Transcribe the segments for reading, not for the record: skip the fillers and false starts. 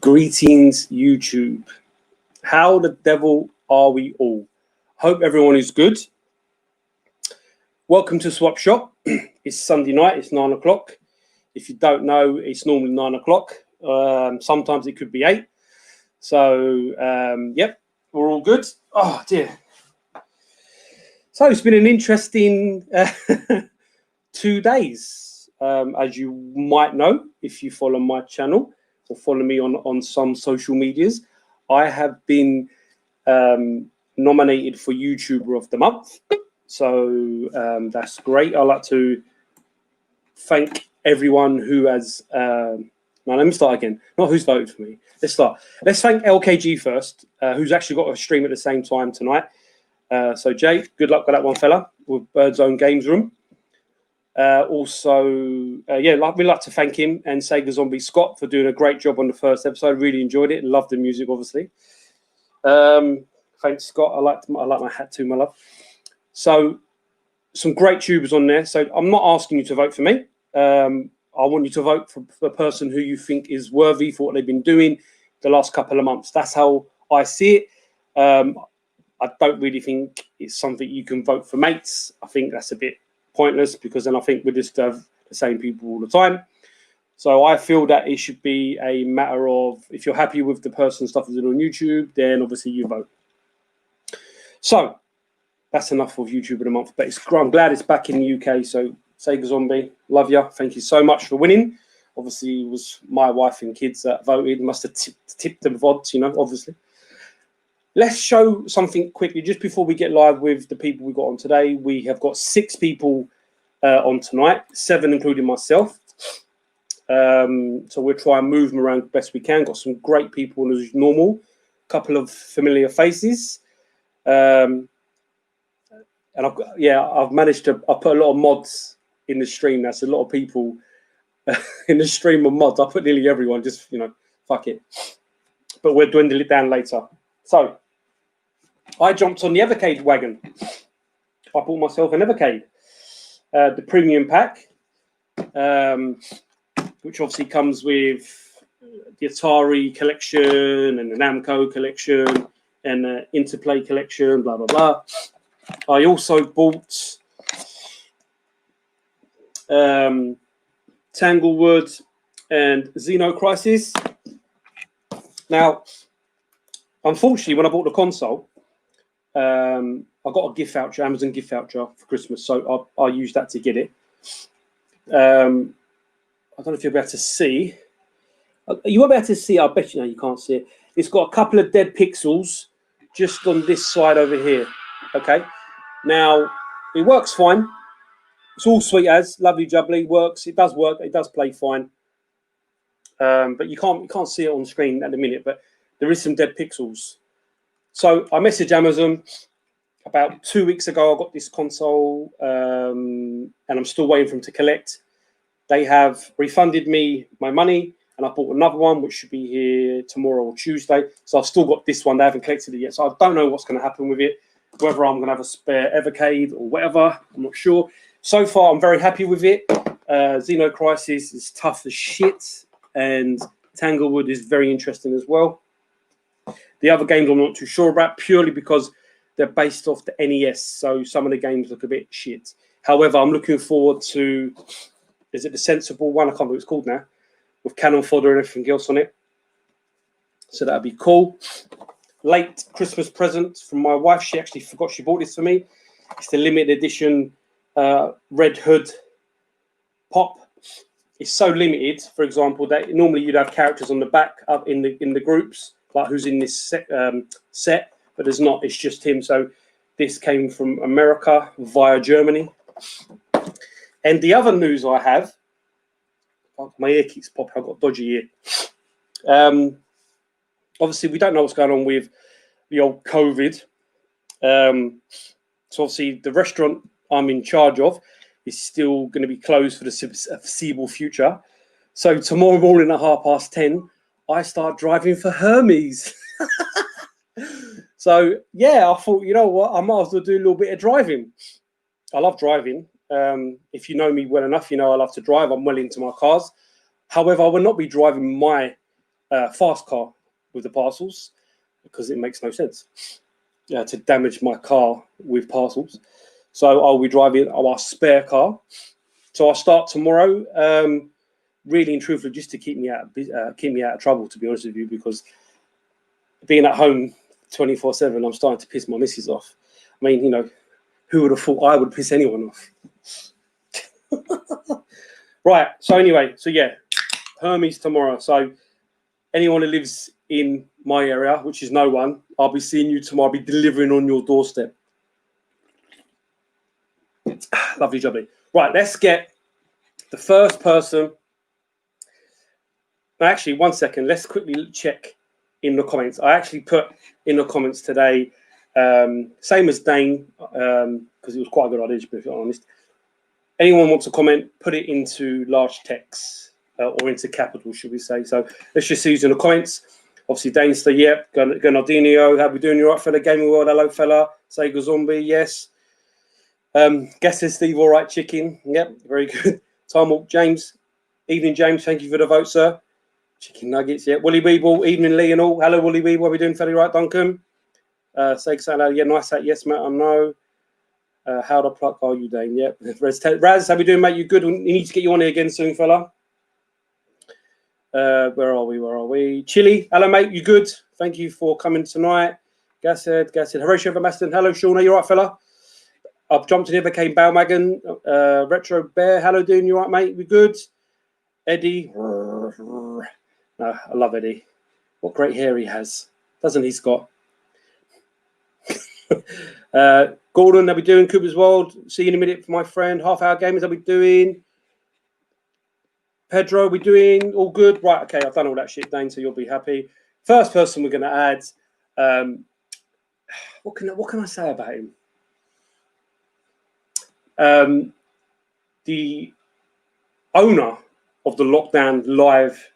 Greetings, YouTube. How the devil are we all? Hope everyone is good. Welcome to Swap Shop. It's Sunday night. It's 9 o'clock. If you don't know, it's normally 9 o'clock. Sometimes it could be 8. So, yep, we're all good. Oh, dear. So it's been an interesting 2 days, as you might know, if you follow my channel or follow me on some social medias. I have been nominated for YouTuber of the Month. So that's great. I'd like to thank everyone who has... now, let me start again. Not who's voted for me. Let's start. Let's thank LKG first, who's actually got a stream at the same time tonight. So, Jay, good luck with that one, fella, with Bird's Own Games Room. We'd like to thank him and Sega Zombie Scott for doing a great job on the first episode. Really enjoyed it. Loved the music, obviously. Thanks, Scott. I like my hat too, my love. So, some great tubers on there. So, I'm not asking you to vote for me. I want you to vote for the person who you think is worthy for what they've been doing the last couple of months. That's how I see it. I don't really think it's something you can vote for mates. I think that's a bit pointless because then I think we just have the same people all the time. So I feel that it should be a matter of, if you're happy with the person's stuff that's on YouTube, then obviously you vote. So that's enough of YouTube of the month. But I'm glad it's back in the UK. So Sega Zombie, love you. Thank you so much for winning. Obviously, it was my wife and kids that voted. Must have tipped the VODs, you know, obviously. Let's show something quickly just before we get live with the people we got on today. We have got 6 people on tonight, 7 including myself. So we'll try and move them around the best we can. Got some great people as normal, a couple of familiar faces. And I've managed to put a lot of mods in the stream. That's a lot of people in the stream of mods. I put nearly everyone, just, you know, fuck it. But we'll dwindle it down later. So I jumped on the Evercade wagon. I bought myself an Evercade, the premium pack, which obviously comes with the Atari collection and the Namco collection and the Interplay collection, blah, blah, blah. I also bought Tanglewood and Xeno Crisis. Now, unfortunately, when I bought the console, I got a gift voucher, Amazon gift voucher for Christmas, so I used that to get it. I don't know if you'll be able to see. You won't be able to see. I bet you know you can't see it. It's got a couple of dead pixels just on this side over here. Okay. Now it works fine. It's all sweet as lovely jubbly. Works. It does work. It does play fine. But you can't see it on screen at the minute. But there is some dead pixels. So I messaged Amazon about 2 weeks ago. I got this console, and I'm still waiting for them to collect. They have refunded me my money, and I bought another one, which should be here tomorrow or Tuesday. So I've still got this one. They haven't collected it yet. So I don't know what's going to happen with it, whether I'm going to have a spare Evercade or whatever. I'm not sure. So far, I'm very happy with it. Xeno Crisis is tough as shit, and Tanglewood is very interesting as well. The other games I'm not too sure about, purely because they're based off the NES, so some of the games look a bit shit. However, I'm looking forward to, is it the Sensible one? I can't remember what it's called now, with cannon fodder and everything else on it. So that'd be cool. Late Christmas present from my wife. She actually forgot she bought this for me. It's the limited edition Red Hood Pop. It's so limited, for example, that normally you'd have characters on the back up in the groups, like who's in this set, but there's not. It's just him. So this came from America via Germany. And the other news I have, oh, my ear keeps popping. I've got a dodgy ear. Obviously, we don't know what's going on with the old COVID. So obviously, the restaurant I'm in charge of is still going to be closed for the foreseeable future. So tomorrow morning at 10:30, I start driving for Hermes. So, yeah, I thought, you know what, I might as well do a little bit of driving. I love driving. If you know me well enough, you know I love to drive. I'm well into my cars. However, I will not be driving my fast car with the parcels because it makes no sense to damage my car with parcels. So I'll be driving our spare car. So I'll start tomorrow, really and truthfully, just to keep me out of trouble, to be honest with you, because being at home 24/7, I'm starting to piss my missus off. I mean, you know, who would have thought I would piss anyone off? Right. So anyway, yeah, Hermes tomorrow. So anyone who lives in my area, which is no one, I'll be seeing you tomorrow. I'll be delivering on your doorstep. Lovely jubbly. Right, let's get the first person. Actually, 1 second. Let's quickly check in the comments. I actually put in the comments today, same as Dane, because it was quite a good idea, to be honest. Anyone wants to comment, put it into large text or into capital, should we say. So let's just see who's in the comments. Obviously, Dane's the, yep. Gennardino, how we doing? You all right, fella? Gaming World, hello, fella. Sega Zombie, yes. Guess says Steve, all right, chicken. Yep, very good. Time Walk, James. Evening, James. Thank you for the vote, sir. Chicken nuggets, yeah. Wooly Weeble, evening, Lee and all. Hello, Wooly Weeble. What are we doing, fella? Right, Duncan? Sega Salah, yeah, nice hat. Yes, mate, I know. How the pluck are you, Dane? Yep. Raz, how we doing, mate? You good? We need to get you on here again soon, fella. Where are we? Chili, hello, mate. You good? Thank you for coming tonight. Gashead. Horatio Vermaston. Hello, Shauna. You all right, fella? I've jumped in here, became Balmagan. Retro Bear. Hello, doing you all right, mate? We good? Eddie. No, I love Eddie. What great hair he has. Doesn't he, Scott? Gordon, how we doing? Cooper's World. See you in a minute for my friend. Half Hour Gamers, how we doing? Pedro, we doing all good? Right, okay, I've done all that shit, Dane, so you'll be happy. First person we're going to add. What can I say about him? The owner of the Lockdown Live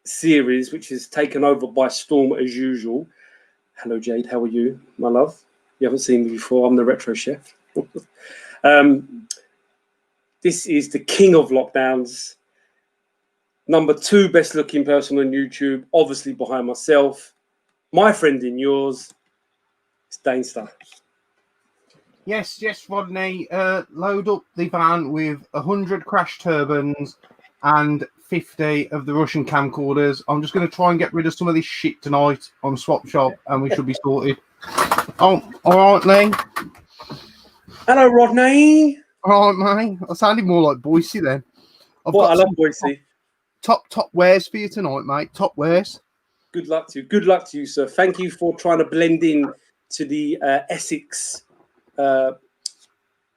series, which is taken over by Storm as usual. Hello, Jade. How are you, my love? You haven't seen me before. I'm the retro chef. This is the king of lockdowns. Number 2 best looking person on YouTube, obviously behind myself. My friend and yours, it's Danester. Yes, Rodney. Load up the van with 100 crash turbines and 50 of the Russian camcorders. I'm just going to try and get rid of some of this shit tonight on Swap Shop, and we should be sorted. Oh, all right, Lee. Hello, Rodney. All right, mate. I sounded more like Boise then. I love Boise. Top wares for you tonight, mate. Top wares. Good luck to you. Good luck to you, sir. Thank you for trying to blend in to the Essex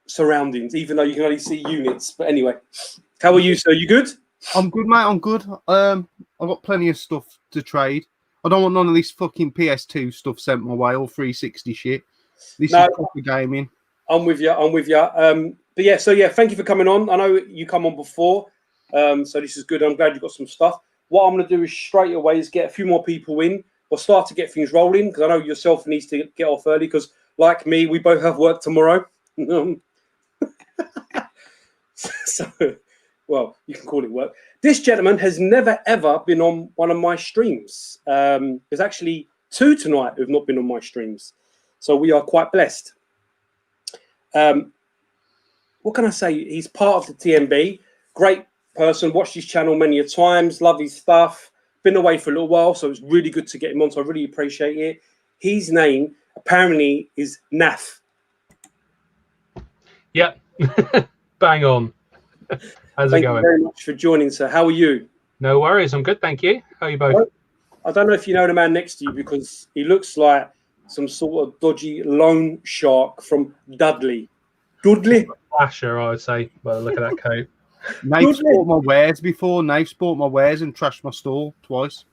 surroundings, even though you can only see units. But anyway, how are you, sir? You good? I'm good, mate. I'm good. I've got plenty of stuff to trade. I don't want none of this fucking PS2 stuff sent my way, or 360 shit. This is proper gaming. I'm with you. But yeah, thank you for coming on. I know you come on before, so this is good. I'm glad you got some stuff. What I'm going to do is straight away is get a few more people in, or start to get things rolling, because I know yourself needs to get off early, because like me, we both have work tomorrow. So, well, you can call it work. This gentleman has never, ever been on one of my streams. There's actually 2 tonight who've not been on my streams. So we are quite blessed. What can I say? He's part of the TMB. Great person. Watched his channel many a times. Love his stuff. Been away for a little while, so it's really good to get him on. So I really appreciate it. His name apparently is Naf. Yep. Bang on. How's it going? Thank you very much for joining, sir. How are you? No worries. I'm good, thank you. How are you both? I don't know if you know the man next to you, because he looks like some sort of dodgy loan shark from Dudley. Dudley? Flasher, I would say, by the look of that coat. Knife's bought my wares before. Knife's bought my wares and trashed my stall twice.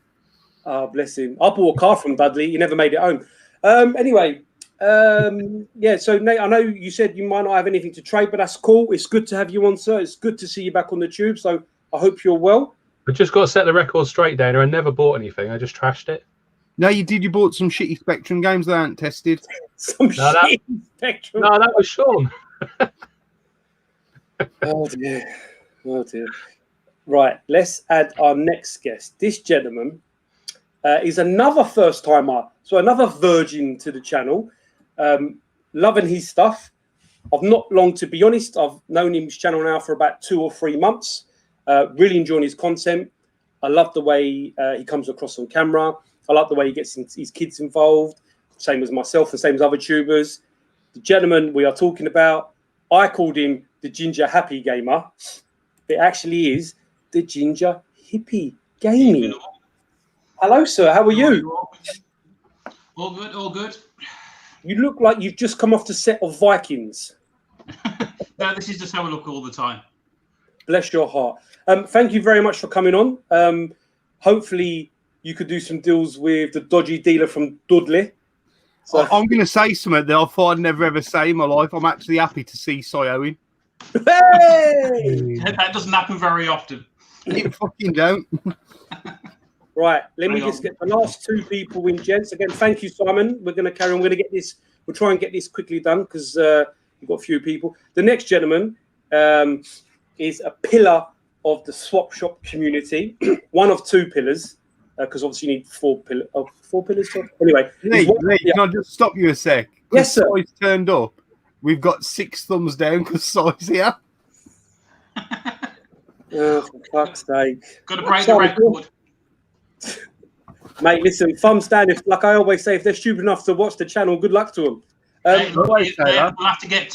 Oh, bless him. I bought a car from Dudley. He never made it home. Anyway, yeah, so Nate, I know you said you might not have anything to trade, but that's cool. It's good to have you on, sir. It's good to see you back on the tube. So I hope you're well. I just got to set the record straight, Dana. I never bought anything. I just trashed it. No, you did. You bought some shitty Spectrum games that aren't tested. Spectrum. No, that was Sean. Oh dear. Right, let's add our next guest. This gentleman is another first timer, so another virgin to the channel. Loving his stuff. I've not long, to be honest. I've known his channel now for about 2 or 3 months. Really enjoying his content. I love the way he comes across on camera. I like the way he gets his kids involved. Same as myself and same as other tubers. The gentleman we are talking about, I called him the Ginger Happy Gamer. It actually is the Ginger Hippie Gaming. Hello, sir. How are you? All good, all good. You look like you've just come off the set of Vikings. No, this is just how I look all the time. Bless your heart. Thank you very much for coming on. Hopefully you could do some deals with the dodgy dealer from Dudley. So, I'm going to say something that I thought I'd never ever say in my life. I'm actually happy to see Cy Owen. hey! That doesn't happen very often. It fucking don't. Right, let me just get the last 2 people in, gents. Again, thank you, Simon. We're going to carry on. We're going to get this. We'll try and get this quickly done because we've got a few people. The next gentleman is a pillar of the swap shop community. One of 2 pillars, because obviously you need 4 pillars. 4 pillars. Anyway, Lee, can I just stop you a sec? Yes, sir. Cy's turned up. We've got 6 thumbs down because Cy's here. Oh, for fuck's sake! Got to break the record. Mate, listen, thumbs down. If, like I always say, if they're stupid enough to watch the channel, good luck to them. We'll have to get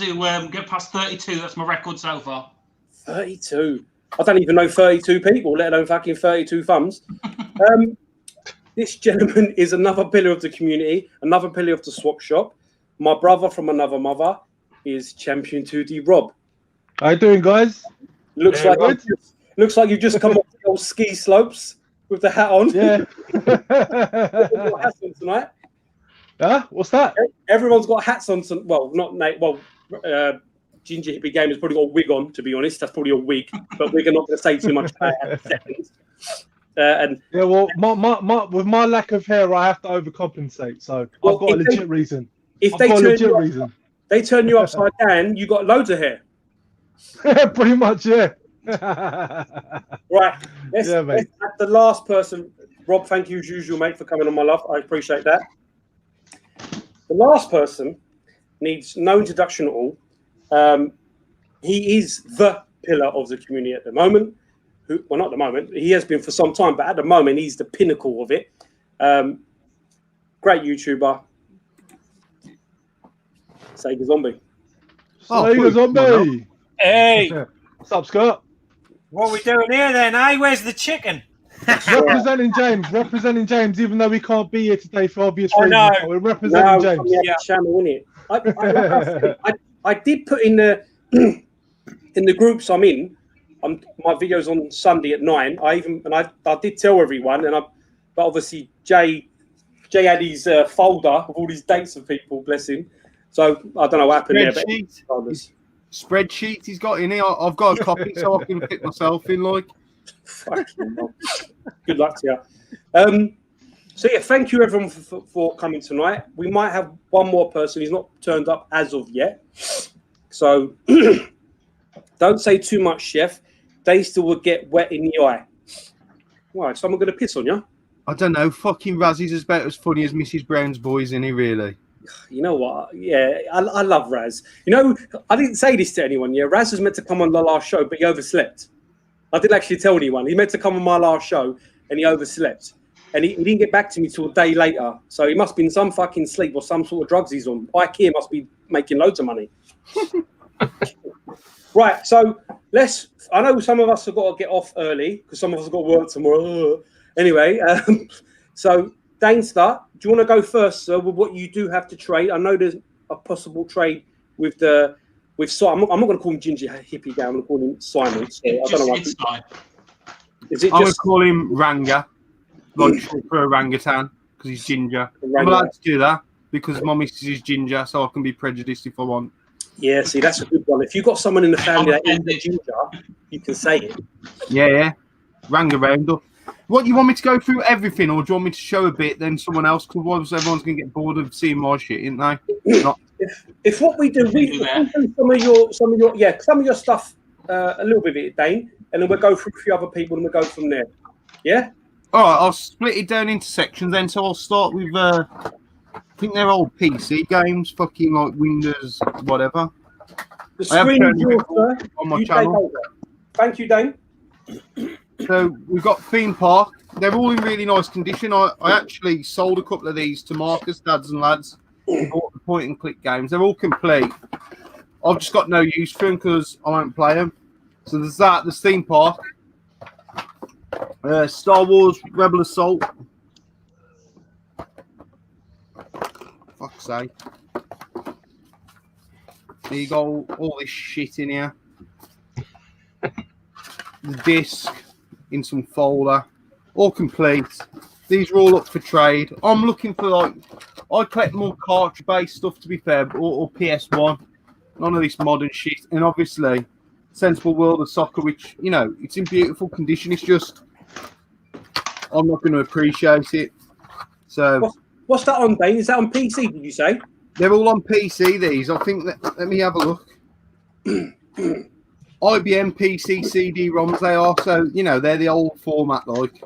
past 32. That's my record so far. 32. I don't even know 32 people, let alone fucking 32 thumbs. This gentleman is another pillar of the community, another pillar of the swap shop. My brother from another mother is Champion 2D Rob. How you doing, guys? Looks like you've just come off the old ski slopes with the hat on. Yeah. Got hats on tonight. Huh? What's that? Everyone's got hats on. Well, not Nate. Well, Ginger Hippie Game has probably got a wig on. To be honest, that's probably a wig. But we're not going to say too much about it at the second. And yeah, well, with my lack of hair, I have to overcompensate. So I've got a legit reason. If they turn you upside down, you got loads of hair. Pretty much, yeah. Right. Let's add the last person. Rob, thank you as usual, mate, for coming on, my love. I appreciate that. The last person needs no introduction at all. He is the pillar of the community at the moment. Well, not at the moment. He has been for some time, but at the moment, he's the pinnacle of it. Great YouTuber. Sega Zombie. Sega Zombie. Hey. What's up, Scott? What are we doing here then, eh? Where's the chicken? Representing James, even though we can't be here today for obvious reasons. No. We're representing James. Yeah. Channel, innit? I did put in the groups I'm in. My videos on Sunday at 9. I did tell everyone, but obviously Jay had his folder of all these dates of people, bless him. So I don't know what happened there. But spreadsheet he's got in here. I've got a copy so I can fit myself in. Like, good luck to you. So yeah, thank you everyone for coming tonight. We might have one more person. He's not turned up as of yet. So don't say too much, Chef. They still will get wet in the eye. Why? Someone going to piss on you? I don't know. Fucking Razzy's is about as funny as Mrs. Brown's boys, isn't he, really? You know what? Yeah, I love Raz. You know, I didn't say this to anyone. Yeah, Raz was meant to come on the last show, but he overslept. I didn't actually tell anyone. He meant to come on my last show, and he overslept. And he didn't get back to me till a day later. So he must be in some fucking sleep or some sort of drugs he's on. IKEA must be making loads of money. Right, so I know some of us have got to get off early because some of us have got work tomorrow. Anyway, so Danester, do you want to go first, sir, with what you do have to trade? I know there's a possible trade with Simon. I'm not going to call him Ginger Hippie Guy. I'm going to call him Simon. So I don't know why. Is it I would call him Ranga, like for orangutan, because he's ginger. I'm allowed to do that because my missus is ginger, so I can be prejudiced if I want. Yeah, see, that's a good one. If you've got someone in the family that is ginger, you can say it. Yeah. Ranga Roundup. What, you want me to go through everything, or do you want me to show a bit, then someone else? Because everyone's going to get bored of seeing my shit, isn't they? If what we do, we do some of your stuff, a little bit of it, Dane. and then we'll go through a few other people, and we'll go from there. Yeah. All right, I'll split it down into sections then. So I'll start with, I think they're old PC games, fucking like Windows, whatever. The I have screen turned is yours, sir. on my You take channel. over. Thank you, Dane. So we've got theme park. They're all in really nice condition. I actually sold a couple of these to Marcus, dads and lads. Who bought the point and click games. They're all complete. I've just got no use for them because I won't play them. So there's that. There's theme park. Star Wars Rebel Assault. Fuck's sake. There you go, all this shit in here. The disc in some folder. All complete. These are all up for trade. I'm looking for, like, I collect more cartridge-based stuff, to be fair, or PS1. None of this modern shit. And obviously, Sensible World of Soccer, which, you know, it's in beautiful condition. It's just, I'm not going to appreciate it. So, What's that on, Dane? Is that on PC, did you say? they're all on PC, these. I think that, let me have a look. IBM PC CD-ROMs they are, so, you know, they're the old format, like.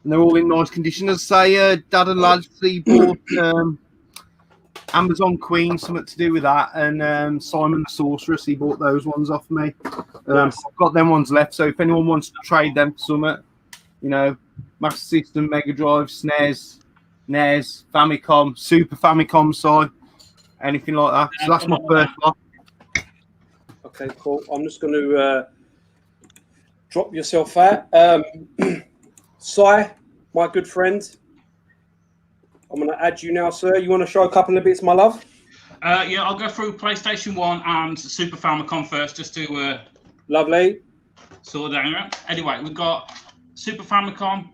And they're all in nice condition. As I say, Dad and Lads, he bought Amazon Queen, something to do with that, and Simon the Sorceress, he bought those ones off me. I've got them ones left, so if anyone wants to trade them for something, you know, Master System, Mega Drive, SNES, NES, Famicom, Super Famicom side, anything like that. So that's my first lot. Okay, cool. I'm just going to drop yourself out. Si, my good friend, I'm going to add you now, sir. You want to show a couple of bits, my love? Yeah, I'll go through PlayStation 1 and Super Famicom first, just to Lovely. sort that out. Anyway, we've got Super Famicom,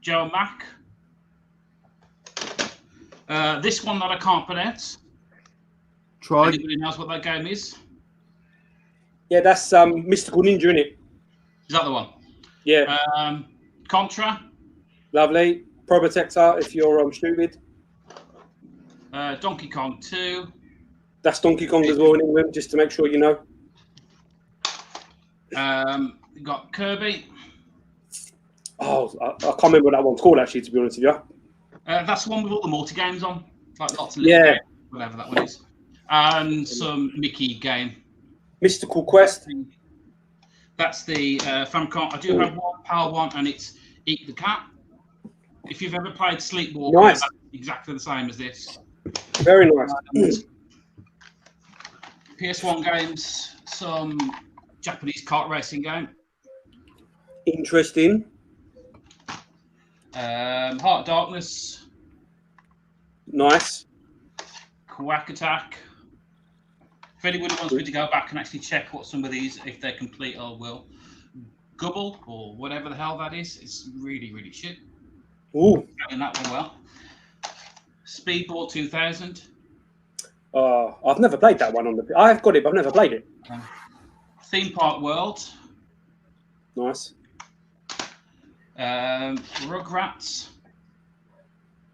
Joe Mac. This one that I can't pronounce. Try. Anybody knows what that game is? Yeah, that's Mystical Ninja, isn't it? Is that the one? Yeah. Contra. Lovely. Probotector, if you're stupid. Donkey Kong 2. That's Donkey Kong as well in England, just to make sure you know. We've got Kirby. Oh, I can't remember what that one's called, actually, to be honest with you. That's the one with all the multi games on, like lots of Yeah. games, whatever that one is, and some Mickey game. Mystical Quest. That's the Famicom. I do have one Power One, and it's Eat the Cat. If you've ever played Sleepwalker, Nice. that's exactly the same as this. Very nice. PS1 games, some Japanese kart racing game. Interesting. Heart of Darkness, Nice. Quack Attack. If anybody wants me to go back and actually check what some of these, if they're complete, I will. Gubble, or whatever the hell that is, it's really, really shit. Ooh. Doing that one well. Speedball 2000. I've never played that one on the. I've got it, but I've never played it. Theme Park World. Nice. Rugrats.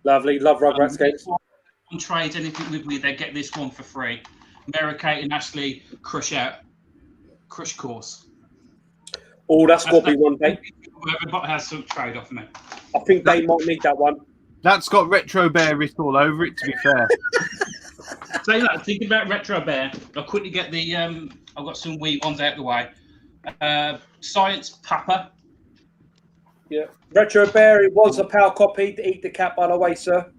Lovely. Love Rugrats games. On trade anything with me, they get this one for free. Mary Kate and Ashley Crush Course. Oh, that's got to be one day. Whoever has some trade off me. I think they might need that one. That's got Retro Bear written all over it, to be fair. Say that. Thinking about Retro Bear, I'll quickly get the. I've got some wee ones out the way. Science Papa. Yeah. Retro Bear, it was a power copy to Eat the Cat, by the way, sir.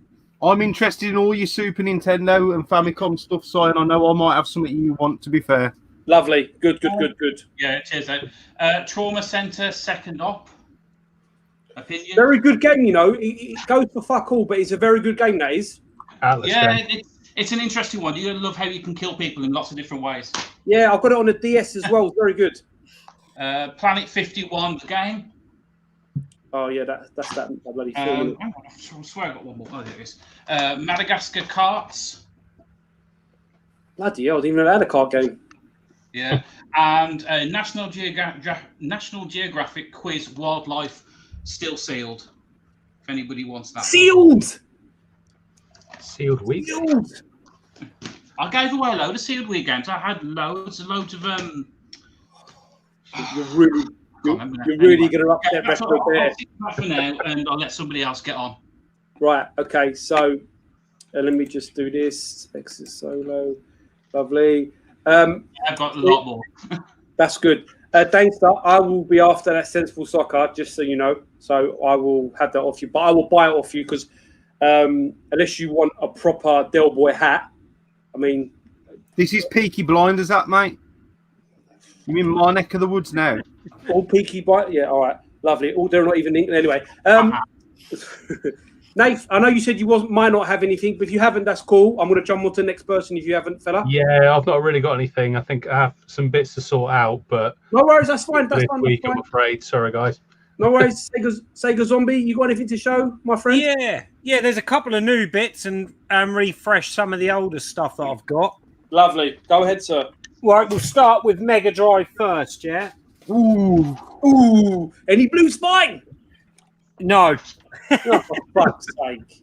I'm interested in all your Super Nintendo and Famicom stuff, Si, and I know I might have something you want, to be fair. Lovely. Good. Yeah, cheers, Dave. Trauma Center Second Op. Opinion. Very good game, you know. It goes for fuck all, but it's a very good game, that is. Atlas game. It's an interesting one. You're going to love how you can kill people in lots of different ways. Yeah, I've got it on the DS as well. It's very good. Planet 51, the game. Oh, yeah, that's that bloody film. I swear I got one more. Oh, there it is. Madagascar Carts. Bloody hell, I didn't even know they had a card game. Yeah. And National Geographic Quiz Wildlife Still Sealed. If anybody wants that. Sealed! Sealed week. Sealed! I gave away a load of sealed week games. I had loads of You're really, you're really going to upset That's Retro all, Bear. I'll stick that for now, and I'll let somebody else get on. Right. Okay. So let me just do this. Exit solo. Lovely. I've got a lot more. That's good. Danestar, I will be after that Sensible Soccer, just so you know. So I will have that off you, but I will buy it off you because unless you want a proper Del Boy hat, I mean, This is Peaky Blinders, that mate. You in my neck of the woods now? all Peaky Blind. Yeah. All right. Lovely. All they're not even anyway. Nate, I know you said you might not have anything, but if you haven't, that's cool. I'm going to jump on to the next person if you haven't, fella. Yeah, I've not really got anything. I think I have some bits to sort out, but No worries, that's fine. That's this fine. week, That's fine. I'm afraid. Sorry, guys. No worries. Sega Zombie, you got anything to show, my friend? Yeah. There's a couple of new bits and refresh some of the older stuff that I've got. Lovely. Go ahead, sir. Right, we'll start with Mega Drive first. Yeah. Ooh. Any blue spine? No, Oh, for fuck's sake.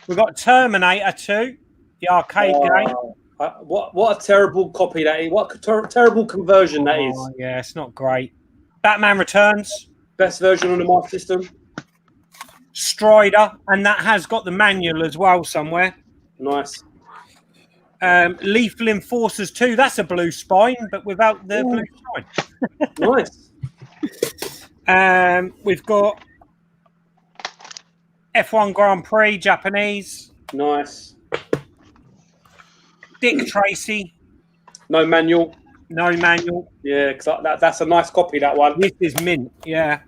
we've got Terminator 2, the arcade game. What a terrible copy that is. What a terrible conversion that is. Oh, yeah, it's not great. Batman Returns, Best version on the Master System. Strider, and that has got the manual as well somewhere. Nice. Lethal Enforcers 2, that's a blue spine, but without the blue spine. Nice. We've got F1 Grand Prix, Japanese. Nice. Dick Tracy, No manual. no manual. Yeah, because that's a nice copy, that one. This is mint, yeah.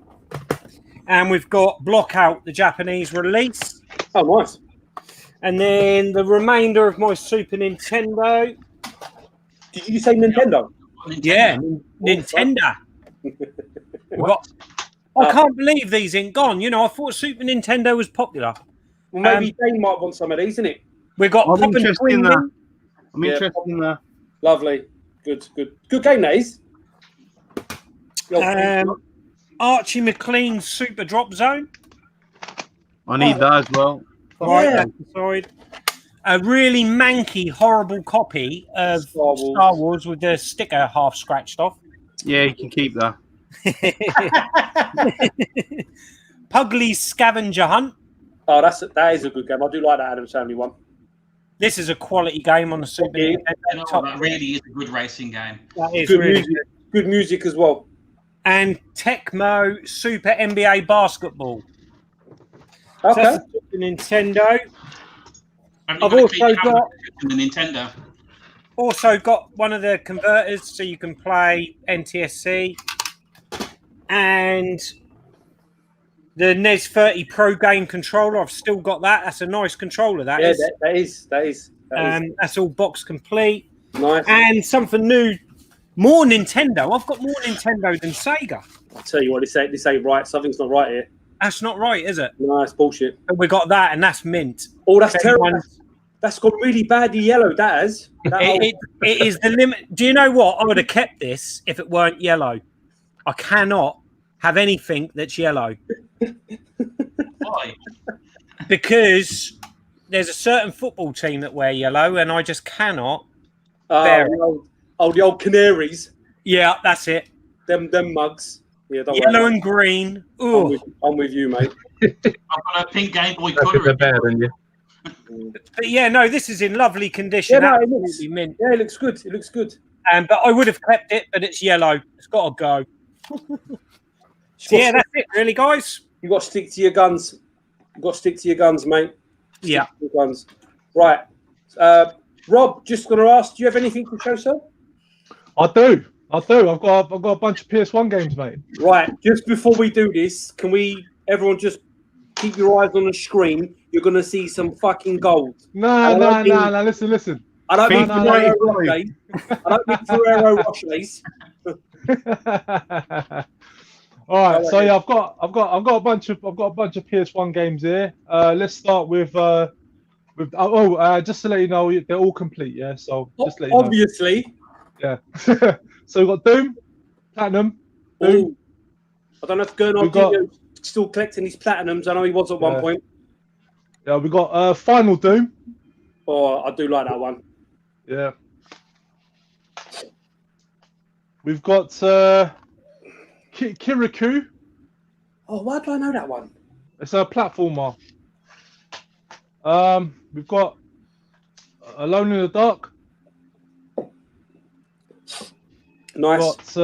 And we've got Blockout, the Japanese release. Oh, nice. And then the remainder of my Super Nintendo. Did you say Nintendo? Yeah, Nintendo. I can't believe these ain't gone. You know, I thought Super Nintendo was popular. Well, maybe Dane might want some of these, isn't it? We've got I'm Pop and interested in Twinning. that. I'm Yeah. interested in that. Lovely. Good game, that is. Archie McLean's Super Drop Zone. I need that as well. Right, Yeah. that's the side. A really manky, horrible copy of Star Wars with the sticker half scratched off. Yeah, you can keep that. Pugly's Scavenger Hunt. Oh, that is a good game. I do like that Adam's Family one. This is a quality game on the Super Yeah. Nintendo. That really is a good racing game. That is Good really music. Good music as well. And Tecmo Super NBA Basketball. So Okay. that's the Super Nintendo. I've I've also got the Nintendo. one of the converters so you can play NTSC. And the NES 30 Pro Game controller. I've still got that. That's a nice controller. That is. That is. That's all box complete. Nice. And something new. More Nintendo. I've got more Nintendo than Sega. I'll tell you what, this ain't right. Something's not right here. That's not right, is it? No, it's bullshit. But we got that, and that's mint. Oh, that's terrible. Everyone's- That's got really badly yellow, that has. It is the limit. Do you know what? I would have kept this if it weren't yellow. I cannot have anything that's yellow Why? because there's a certain football team that wear yellow, and I just cannot. the old Canaries. Yeah, that's it. Them mugs. Yeah, don't Yellow worry. and green. I'm Ooh. with you, mate. I've got a pink Game Boy They're Color. better than you. But yeah, no, this is in lovely condition. Yeah, no, it Absolutely mint. Yeah, it looks good. It looks good. But I would have kept it, but it's yellow. It's got to go. So yeah, that's it, really, guys. You got to stick to your guns. You got to stick to your guns, mate. Stick Yeah. to your guns. Right. Rob, just going to ask, do you have anything to show, sir? I do. I've got a bunch of PS1 games, mate. Right. Just before we do this, can everyone just keep your eyes on the screen? You're going to see some fucking gold. No. Listen. I don't mean No, Ferrero no. Rochers. I don't mean Ferrero Rochers. All right, so yeah, I've got a bunch of PS1 games here. Let's start with just to let you know, they're all complete. Yeah, so just let you know. Obviously. Yeah. So we've got Doom, Platinum. Doom. I don't know if Gernardino's still collecting his platinums. I know he was at one point. Yeah, we got Final Doom. Oh, I do like that one. Yeah. We've got Kirikou. Oh, why do I know that one? It's a platformer. We've got Alone in the Dark. Nice.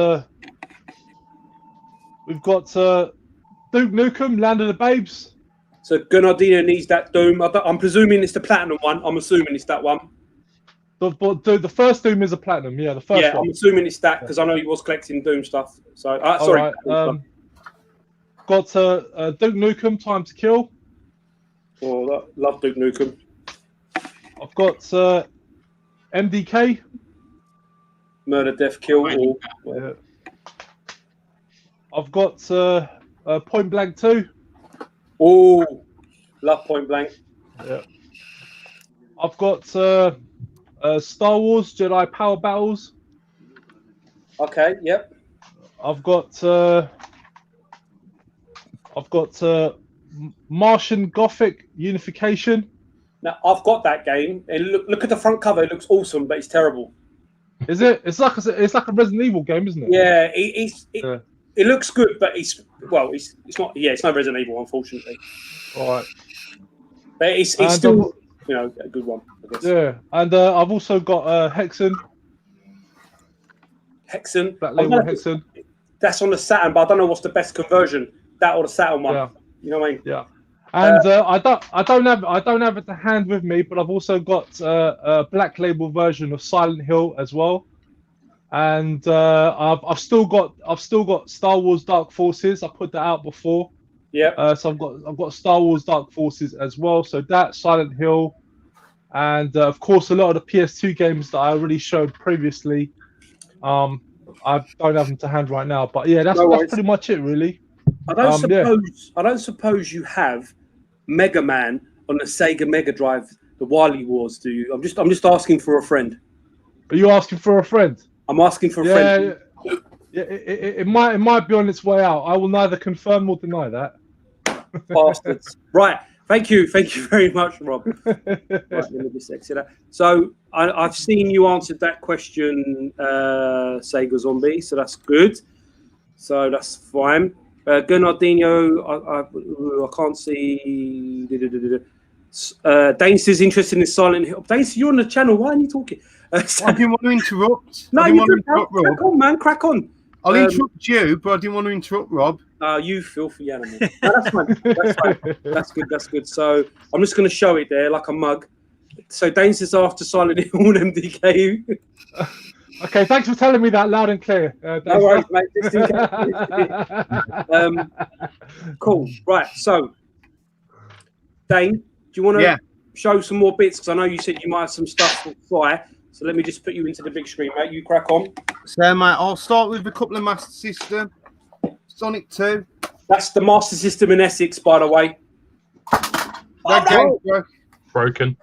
We've got Duke Nukem, Land of the Babes. So Gennardino needs that Doom. I'm presuming it's the platinum one. I'm assuming it's that one. The first Doom is a platinum. Yeah, the first one. I'm assuming it's that because I know he was collecting Doom stuff. So sorry. Right. Got Duke Nukem, Time to Kill. Oh, love Duke Nukem. I've got MDK. Murder, Death, Kill. Yeah. I've got Point Blank 2. Oh, love Point Blank. Yeah. I've got Star Wars Jedi Power Battles. Okay, yep. I've got Martian Gothic Unification. Now I've got that game. And look at the front cover. It looks awesome, but it's terrible. Is it? It's like a Resident Evil game, isn't it? Yeah, it looks good, but it's not. Yeah, it's no Resident Evil, unfortunately. All right. But it's still a good one, I guess. Yeah, and I've also got Hexen. Hexen. Black Label Hexen. That's on the Saturn, but I don't know what's the best conversion. That or the Saturn one. Yeah. You know what I mean? Yeah. And I don't have it to hand with me, but I've also got a Black Label version of Silent Hill as well. And I've still got Star Wars Dark Forces. I put that out before. Yeah. So I've got Star Wars Dark Forces as well. So that Silent Hill, and of course a lot of the PS2 games that I already showed previously. I don't have them to hand right now, but yeah, that's pretty much it, really. I don't suppose you have Mega Man on the Sega Mega Drive, the Wily Wars, do you? I'm just asking for a friend. Are you asking for a friend? I'm asking for a friend. Yeah, it might be on its way out. I will neither confirm nor deny that. Bastards. Right. Thank you very much, Rob. Right, let me just exit that. So I've seen you answered that question, Sega Zombie, so that's good. So that's fine. Gennardino, I can't see. Dane says interested in Silent Hill. Dane, you're on the channel. Why are you talking? I didn't want to interrupt. No, you can crack on, man. Crack on. I'll interrupt you, but I didn't want to interrupt Rob. You filthy animal. No, that's fine. That's fine. That's good. So I'm just going to show it there like a mug. So Dane says after Silent Hill and MDK. Okay, thanks for telling me that loud and clear. No worries, mate. Just in case. Cool. Right. So, Dane, do you want to show some more bits? Because I know you said you might have some stuff to fly. So let me just put you into the big screen, mate. You crack on. So, mate, I'll start with a couple of Master System. Sonic 2. That's the Master System in Essex, by the way. Broken.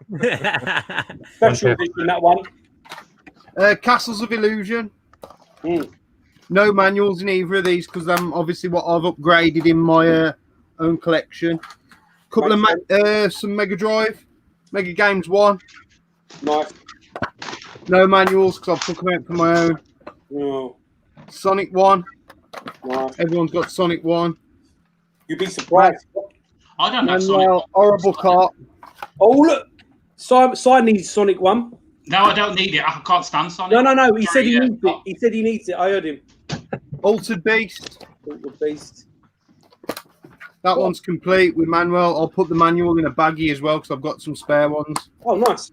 Special edition, that one. Castles of Illusion. No manuals in either of these because I'm obviously what I've upgraded in my own collection. Couple of some Mega Drive, Mega Games 1. Nice. No manuals because I've took them out for my own. Oh. Sonic 1. Nice. Everyone's got Sonic 1. You'd be surprised. I don't have Sonic 1. Horrible Cart. Oh, look. Simon needs Sonic 1. No, I don't need it. I can't stand Sonic. No. He said he needs it. He said he needs it. I heard him. Altered Beast. Altered Beast. That one's complete with manual. I'll put the manual in a baggie as well because I've got some spare ones. Oh, nice.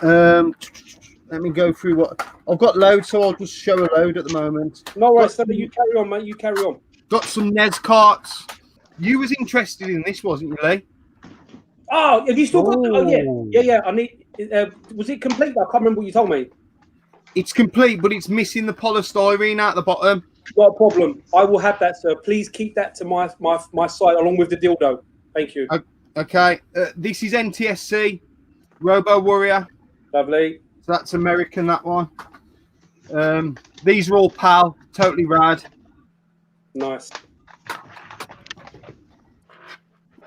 Let me go through what I've got. Loads, so I'll just show a load at the moment. No worries, you carry on, mate. You carry on. Got some NES carts. You was interested in this, wasn't you, Lee? Oh, have you still got that? Oh, yeah. I need. Was it complete? I can't remember what you told me. It's complete, but it's missing the polystyrene at the bottom. Not a problem. I will have that, sir. Please keep that to my site along with the dildo. Thank you. Okay. This is NTSC Robo Warrior. Lovely. So that's American, that one. These are all PAL, totally rad. Nice.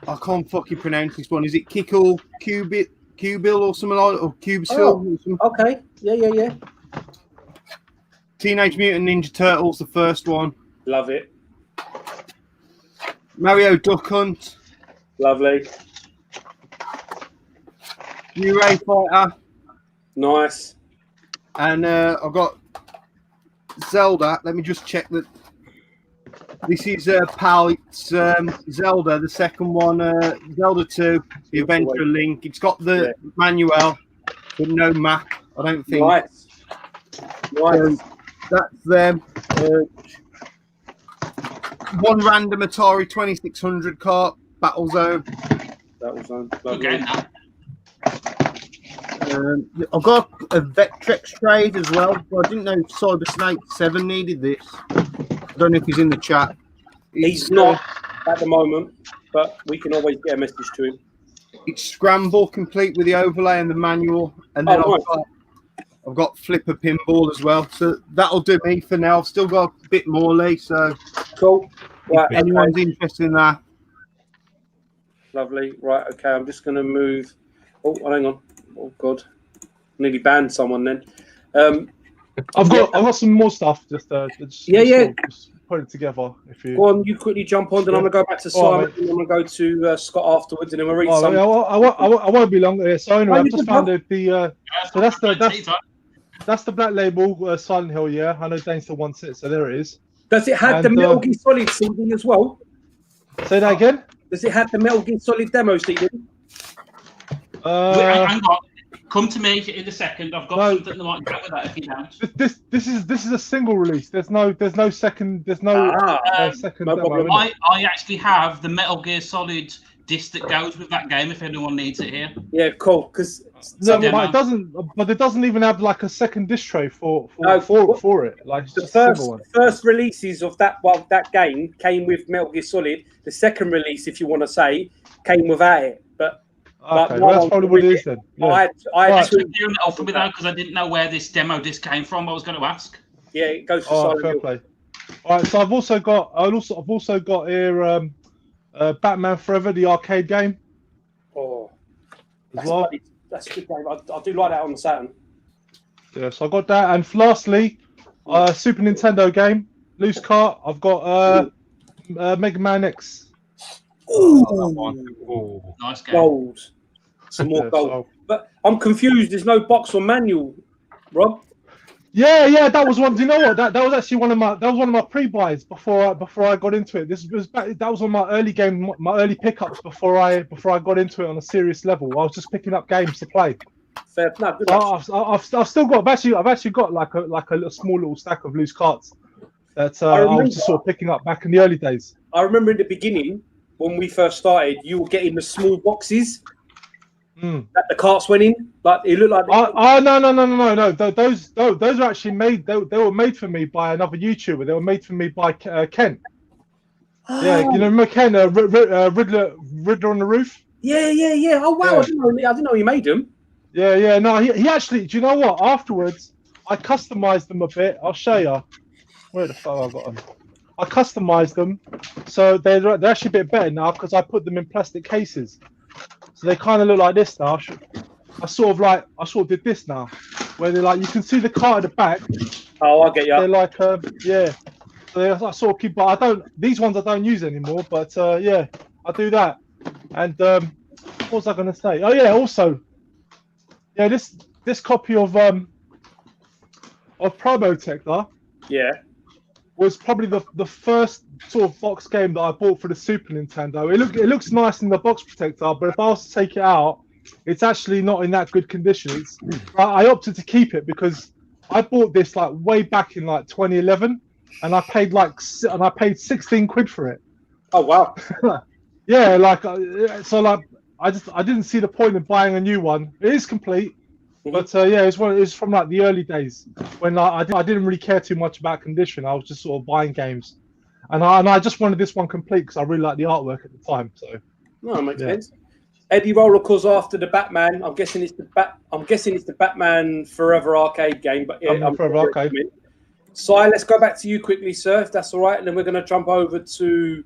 I can't fucking pronounce this one. Is it Kickle, Cubil or something like that? Or Cubisil? Oh, okay. Yeah. Teenage Mutant Ninja Turtles, the first one. Love it. Mario Duck Hunt. Lovely. New Ray Fighter. Nice. And I've got Zelda. Let me just check that. This is PAL. It's Zelda, the second one. Zelda 2, The Adventure Link. It's got the manual, but no map. I don't think. Nice. So that's them. One random Atari 2600 cart, Battlezone. That was on. Okay. I've got a Vectrex trade as well. I didn't know Cyber Snake 7 needed this. I don't know if he's in the chat. He's not at the moment, but we can always get a message to him. It's Scramble, complete with the overlay and the manual. And then I've got Flipper Pinball as well. So that'll do me for now. I've still got a bit more, Lee. So cool. Right, if anyone's interested in that. Lovely. Right, okay. I'm just going to move. Oh, hang on. Oh, God. Nearly banned someone then. I've got some more stuff. Just put it together. If you go on, you quickly jump on, then I'm going to go back to Simon, and I'm going to go to Scott afterwards, and then we'll read some. Yeah, I won't be long. So anyway, I've just found the so that's the Black Label Silent Hill. Yeah, I know Dane still wants it, so there it is. Does it have the Metal Gear Solid CD as well? Say that again. Does it have the Metal Gear Solid demo CD? Hang on. Come to me in a second. I've got something that might go with that if you don't. This is a single release. There's no second second demo. I actually have the Metal Gear Solid disc that goes with that game if anyone needs it here. Yeah, cool. Because but it doesn't even have like a second disc tray for it. Like it's the first releases of that game came with Metal Gear Solid. The second release, if you want to say, came without it. Okay, that's probably what it is then. Yeah. I took it off me though because I didn't know where this demo disc came from. I was going to ask. Yeah, it goes to fair play. All right, so I've also got here Batman Forever, the arcade game. Oh, that's a good game. I do like that on the Saturn. Yeah, so I got that, and lastly, Super Nintendo game, loose cart. I've got Mega Man X. Ooh, nice game. Gold. Some more gold. But I'm confused. There's no box or manual, Rob. Yeah, that was one. Do you know what? That was actually one of my pre-buys before I got into it. That was one of my early pickups before I got into it on a serious level. I was just picking up games to play. Fair enough. I've still got. I've actually got like a small little stack of loose cards that I was just sort of picking up back in the early days. I remember in the beginning when we first started, you were getting the small boxes that the carts went in. Like it looked like. No. Those are actually made. They were made for me by another YouTuber. They were made for me by Kent. Oh. Yeah, you know Ken, Riddler on the Roof. Yeah. Oh wow, yeah. I didn't know he made them. Yeah. No, he actually. Do you know what? Afterwards, I customized them a bit. I'll show you. Where the fuck I got them? I customized them, so they're actually a bit better now because I put them in plastic cases. So they kind of look like this now. I sort of did this now, where they're like you can see the card at the back. Oh, I get you. They're like yeah. So I sort of keep, but these ones I don't use anymore. But yeah, I do that. And what was I going to say? Oh yeah, also, yeah, this copy of Promotector. Yeah. Was probably the first sort of box game that I bought for the Super Nintendo. It looks nice in the box protector, but if I was to take it out, it's actually not in that good condition. I opted to keep it because I bought this like way back in like 2011, and I paid 16 quid for it. Oh wow! Yeah, like I didn't see the point in buying a new one. It is complete. But yeah, it's from like the early days when I didn't really care too much about condition. I was just sort of buying games, and I just wanted this one complete because I really liked the artwork at the time. So no, it makes sense. Eddie Rollerco's after the Batman. I'm guessing it's the Batman Forever arcade game. But yeah, Forever arcade. Si, let's go back to you quickly, sir, if that's all right, and then we're going to jump over to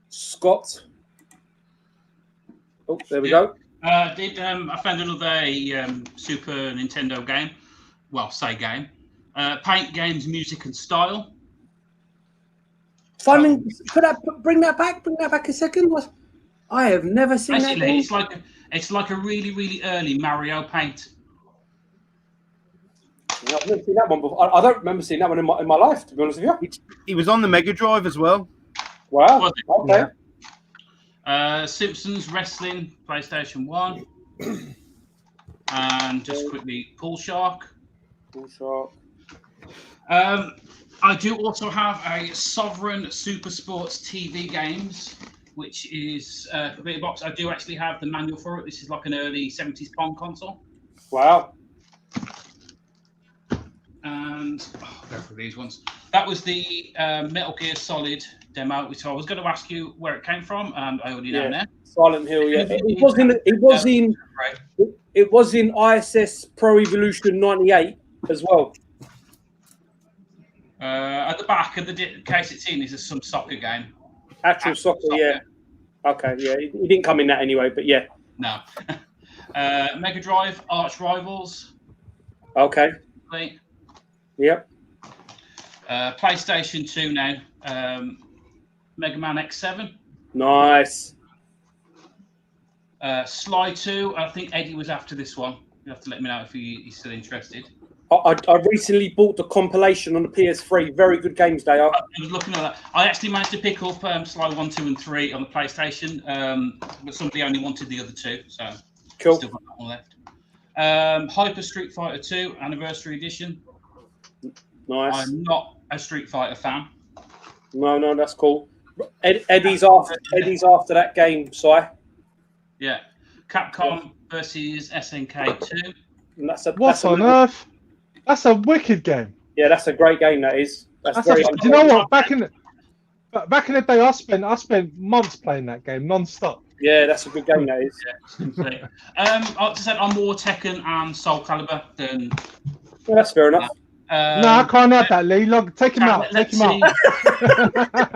Scott. Oh, there we go. I found another Super Nintendo game. Well, say game. Paint Games, Music and Style. Finding, bring that back a second. I have never seen that. Basically, it's like a really, really early Mario Paint. Yeah, I've never seen that one before. I don't remember seeing that one in my life, to be honest with you. It was on the Mega Drive as well. Wow. Was it? Okay. Yeah. Simpsons Wrestling, PlayStation 1. And just quickly, Pool Shark. Pool Shark. I do also have a Sovereign Super Sports TV games, which is a bit box. I do actually have the manual for it. This is like an early 70s Pong console. Wow. And I'll go for these ones. That was the Metal Gear Solid demo, which I was going to ask you where it came from, and I already know now. Silent Hill, yeah. It was in ISS Pro Evolution 98 as well. At the back of the case it's in is some soccer game. Actual soccer, yeah. Okay, yeah. It didn't come in that anyway, but yeah. No. Mega Drive, Arch Rivals. Okay. Yep. PlayStation 2 now. Mega Man X7. Nice. Sly 2. I think Eddie was after this one. You have to let me know if he's still interested. I recently bought the compilation on the PS3. Very good games they are. I was looking at that. I actually managed to pick up Sly 1, 2, and 3 on the PlayStation, but somebody only wanted the other two, so cool. Still got that one left. Hyper Street Fighter 2 Anniversary Edition. Nice. I'm not a Street Fighter fan. No, that's cool. Eddie's after that game, Si. Yeah. Capcom versus SNK 2. And What on earth? That's a wicked game. Yeah, that's a great game. That is. Do you know what? Back in the day, I spent months playing that game non-stop. Yeah, that's a good game. That is. Yeah, I said I'm more Tekken and Soul Calibur than. Well, that's fair enough. No, I can't have that, Lee. Look, take him out. Take him out. You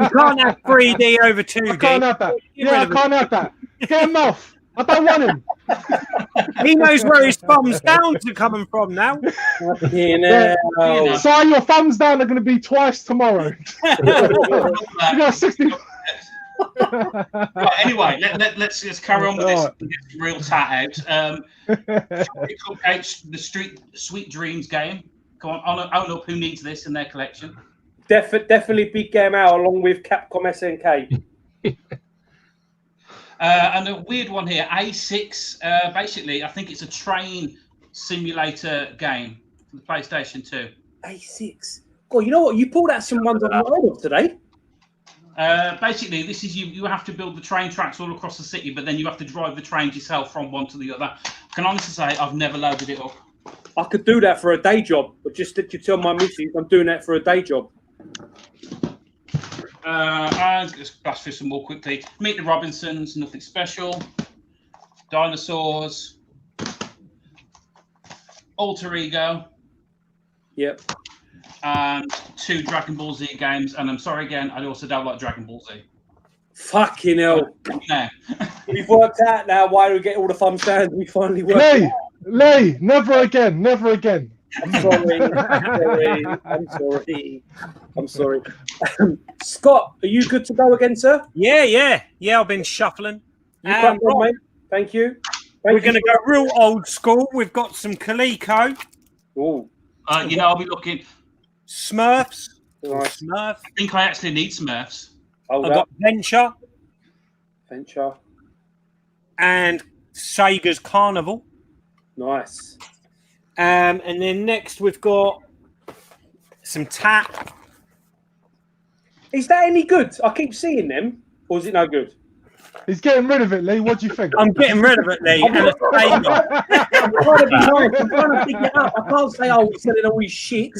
can't have 3D over 2D. I can't have that. Yeah, I can't have that. Get him off. I don't want him. He knows where his thumbs downs are coming from now. So your thumbs down are going to be twice tomorrow. You got 60. Right, anyway, let's just carry on with this. Get some real tat out. The Sweet Dreams game. Come on, own up. Who needs this in their collection? Definitely big game out along with Capcom SNK. And a weird one here, A6. Basically, I think it's a train simulator game for the PlayStation 2. A6. God, you know what? You pulled out some ones I've not heard of today. Basically, this is you have to build the train tracks all across the city, but then you have to drive the trains yourself from one to the other. I can honestly say I've never loaded it up. I could do that for a day job, but just that you tell my missus I'm doing that for a day job. And let's blast through some more quickly. Meet the Robinsons, nothing special. Dinosaurs. Alter Ego. Yep. And 2 Dragon Ball Z games. And I'm sorry again, I also don't like Dragon Ball Z. Fucking hell. No. We've worked out now why we get all the thumbs down. We finally worked out. Lee, never again, never again. I'm sorry. Scott, are you good to go again, sir? Yeah. I've been shuffling. You crack on, mate. Thank you. We're going to go real old school. We've got some Coleco. Oh. I'll be looking. Smurfs. Nice. Smurf. I think I actually need Smurfs. I've got Venture. And Sega's Carnival. Nice. And then next we've got some Tap. Is that any good? I keep seeing them. Or is it no good? He's getting rid of it, Lee. What do you think? I'm getting rid of it, Lee. And a Sega. I'm trying to be nice. I'm trying to pick it up. I can't say, he's selling all his shit.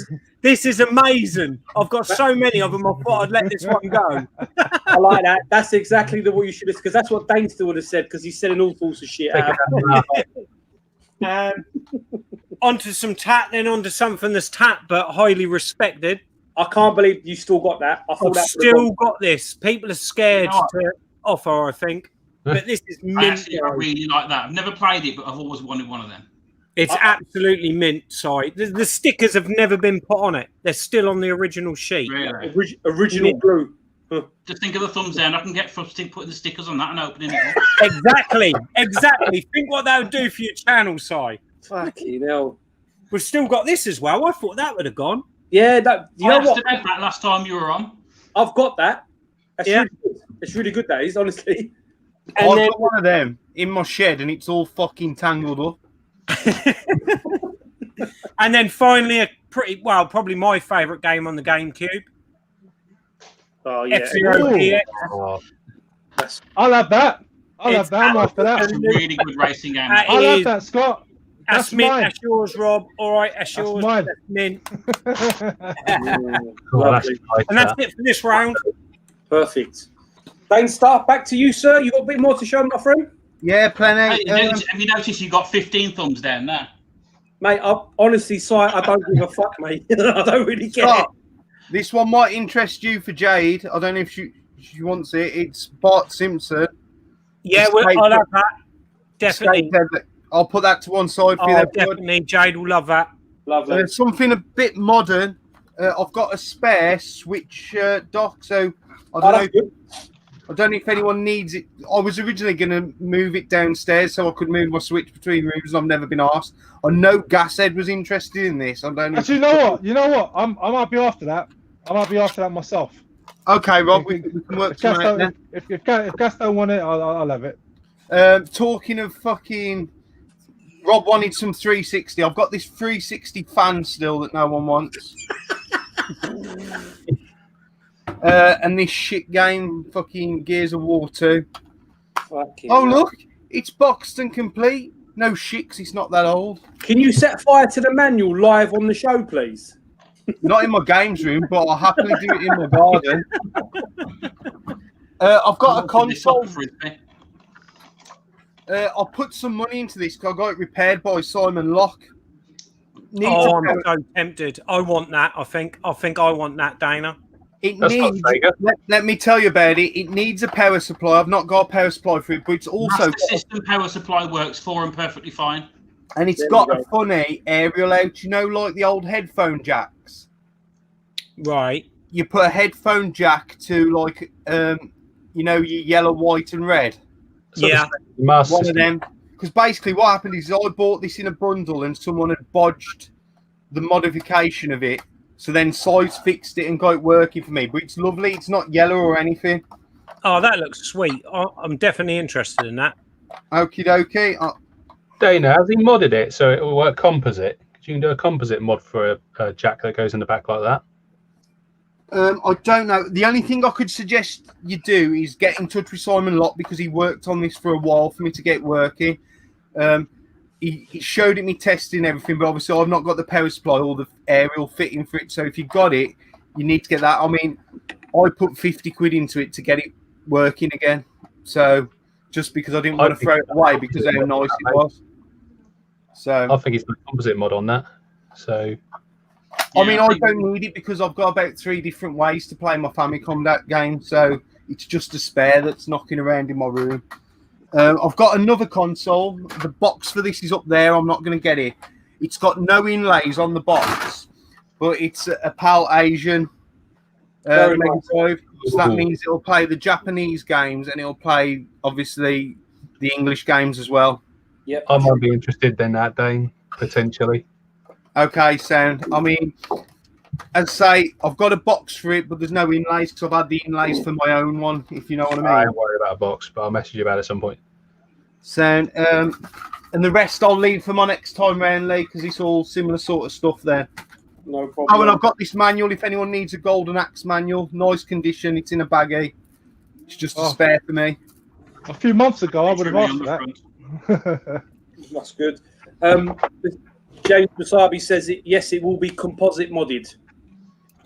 This is amazing. I've got so many of them. I thought I'd let this one go. I like that. That's exactly what you should have, because that's what Dane still would have said, because he's selling all sorts of shit out. Onto some Tap, then onto something that's Tap but highly respected. I can't believe you still got that. I've still got this. People are scared to offer, I think. But this is mint. I really like that. I've never played it, but I've always wanted one of them. It's absolutely mint, sorry. The stickers have never been put on it. They're still on the original sheet. Really? Original glue. Just think of the thumbs down. I can get frustrated putting the stickers on that and opening it up. Exactly. Think what that would do for your channel, Si. Fucking hell. We've still got this as well. I thought that would have gone. Yeah, that. You I know asked what? about that last time you were on. I've got that. That's Yeah. really good. It's really good. That is honestly. And I've then, got one of them in my shed, and it's all fucking tangled up. and then finally, probably my favourite game on the GameCube. Oh yeah. F-Zero PX. Oh, I'll have that. I'll have It's that. I'm after that. That's a really good racing game. That I'll have is- that, Scott. That's That's mint. mine. That's yours, Rob. All right, that's yours. mine. That's mint. oh, that's Lovely. nice, And that's that. it for this round. Perfect. Dane Star, back to you, sir. You got a bit more to show, my friend? Yeah, plenty. Have you noticed you got 15 thumbs down there? Mate, honestly, Si, I don't give a fuck, mate. I don't really care. Scott, this one might interest you for Jade. I don't know if she wants it. It's Bart Simpson. Yeah, I'll have that. Definitely. I'll put that to one side for you. Oh, there, bud. definitely. Jade will love that. Lovely. Something a bit modern. I've got a spare Switch dock, so I Oh, don't that's know. good. I don't know if anyone needs it. I was originally going to move it downstairs so I could move my Switch between rooms. I've never been asked. I know Gashead was interested in this. I don't know. Actually, you know what? I might be after that. I might be after that myself. Okay, Rob, we can work If Gas something out don't, if Gas don't want it, I'll have it. Talking of fucking, Rob wanted some 360. I've got this 360 fan still that no one wants. And this shit game, fucking Gears of War 2. Fucking Oh, hell. look, it's boxed and complete. No shit, 'cause it's not that old. Can you set fire to the manual live on the show, please? Not in my games room, but I'll happily do it in my garden. I've got a console. I'll put some money into this because I got it repaired by Simon Locke. I'm so tempted. I want that. I think I want that, Dana. It That's not needs. Sega. Let me tell you about it. It needs a power supply. I've not got a power supply for it, but it's also Master System power supply works for them perfectly fine. and it's There got we a funny aerial out. You know, like the old headphone jacks. Right. You put a headphone jack to like you know, your yellow, white, and red. So Yeah. the Master One of System. them. Because basically, what happened is I bought this in a bundle, and someone had bodged the modification of it. So then Size fixed it and got it working for me. But it's lovely. It's not yellow or anything. Oh, that looks sweet. I'm definitely interested in that. Okie dokie. Dana, has he modded it so it will work composite? You can do a composite mod for a jack that goes in the back like that. I don't know. The only thing I could suggest you do is get in touch with Simon Locke because he worked on this for a while for me to get working. He showed it me testing everything, but obviously I've not got the power supply or the aerial fitting for it. So if you got it, you need to get that. I mean, I put 50 quid into it to get it working again. So just because I didn't want to throw it away because of how nice it was. So I think it's the composite mod on that. So I mean, I don't need it because I've got about 3 different ways to play my Famicom that game. So it's just a spare that's knocking around in my room. I've got another console. The box for this is up there. I'm not going to get it. It's got no inlays on the box, but it's a PAL Asian Very Mega nice. Drive. So that Ooh. means it'll play the Japanese games and it'll play, obviously, the English games as well. Yep. I might be interested in that, Dane, potentially. Okay, sound. I mean, as I say, I've got a box for it, but there's no inlays because I've had the inlays for my own one, if you know what I mean. I don't worry about a box, but I'll message you about it at some point. Sound. And the rest I'll leave for my next time round, Lee, because it's all similar sort of stuff there. No problem. Oh, and I've got this manual. If anyone needs a Golden Axe manual, nice condition. It's in a baggie. It's just a spare for me. A few months ago, I would have Really asked on for the that. front. That's good. James Wasabi says yes, it will be composite modded.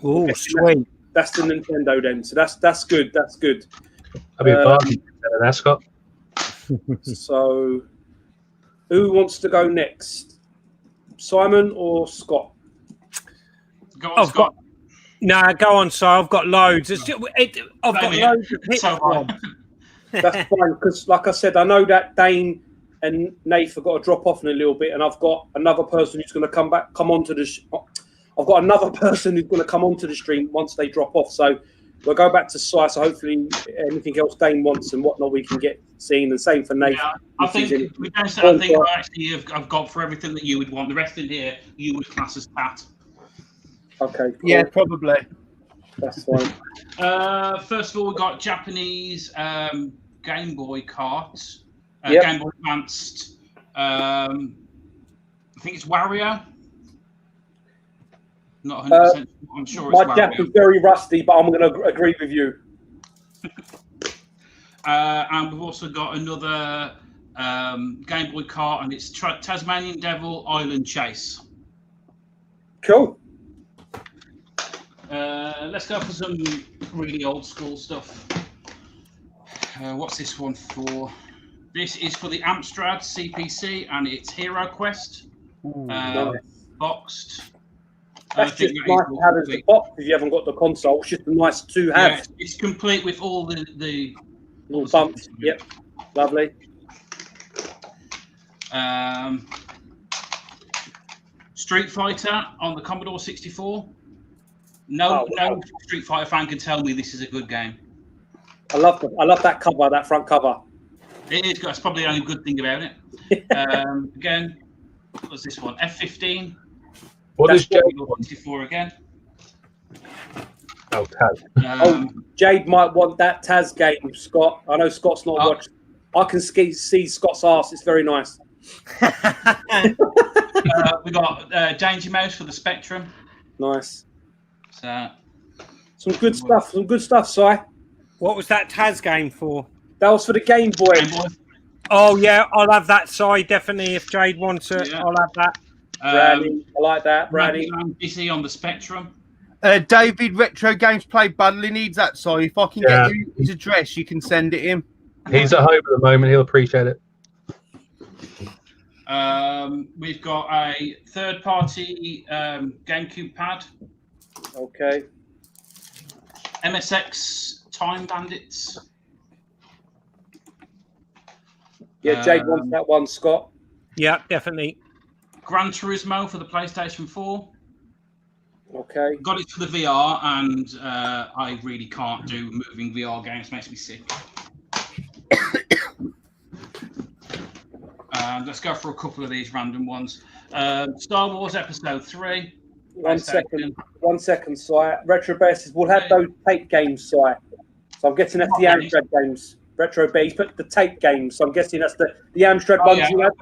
Oh, Yes, sweet. That's the Nintendo then. So that's good. That's good. I'll be a bargain there, Scott. So who wants to go next? Simon or Scott? Go on, I've Scott. Nah, go on, Si. I've got loads. I've got Same here. loads of hits. So far. That's fine because, like I said, I know that Dane and Nath have got to drop off in a little bit, and I've got another person who's going to come onto the. I've got another person who's going to come onto the stream once they drop off. So we'll go back to Si. So hopefully, anything else Dane wants and whatnot, we can get seen. And same for Nathan. Yeah, I think I've got for everything that you would want. The rest in here, you would class as Pat. Okay. Cool. Yeah, probably. That's fine. First of all, we got Japanese Game Boy carts, Yep. Game Boy Advanced. I think it's Wario. Not 100%. I'm sure it's My Wario. Jap is very rusty, but I'm going to agree with you. And we've also got another Game Boy cart, and it's Tasmanian Devil Island Chase. Cool. Let's go for some really old school stuff. What's this one for? This is for the Amstrad CPC, and it's Hero Quest. Nice. Boxed. That's just nice to have as the box if you haven't got the console. It's just nice to have. Yeah, it's complete with all the Little bumps. Yep. Lovely. Street Fighter on the Commodore 64. No Street Fighter fan can tell me this is a good game. I love that cover, that front cover. It is. That's probably the only good thing about it. Again, what's this one? F-15. What is Jade? 64 again. Oh, Taz. Jade might want that Taz game, Scott. I know Scott's not watching. I can see Scott's arse. It's very nice. We got Danger Mouse for the Spectrum. Nice. So, some good stuff. Some good stuff, Si. What was that Taz game for? That was for the Game Boy. Oh yeah, I'll have that side definitely. If Jade wants it, yeah. I'll have that. Brownie, I like that. Brownie. Busy on the Spectrum. David, Retro Games Play badly needs that. So if I can get you his address, you can send it him. He's at home at the moment. He'll appreciate it. We've got a third-party GameCube pad. Okay. MSX Time Bandits. Yeah, Jade wants that one, Scott. Yeah, definitely. Gran Turismo for the PlayStation 4. Okay. Got it for the VR, and I really can't do moving VR games. Makes me sick. Let's go for a couple of these random ones. Star Wars Episode 3. 1 second. 1 second, Si. Retro Bases will have those tape games, Si. So I'm guessing that's the Amstrad games. Retro Base, but the tape games. So I'm guessing that's the Amstrad ones you have.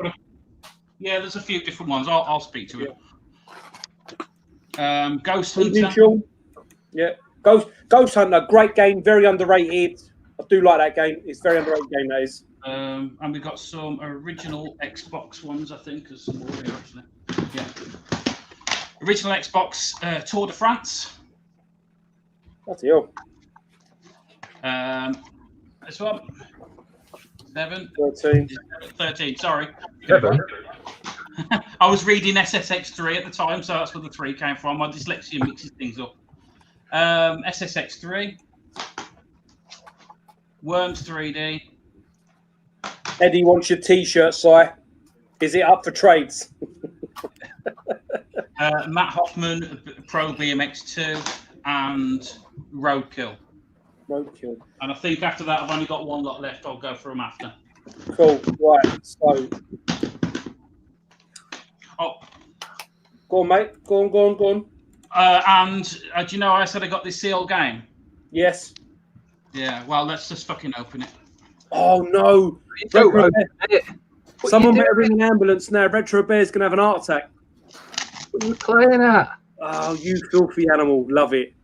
Yeah, there's a few different ones. I'll speak to it. Ghost Hunter. Hunter. Yeah, Ghost Hunter, great game, very underrated. I do like that game. It's a very underrated game, that is. And we've got some original Xbox ones, I think. There's some more here, actually. Yeah. Original Xbox Tour de France. That's you. This one. 7. 13, sorry. 7. I was reading SSX3 at the time, so that's where the 3 came from. My dyslexia mixes things up. SSX3. Worms 3D. Eddie wants your T-shirt, Si. Is it up for trades? Matt Hoffman, Pro BMX2, and Roadkill. Roadkill. And I think after that, I've only got one lot left. I'll go for them after. Cool. Right. So. Oh. Go on, mate. Go on. And do you know I said I got this sealed game? Yes. Yeah. Well, let's just fucking open it. Oh no! Someone better ring an ambulance now. Retro Bear's gonna have an heart attack. What are you playing at? Oh, you filthy animal! Love it.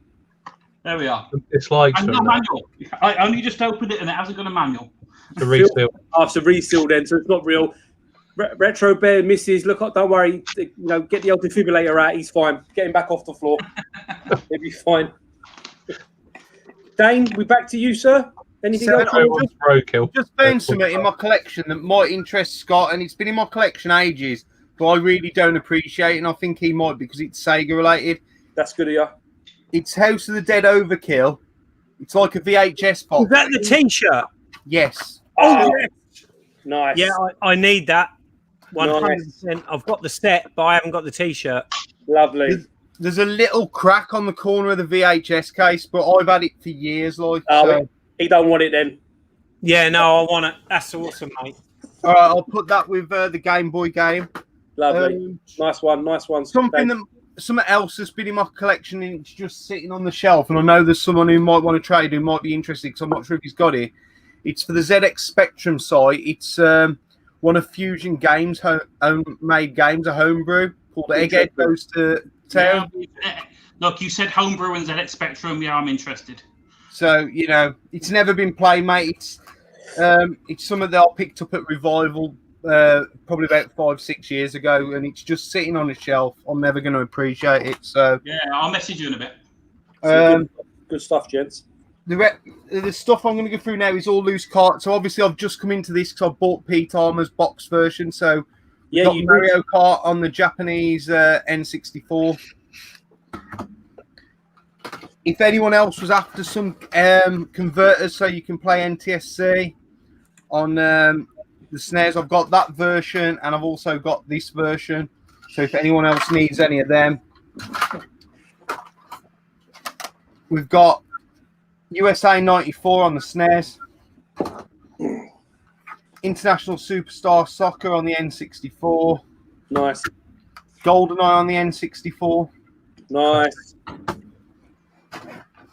There we are. It's like and not manual. I only just opened it and it hasn't got a manual. The reseal. After reseal, then, so it's not real. Retro Bear misses. Look, don't worry. You know, get the old defibrillator out. He's fine. Get him back off the floor. He'll be fine. Dane, we back to you, sir. Anything else? Just found something in my collection that might interest Scott, and it's been in my collection ages, but I really don't appreciate it, and I think he might because it's Sega related. That's good of you. It's House of the Dead Overkill. It's like a VHS pop. Is that the T-shirt? Yes. Oh, yes. Nice. Yeah, I need that. 100%. I've got the set, but I haven't got the T-shirt. Lovely. There's a little crack on the corner of the VHS case, but I've had it for years. Like, so. He don't want it then. Yeah, no, I want it. That's awesome, mate. All right, I'll put that with the Game Boy game. Lovely. Nice one. Something else that's been in my collection and it's just sitting on the shelf, and I know there's someone who might want to trade who might be interested because I'm not sure if he's got it. It's for the ZX Spectrum site. It's one of Fusion Games' homemade games, a homebrew called Egghead Goes to Town. Yeah, look, you said homebrew and ZX Spectrum. Yeah, I'm interested. So, you know, it's never been played, mate. It's something that I picked up at Revival probably about 5-6 years ago, and it's just sitting on a shelf. I'm never going to appreciate it. So yeah, I'll message you in a bit. Good stuff, gents. The stuff I'm going to go through now is all loose carts. So obviously, I've just come into this because I bought Pete Armour's box version. So yeah, got Mario Kart on the Japanese N64. If anyone else was after some converters so you can play NTSC on the SNES, I've got that version, and I've also got this version. So if anyone else needs any of them, we've got USA 94 on the SNES, International Superstar Soccer on the N64. Nice. GoldenEye on the N64. Nice.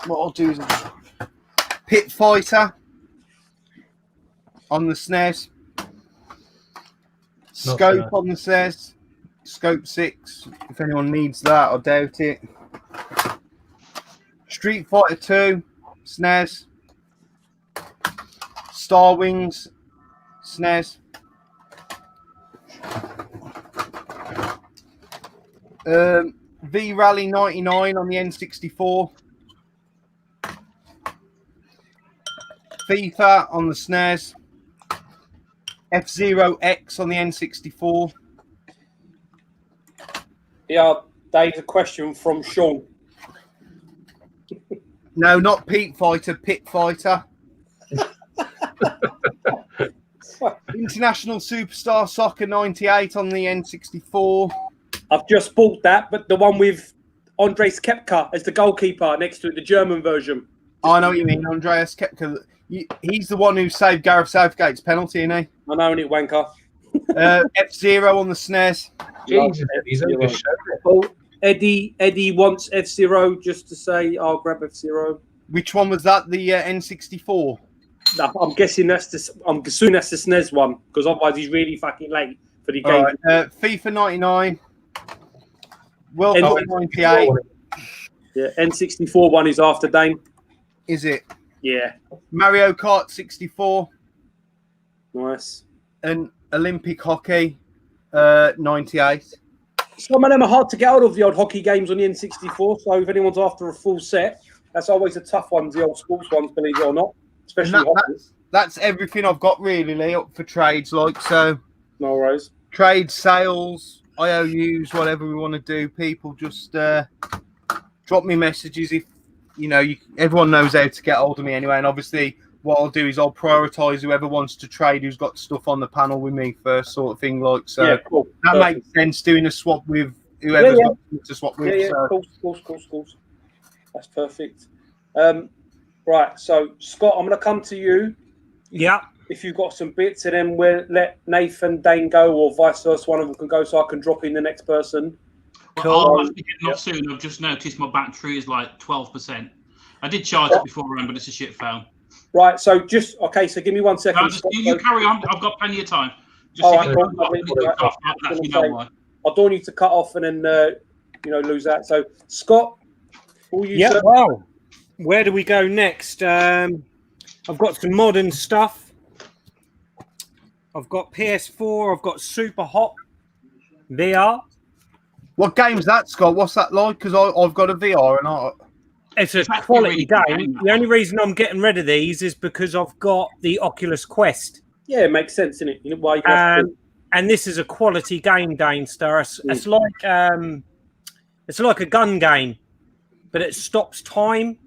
What I'll do is Pit Fighter on the SNES. Scope on the SNES. Scope 6. If anyone needs that, I doubt it. Street Fighter 2 SNES. Star Wings SNES. V Rally 99 on the N64. FIFA on the SNES. F-Zero X on the N64. Yeah, Dave, a question from Sean. No, not Pete Fighter, Pit Fighter. International Superstar Soccer 98 on the N64. I've just bought that, but the one with Andres Kepka as the goalkeeper next to it, the German version. I know what you mean, Andreas Kepka. He's the one who saved Gareth Southgate's penalty, isn't he? I know, it wanker. F-Zero on the SNES. Jesus, he's only just shown it. Oh, Eddie wants F-Zero just to say, I'll grab F-Zero. Which one was that? The N64? No, I'm guessing I'm assuming that's the SNES one, because otherwise he's really fucking late for the game. Right, FIFA 99. World Cup 98. Yeah, N64 one is after Dane. Is it? Yeah. Mario Kart 64. Nice. And Olympic Hockey 98. Some of them are hard to get out of, the old hockey games on the N64. So if anyone's after a full set, that's always a tough one, the old sports ones, believe it or not. Especially that's everything I've got really, Lee, up for trades. Like, so no worries. Trade, sales, IOUs, whatever we want to do. People just drop me messages if everyone knows how to get hold of me anyway. And obviously, what I'll do is I'll prioritise whoever wants to trade, who's got stuff on the panel with me first, sort of thing. Like, so yeah, cool. That makes sense. Doing a swap with whoever's got to swap with. Yeah, so. Cool. That's perfect. Right, so Scott, I'm going to come to you. Yeah. If you've got some bits, and then we'll let Nathan, Dane go, or vice versa. One of them can go, so I can drop in the next person. Well, I'm actually getting off soon. I've just noticed my battery is like 12%. I did charge it beforehand, but it's a shit phone. Right, so so give me 1 second. No, you carry on. I've got plenty of time. I don't want you to cut off and then lose that. So Scott, yeah. Well, where do we go next? I've got some modern stuff. I've got PS4. I've got Super Hot VR. What game's that, Scott? What's that like? Because I've got a VR and I. It's a quality game. The only reason I'm getting rid of these is because I've got the Oculus Quest. Yeah, it makes sense, isn't it? You know why? And this is a quality game, Danester. It's like a gun game, but it stops time.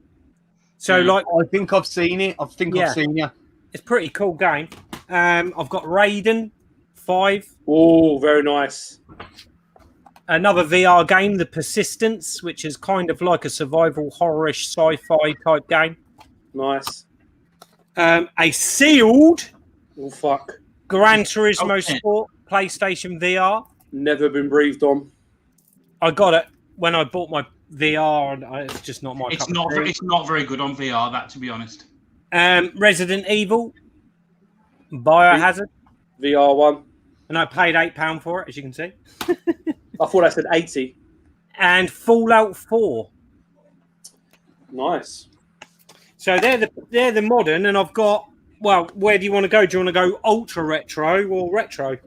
So, I think I've seen it. I've seen you. It's a pretty cool game. I've got Raiden 5. Oh, very nice. another VR game, The Persistence, which is kind of like a survival horror-ish sci-fi type game. Nice. A sealed Oh, fuck. Gran Turismo Okay. Sport PlayStation VR. Never been breathed on. I got it when I bought my VR, and it's just not my It's cup not. of tea. It's not very good on VR. That, to be honest. Resident Evil, Biohazard, VR one. and I paid £8 for it, as you can see. I thought I said 80. And Fallout 4. Nice. So they're the modern, and I've got. Well, where do you want to go? Do you want to go ultra retro or retro?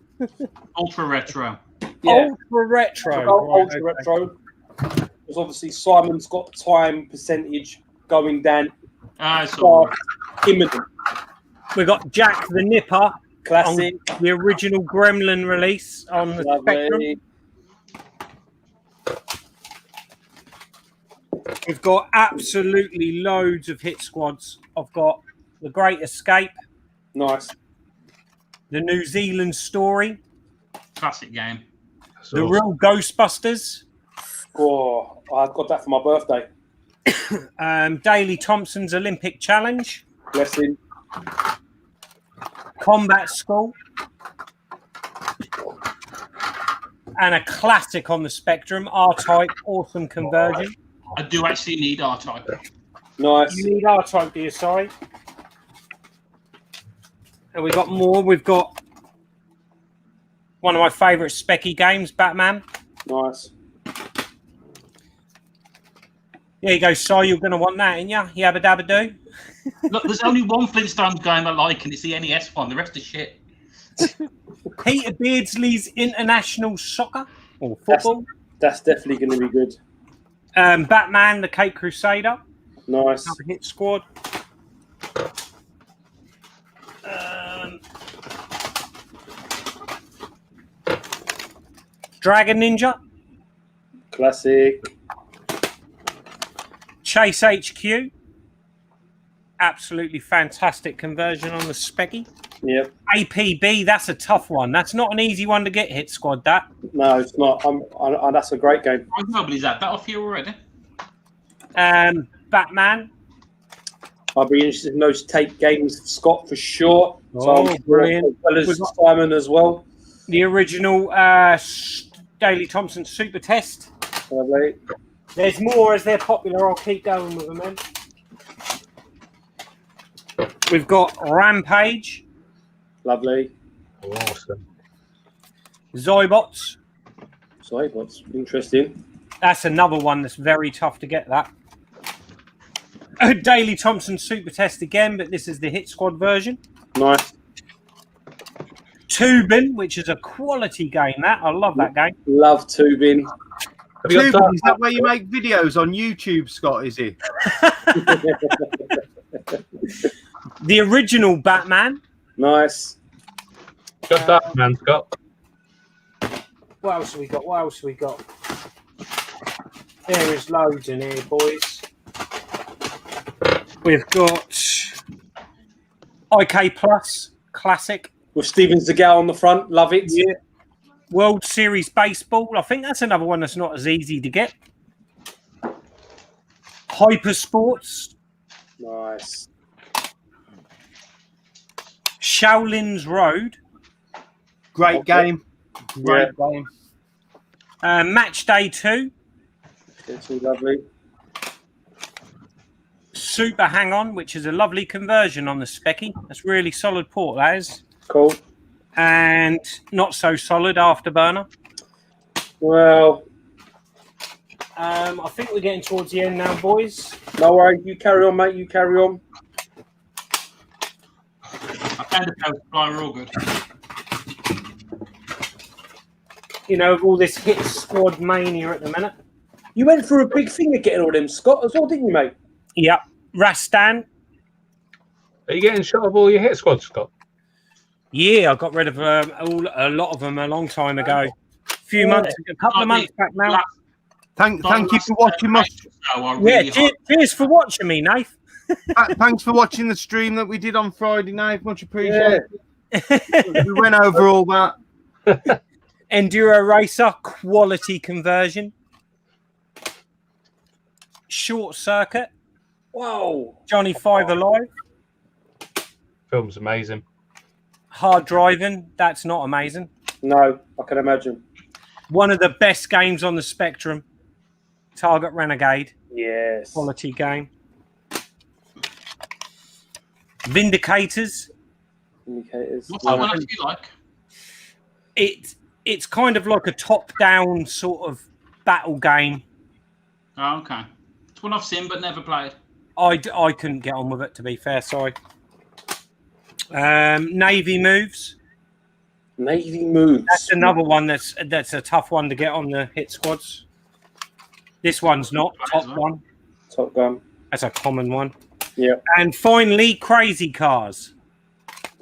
Ultra retro. Yeah. Ultra retro. I'll go Right, ultra okay. retro. Because obviously Simon's got time percentage going down. It's all right. Imminent. We've got Jack the Nipper, Classic. on the original Gremlin release on the Spectrum. Lovely. We've got absolutely loads of hit squads. I've got The Great Escape, Nice. The New Zealand Story, Classic game. The Real Ghostbusters, Oh, I got that for my birthday. Daley Thompson's Olympic Challenge, Blessing. Combat School, and a classic on the Spectrum, R-Type Awesome Conversion. I do actually need R-Type. Nice. You need R-Type, do you? Sorry. And we've got more. We've got one of my favourite specky games, Batman. Nice. There you go, Si. You're going to want that, ain't you? Yabba dabba do. Look, there's only one Flintstones game I like, and it's the NES one. The rest is shit. Peter Beardsley's International Soccer or Football. That's definitely going to be good. Batman, the Cape Crusader. Nice. Another hit squad. Dragon Ninja. Classic. Chase HQ. Absolutely fantastic conversion on the Specky. Yep. APB, that's a tough one. That's not an easy one to get, hit squad, that. No, it's not. That's a great game. Nobody's had that off you already. Batman. I'll be interested in those tape games, Scott, for sure. Oh, brilliant. As well We've as got- Simon as well. The original Daley Thompson Super Test. Lovely. There's more as they're popular. I'll keep going with them, then. We've got Rampage, Lovely. Awesome. Zybots. Sorry, what's interesting? That's another one that's very tough to get, that. Daley Thompson Super Test again, but this is the Hit Squad version. Nice. Tubin, which is a quality game, that. I love that game. Love tubing. Have you got Tubin, is that where you make videos on YouTube, Scott? Is it? The original Batman. Nice. got that, man, Scott? What else have we got? What else have we got? There is loads in here, boys. We've got IK Plus Classic. With Steven Seagal on the front. Love it. Yeah. World Series Baseball. I think that's another one that's not as easy to get. Hyper Sports. Nice. Shaolin's Road. Great game. Great game. Match Day 2. It's all lovely. Super Hang On, which is a lovely conversion on the Specky. That's really solid port, that is. Cool. And not so solid Afterburner. Well, I think we're getting towards the end now, boys. no worries. You carry on, mate. You carry on. I found a power supply. We're all good. You know, with all this hit squad mania at the minute. You went through a big thing of getting all them, Scott, as well, didn't you, mate? Yep. Rastan. Are you getting shot of all your hit squads, Scott? Yeah, I got rid of a lot of them a long time ago. A couple of months back now. Thank you for watching my. Cheers for watching me, Nath. Thanks for watching the stream that we did on Friday night. Much appreciated. We went over all that. Enduro Racer, quality conversion. Short Circuit, Whoa. Johnny Five Alive. Film's amazing. Hard Driving, that's not amazing. No, I can imagine. One of the best games on the spectrum. Target Renegade, Yes. quality game. Vindicators. Indicators. What's that one actually like? It's kind of like a top-down sort of battle game. Oh, okay. It's one I've seen but never played. I couldn't get on with it, to be fair. Sorry. Navy Moves. Navy Moves. That's another one that's a tough one to get on the hit squads. This one's not Top Gun. Top Gun. That's a common one. Yeah. And finally, Crazy Cars.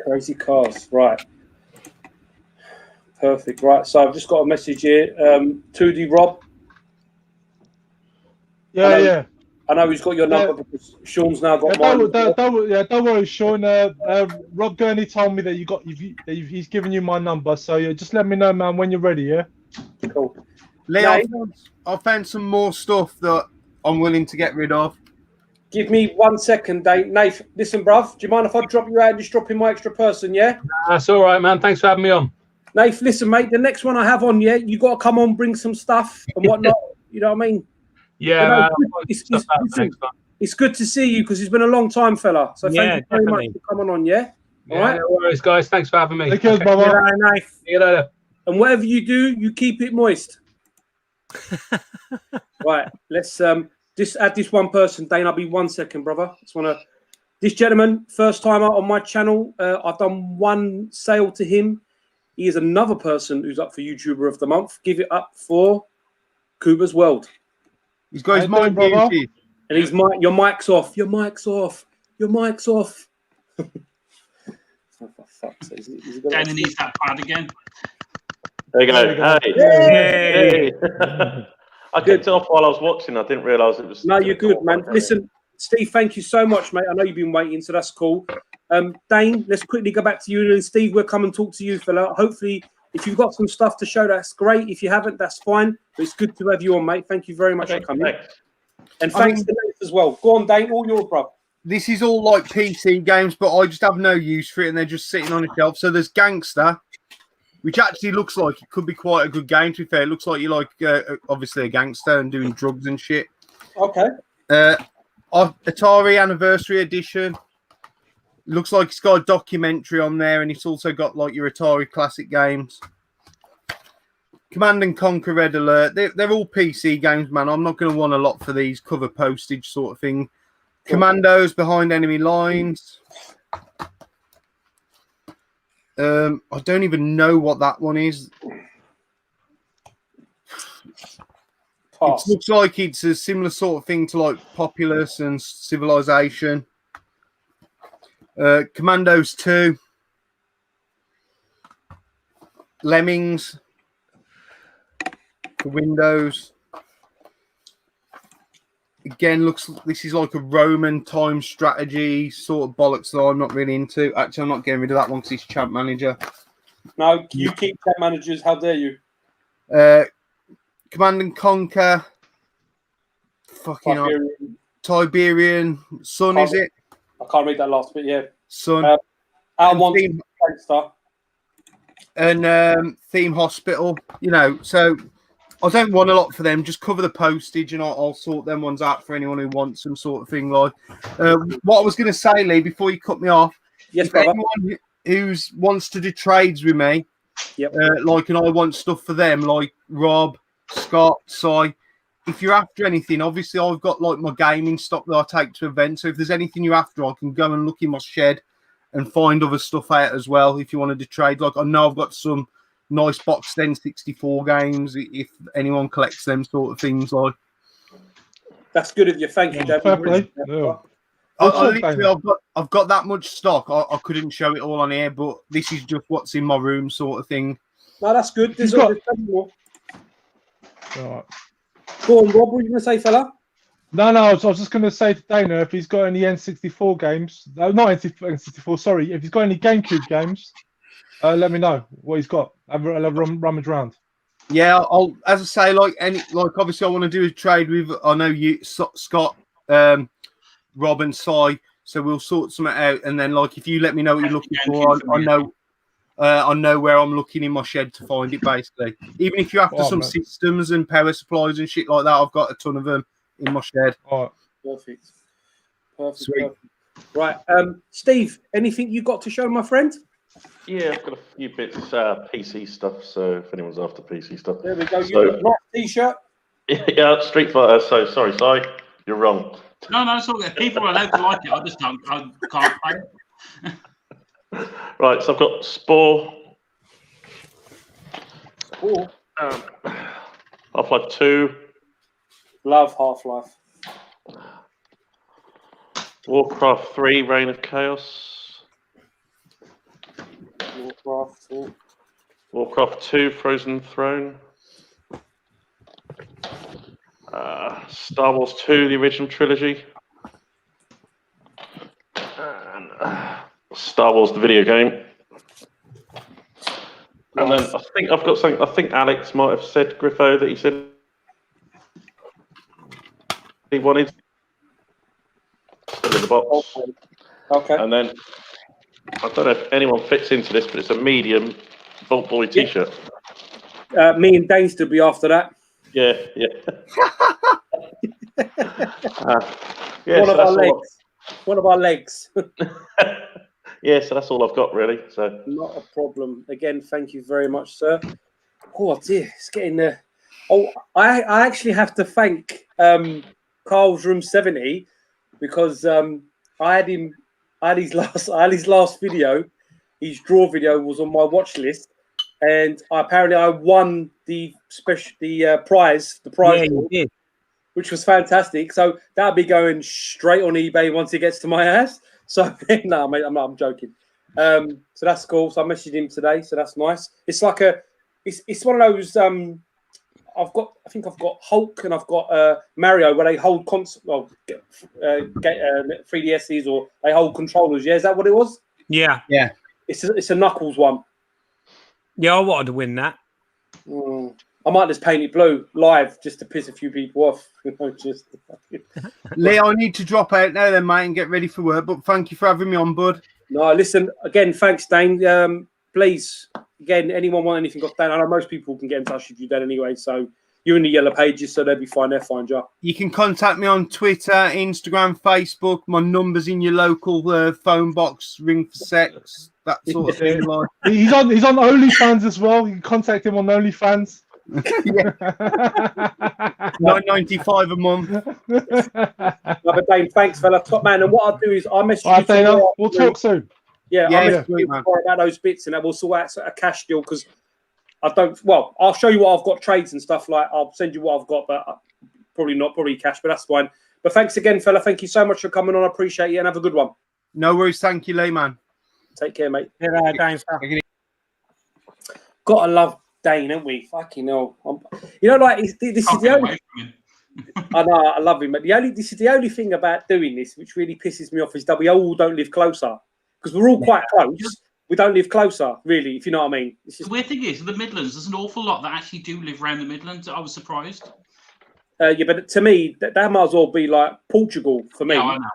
Crazy Cars. Right. Perfect. Right. So I've just got a message here. 2D Rob. Yeah. I know he's got your number because Sean's now got mine. Don't worry, Sean. Rob Gurney told me that he's given you my number, so just let me know, man, when you're ready. Yeah. Cool. Lee, I found some more stuff that I'm willing to get rid of. Give me 1 second, Dave. Nath, listen, bruv. Do you mind if I drop you out and just drop in my extra person? Yeah. That's all right, man. Thanks for having me on. Nath, listen, mate. The next one I have on, you got to come on, bring some stuff and whatnot. You know what I mean? Yeah, man, man. It's good to see you because it's been a long time, fella. So thank you very much for coming on. Yeah. All right. No worries, guys. Thanks for having me. Take care, brother. See you later. And whatever you do, you keep it moist. Right. Let's just add this one person, Dane. I'll be 1 second, brother. Just want to. This gentleman, first timer on my channel. I've done one sale to him. He is another person who's up for YouTuber of the month. Give it up for Kuba's World. He's got his mic muted. And he's your mic's off. Your mic's off. Your mic's off. Oh, for fuck's sake. Danny needs that pad again. There you go. Hey. I kicked it off while I was watching. I didn't realise it was. No, you're good, man. Listen, Steve, thank you so much, mate. I know you've been waiting, so that's cool. Dane, let's quickly go back to you. And Steve, we'll come and talk to you, fella. Hopefully, if you've got some stuff to show, that's great. If you haven't, that's fine. But it's good to have you on, mate. Thank you very much for coming. Thanks. And thanks to Nate as well. Go on, Dane. All yours, bro. This is all like PC games, but I just have no use for it, and they're just sitting on a shelf. So there's Gangster, which actually looks like it could be quite a good game, to be fair. It looks like you're like, obviously, a gangster and doing drugs and shit. Okay. Atari Anniversary Edition. Looks like it's got a documentary on there, and it's also got like your Atari classic games. Command and Conquer Red Alert. They're all PC games, man. I'm not going to want a lot for these cover postage sort of thing. Commandos Behind Enemy Lines. I don't even know what that one is. It looks like it's a similar sort of thing to like Populous and Civilization. Commandos 2. Lemmings. For Windows. Again, this is like a Roman time strategy sort of bollocks that I'm not really into. Actually, I'm not getting rid of that one because it's Champ Manager. No, you keep Champ Managers. How dare you? Command and Conquer. Fucking Tiberian Sun, is it? I can't read that last bit, yeah. Sun. And Theme Hospital. You know, so I don't want a lot for them. Just cover the postage, and I'll sort them ones out for anyone who wants some sort of thing. Like what I was going to say, Lee, before you cut me off. Yes, if anyone who wants to do trades with me, like, and I want stuff for them, like Rob, Scott, Si. If you're after anything, obviously I've got like my gaming stock that I take to events. So if there's anything you're after, I can go and look in my shed and find other stuff out as well. If you wanted to trade, like I know I've got some nice boxed N64 games. If anyone collects them sort of things, like that's good of you. Thank you, David. I've got that much stock. I couldn't show it all on here, but this is just what's in my room, sort of thing. No, that's good. There's more. All right. Go on, Rob. What were you going to say, fella? No, I was just going to say to Dana, if he's got any N64 games, not N64, sorry, if he's got any GameCube games, let me know what he's got. I'll rummage around. Yeah, I'll as I say, like obviously I want to do a trade with I know you Scott, Rob and Si, so we'll sort something out, and then like if you let me know what you're looking for, I know where I'm looking in my shed to find it basically. Even if you're after some systems and power supplies and shit like that, I've got a ton of them in my shed. All right. Perfect. Sweet. Right. Steve, anything you got to show, my friend? Yeah, I've got a few bits PC stuff, so if anyone's after PC stuff. There we go. You've got a nice t-shirt. Yeah, Street Fighter. So sorry, Si, you're wrong. No, it's all good. People are allowed to like it. I just can't play it. Right, so I've got Spore. Half-Life 2. Love Half-Life. Warcraft 3, Reign of Chaos. Warcraft 2, Frozen Throne. Star Wars 2, the original trilogy. And Star Wars, the video game. And then I think I've got something. I think Alex might have said, Griffo, that he said he wanted. Still in the box. Okay. And then I don't know if anyone fits into this, but it's a medium Bolt Boy t-shirt. Me and Dane still be after that. Yeah. One of our legs. Yeah, so that's all I've got really. So not a problem. Again, thank you very much, sir. Oh dear, it's getting there. Oh, I actually have to thank Carl's Room 70 because I had his last video. His draw video was on my watch list, and apparently I won the prize. Yeah, you did. Which was fantastic. So that'll be going straight on eBay once it gets to my house. So no, mate, I'm joking. So that's cool. So I messaged him today. So that's nice. It's like it's one of those. I think I've got Hulk and I've got Mario where they hold 3DSs or they hold controllers. Yeah, is that what it was? Yeah. It's a Knuckles one. Yeah, I wanted to win that. I might just paint it blue live just to piss a few people off. Lee, I need to drop out now then, mate, and get ready for work. But thank you for having me on, bud. No, listen, again, thanks, Dane. Please, again, anyone want anything off Dane? I know most people can get in touch with you, Dan, anyway. So you're in the yellow pages, so they'll be fine. They'll find you. You can contact me on Twitter, Instagram, Facebook. My number's in your local phone box. Ring for sex, that sort of thing. Like. He's on OnlyFans as well. You can contact him on OnlyFans. $9.95 a month. But Dane, thanks, fella, top man. And what I'll do is I'll message you. Dana, we'll talk soon. Yeah, I'll message you about those bits, and then we'll sort out a cash deal because I don't. Well, I'll show you what I've got, trades and stuff. Like I'll send you what I've got, but probably cash. But that's fine. But thanks again, fella. Thank you so much for coming on. I appreciate you, and have a good one. No worries. Thank you, Lee, man. Take care, mate. Yeah, Dane. Gotta love Dane, haven't we? Fucking hell. You know, like this is the only. I know, I love him, but this is the only thing about doing this which really pisses me off is that we all don't live closer because we're all quite close. We don't live closer, really, if you know what I mean. It's just... The weird thing is, the Midlands, there's an awful lot that actually do live around the Midlands. I was surprised. Yeah, but to me, that might as well be like Portugal for me. Yeah, I know.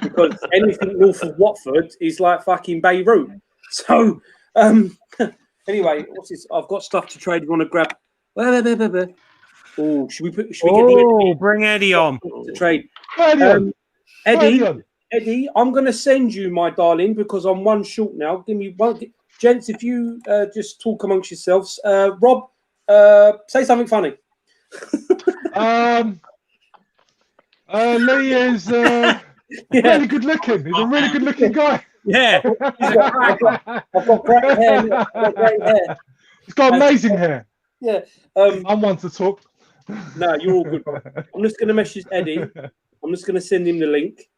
Because anything north of Watford is like fucking Beirut. So, anyway, what's this? I've got stuff to trade. You want to grab? Oh, should we get the bring Eddie on to trade? Eddie, I'm going to send you, my darling, because I'm one short now. Give me one, gents. If you just talk amongst yourselves, Rob, say something funny. Lee is really good looking. He's a really good looking guy. Yeah, I've got great hair. He's got amazing hair. Yeah, I'm one to talk. No, you're all good. I'm just going to message Eddie. I'm just going to send him the link.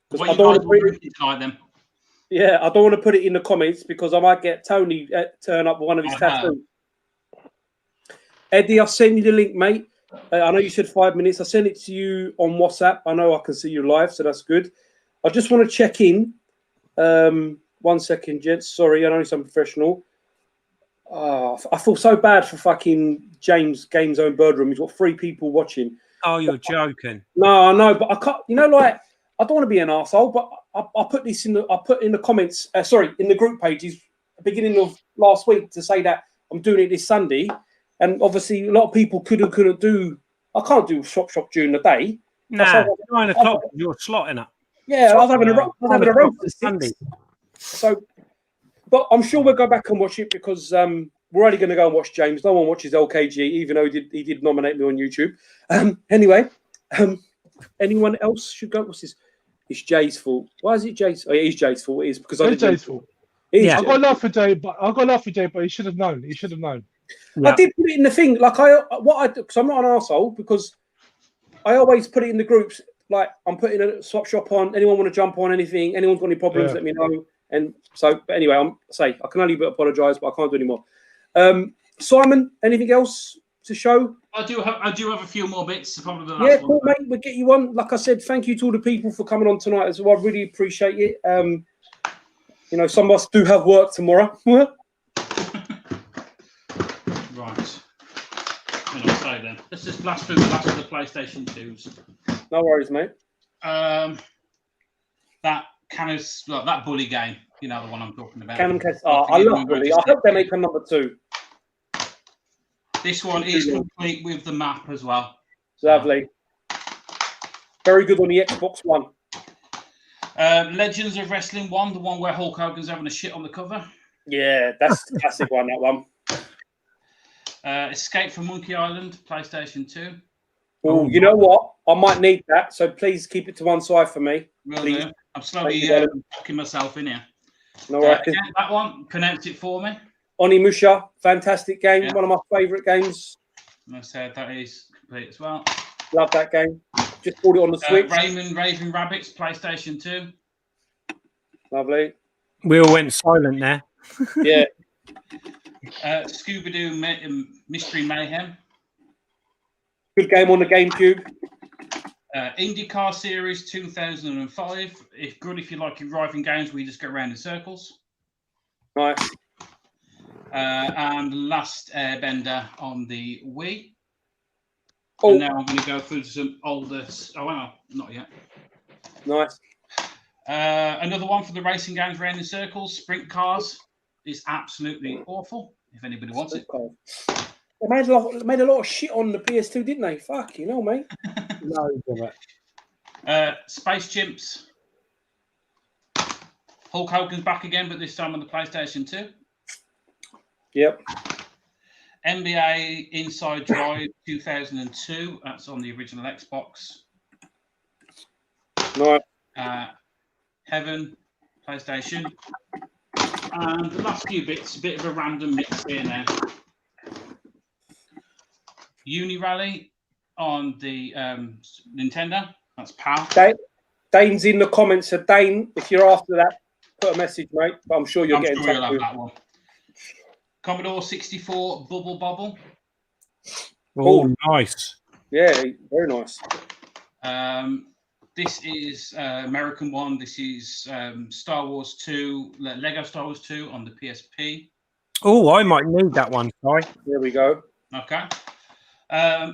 What I don't want to put it tonight, then? Yeah, I don't want to put it in the comments because I might get Tony turn up with one of his tattoos. Eddie, I'll send you the link, mate. I know you said 5 minutes. I sent it to you on WhatsApp. I know I can see you live, so that's good. I just want to check in. One 1 second, gents. Sorry, I know I'm professional. Oh, I feel so bad for fucking James Game Zone Birdroom. He's got 3 people watching. Oh, you're joking. No, I know, but I can't. You know, like I don't want to be an arsehole, but I put this in the. I put in the comments. In the group pages, beginning of last week, to say that I'm doing it this Sunday, and obviously a lot of people couldn't do. I can't do shop during the day. Nah, 9 o'clock. You're slotting up. Yeah, I was having a roast at Sunday. 6. So, but I'm sure we'll go back and watch it because we're only going to go and watch James. No one watches LKG, even though he did nominate me on YouTube. Anyway, anyone else should go? What's this? It's Jay's fault. Why is it Jay's? Oh, it is Jay's fault. It is because It's Jay's fault. Yeah. I got love for Jay, but he should have known. He should have known. Yeah. I did put it in the thing. Like because I'm not an arsehole, because I always put it in the groups. Like I'm putting a swap shop on. Anyone want to jump on anything? Anyone's got any problems? Let me know. And so, but anyway, I can only apologise, but I can't do any more. Simon, anything else to show? I do have a few more bits. Probably the Yeah, last cool, one. mate. We'll get you on. Like I said, thank you to all the people for coming on tonight as well. I really appreciate it. You know, some of us do have work tomorrow. Right. Say then. Let's just blast through the last of the PlayStation 2s. No worries, mate. That bully game. You know the one I'm talking about. Cannon Cast. I love Bully. I hope they make a number 2. This one is complete with the map as well. Lovely. Very good on the Xbox One. Legends of Wrestling 1, the one where Hulk Hogan's having a shit on the cover. Yeah, that's the classic one, that one. Escape from Monkey Island, PlayStation 2. Oh, you know what? I might need that, so please keep it to one side for me. Really? I'm slowly fucking myself in here. No worries. Again, that one, pronounce it for me. Onimusha, fantastic game. One of my favourite games. I said that is complete as well. Love that game. Just bought it on the Switch. Raving Rabbits, PlayStation 2. Lovely. We all went silent there. Yeah. Scooby-Doo Mystery Mayhem. Good game on the GameCube. IndyCar Series 2005. If you like your driving games where you just go around in circles. Nice. And Last Airbender on the Wii. Oh. And now I'm going to go through some older. Oh, well, not yet. Nice. Another one for the racing games around in circles. Sprint Cars is absolutely awful. If anybody wants it. They made a lot of shit on the PS2, didn't they? Fuck, you know, mate. No, damn it. Space Chimps. Hulk Hogan's back again, but this time on the PlayStation 2. Yep. NBA Inside Drive 2002. That's on the original Xbox. Nice. Heaven, PlayStation. And the last few bits, a bit of a random mix here now. Uni Rally on the Nintendo. That's PAL. Dane's in the comments. So Dane, if you're after that, put a message, mate. But I'm sure you'll get in touch you'll with have that one. Commodore 64 Bubble Bobble. Oh, nice. Yeah, very nice. This is American one. This is Star Wars 2, Lego Star Wars 2 on the PSP. Oh, I might need that one. Sorry. There we go. Okay.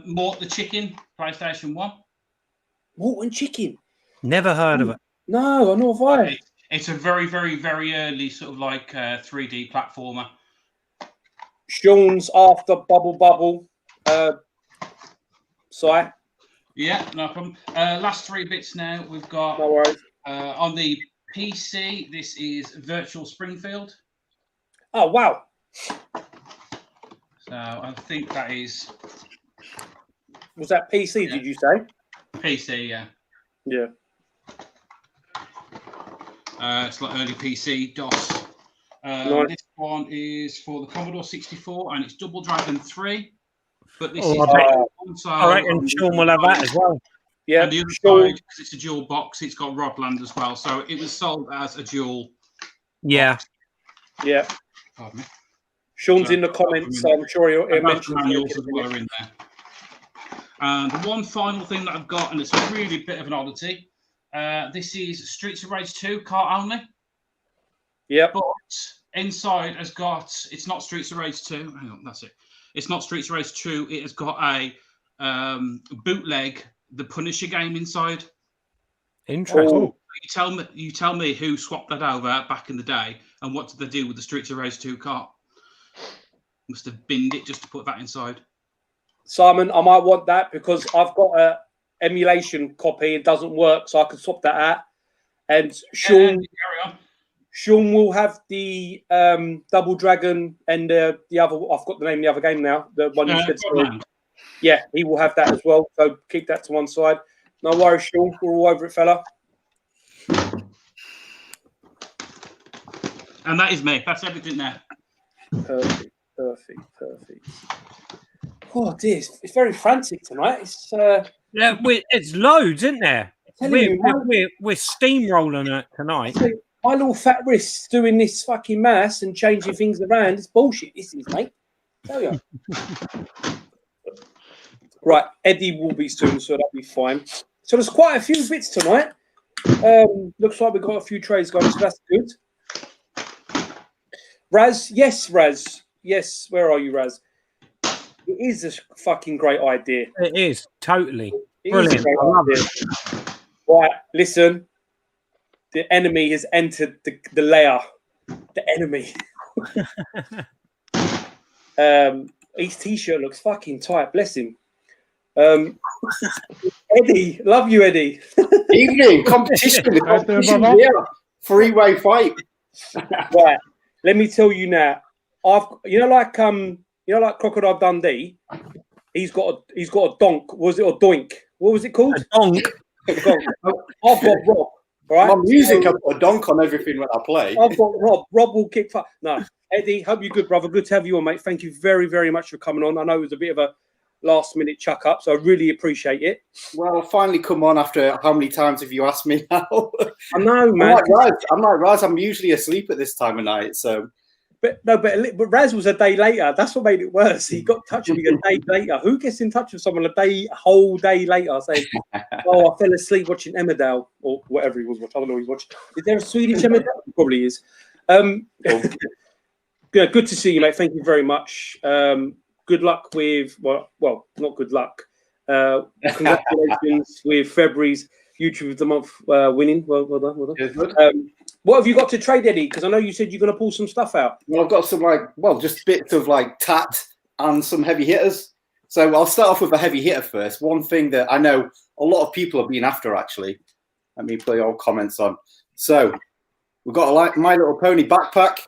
Mort the Chicken, PlayStation 1. Mort and Chicken? Never heard of it. No, I know of I. It's a very, very, very early sort of like 3D platformer. Sean's after Bubble. Sorry. Yeah, no problem. Last 3 bits now. We've got no worries. On the PC, this is Virtual Springfield. Oh, wow. So I think that is... Was that PC, did you say? PC, yeah. Yeah. It's like early PC, DOS. Nice. This one is for the Commodore 64, and it's Double Dragon 3. But this Oh, is I reckon Sean will have that as well. Yeah, and the other side, because it's a dual box, it's got Rodland as well. So it was sold as a dual. Yeah. Box. Yeah. Pardon me. Sean's in the comments, so I'm sure he'll mention manuals as well are in there. And the one final thing that I've got, and it's really a bit of an oddity, this is Streets of Rage 2 car only. Yep. But inside has got, it's not Streets of Rage 2. Hang on, that's it. It's not Streets of Rage 2. It has got a bootleg, the Punisher game inside. Interesting. Oh, You tell me who swapped that over back in the day, and what did they do with the Streets of Rage 2 cart? Must have binned it just to put that inside. Simon, I might want that because I've got a emulation copy. It doesn't work, so I can swap that out. And Sean, Carry on. Sean will have the Double Dragon and the other. I've got the name of the other game now. The one you said. Godland. Yeah, he will have that as well. So keep that to one side. No worries, Sean. We're all over it, fella. And that is me. That's everything there. Perfect. Oh, dear. It's very frantic tonight. It's Yeah, it's loads, isn't there? telling you, We're steamrolling it tonight. my little fat wrists doing this fucking maths and changing things around. It's bullshit. This is, mate. Tell you. Right, Eddie will be soon, so that'll be fine. So there's quite a few bits tonight. Looks like we've got a few trays going, so that's good. Raz, yes, where are you, Raz? It is a fucking great idea. It is totally It is a brilliant. great I love idea. it. Right, listen. The enemy has entered the lair. The enemy. His t-shirt looks fucking tight. Bless him. Eddie, love you, Eddie. Evening competition. The How's it doing, competition brother? here. Three-way fight. Right, let me tell you now. Like Crocodile Dundee. He's got a donk. Was it a doink? What was it called? A donk. I've got Rob. Right. My music, I put a donk on everything when I play. I've got Rob. Rob will kick. No, Eddie. Hope you're good, brother. Good to have you on, mate. Thank you very, very much for coming on. I know it was a bit of a last-minute chuck up, so I really appreciate it. Well, I've finally come on after how many times have you asked me now? I know, man. I'm like Raz. I'm usually asleep at this time of night, so. But Raz was a day later. That's what made it worse. He got in touch with me a day later. Who gets in touch with someone a whole day later saying, "Oh, I fell asleep watching Emmerdale," or whatever he was watching? I don't know. He's watching. Is there a Swedish Emmerdale? He probably is. Good to see you, mate. Thank you very much. Good luck with well, not good luck. Congratulations with February's YouTube of the Month winning. Well done. Good. What have you got to trade, Eddie? Because I know you said you're going to pull some stuff out. Well, I've got some just bits of tat and some heavy hitters. So I'll start off with a heavy hitter first. One thing that I know a lot of people have been after, actually. Let me put your comments on. So we've got a My Little Pony backpack.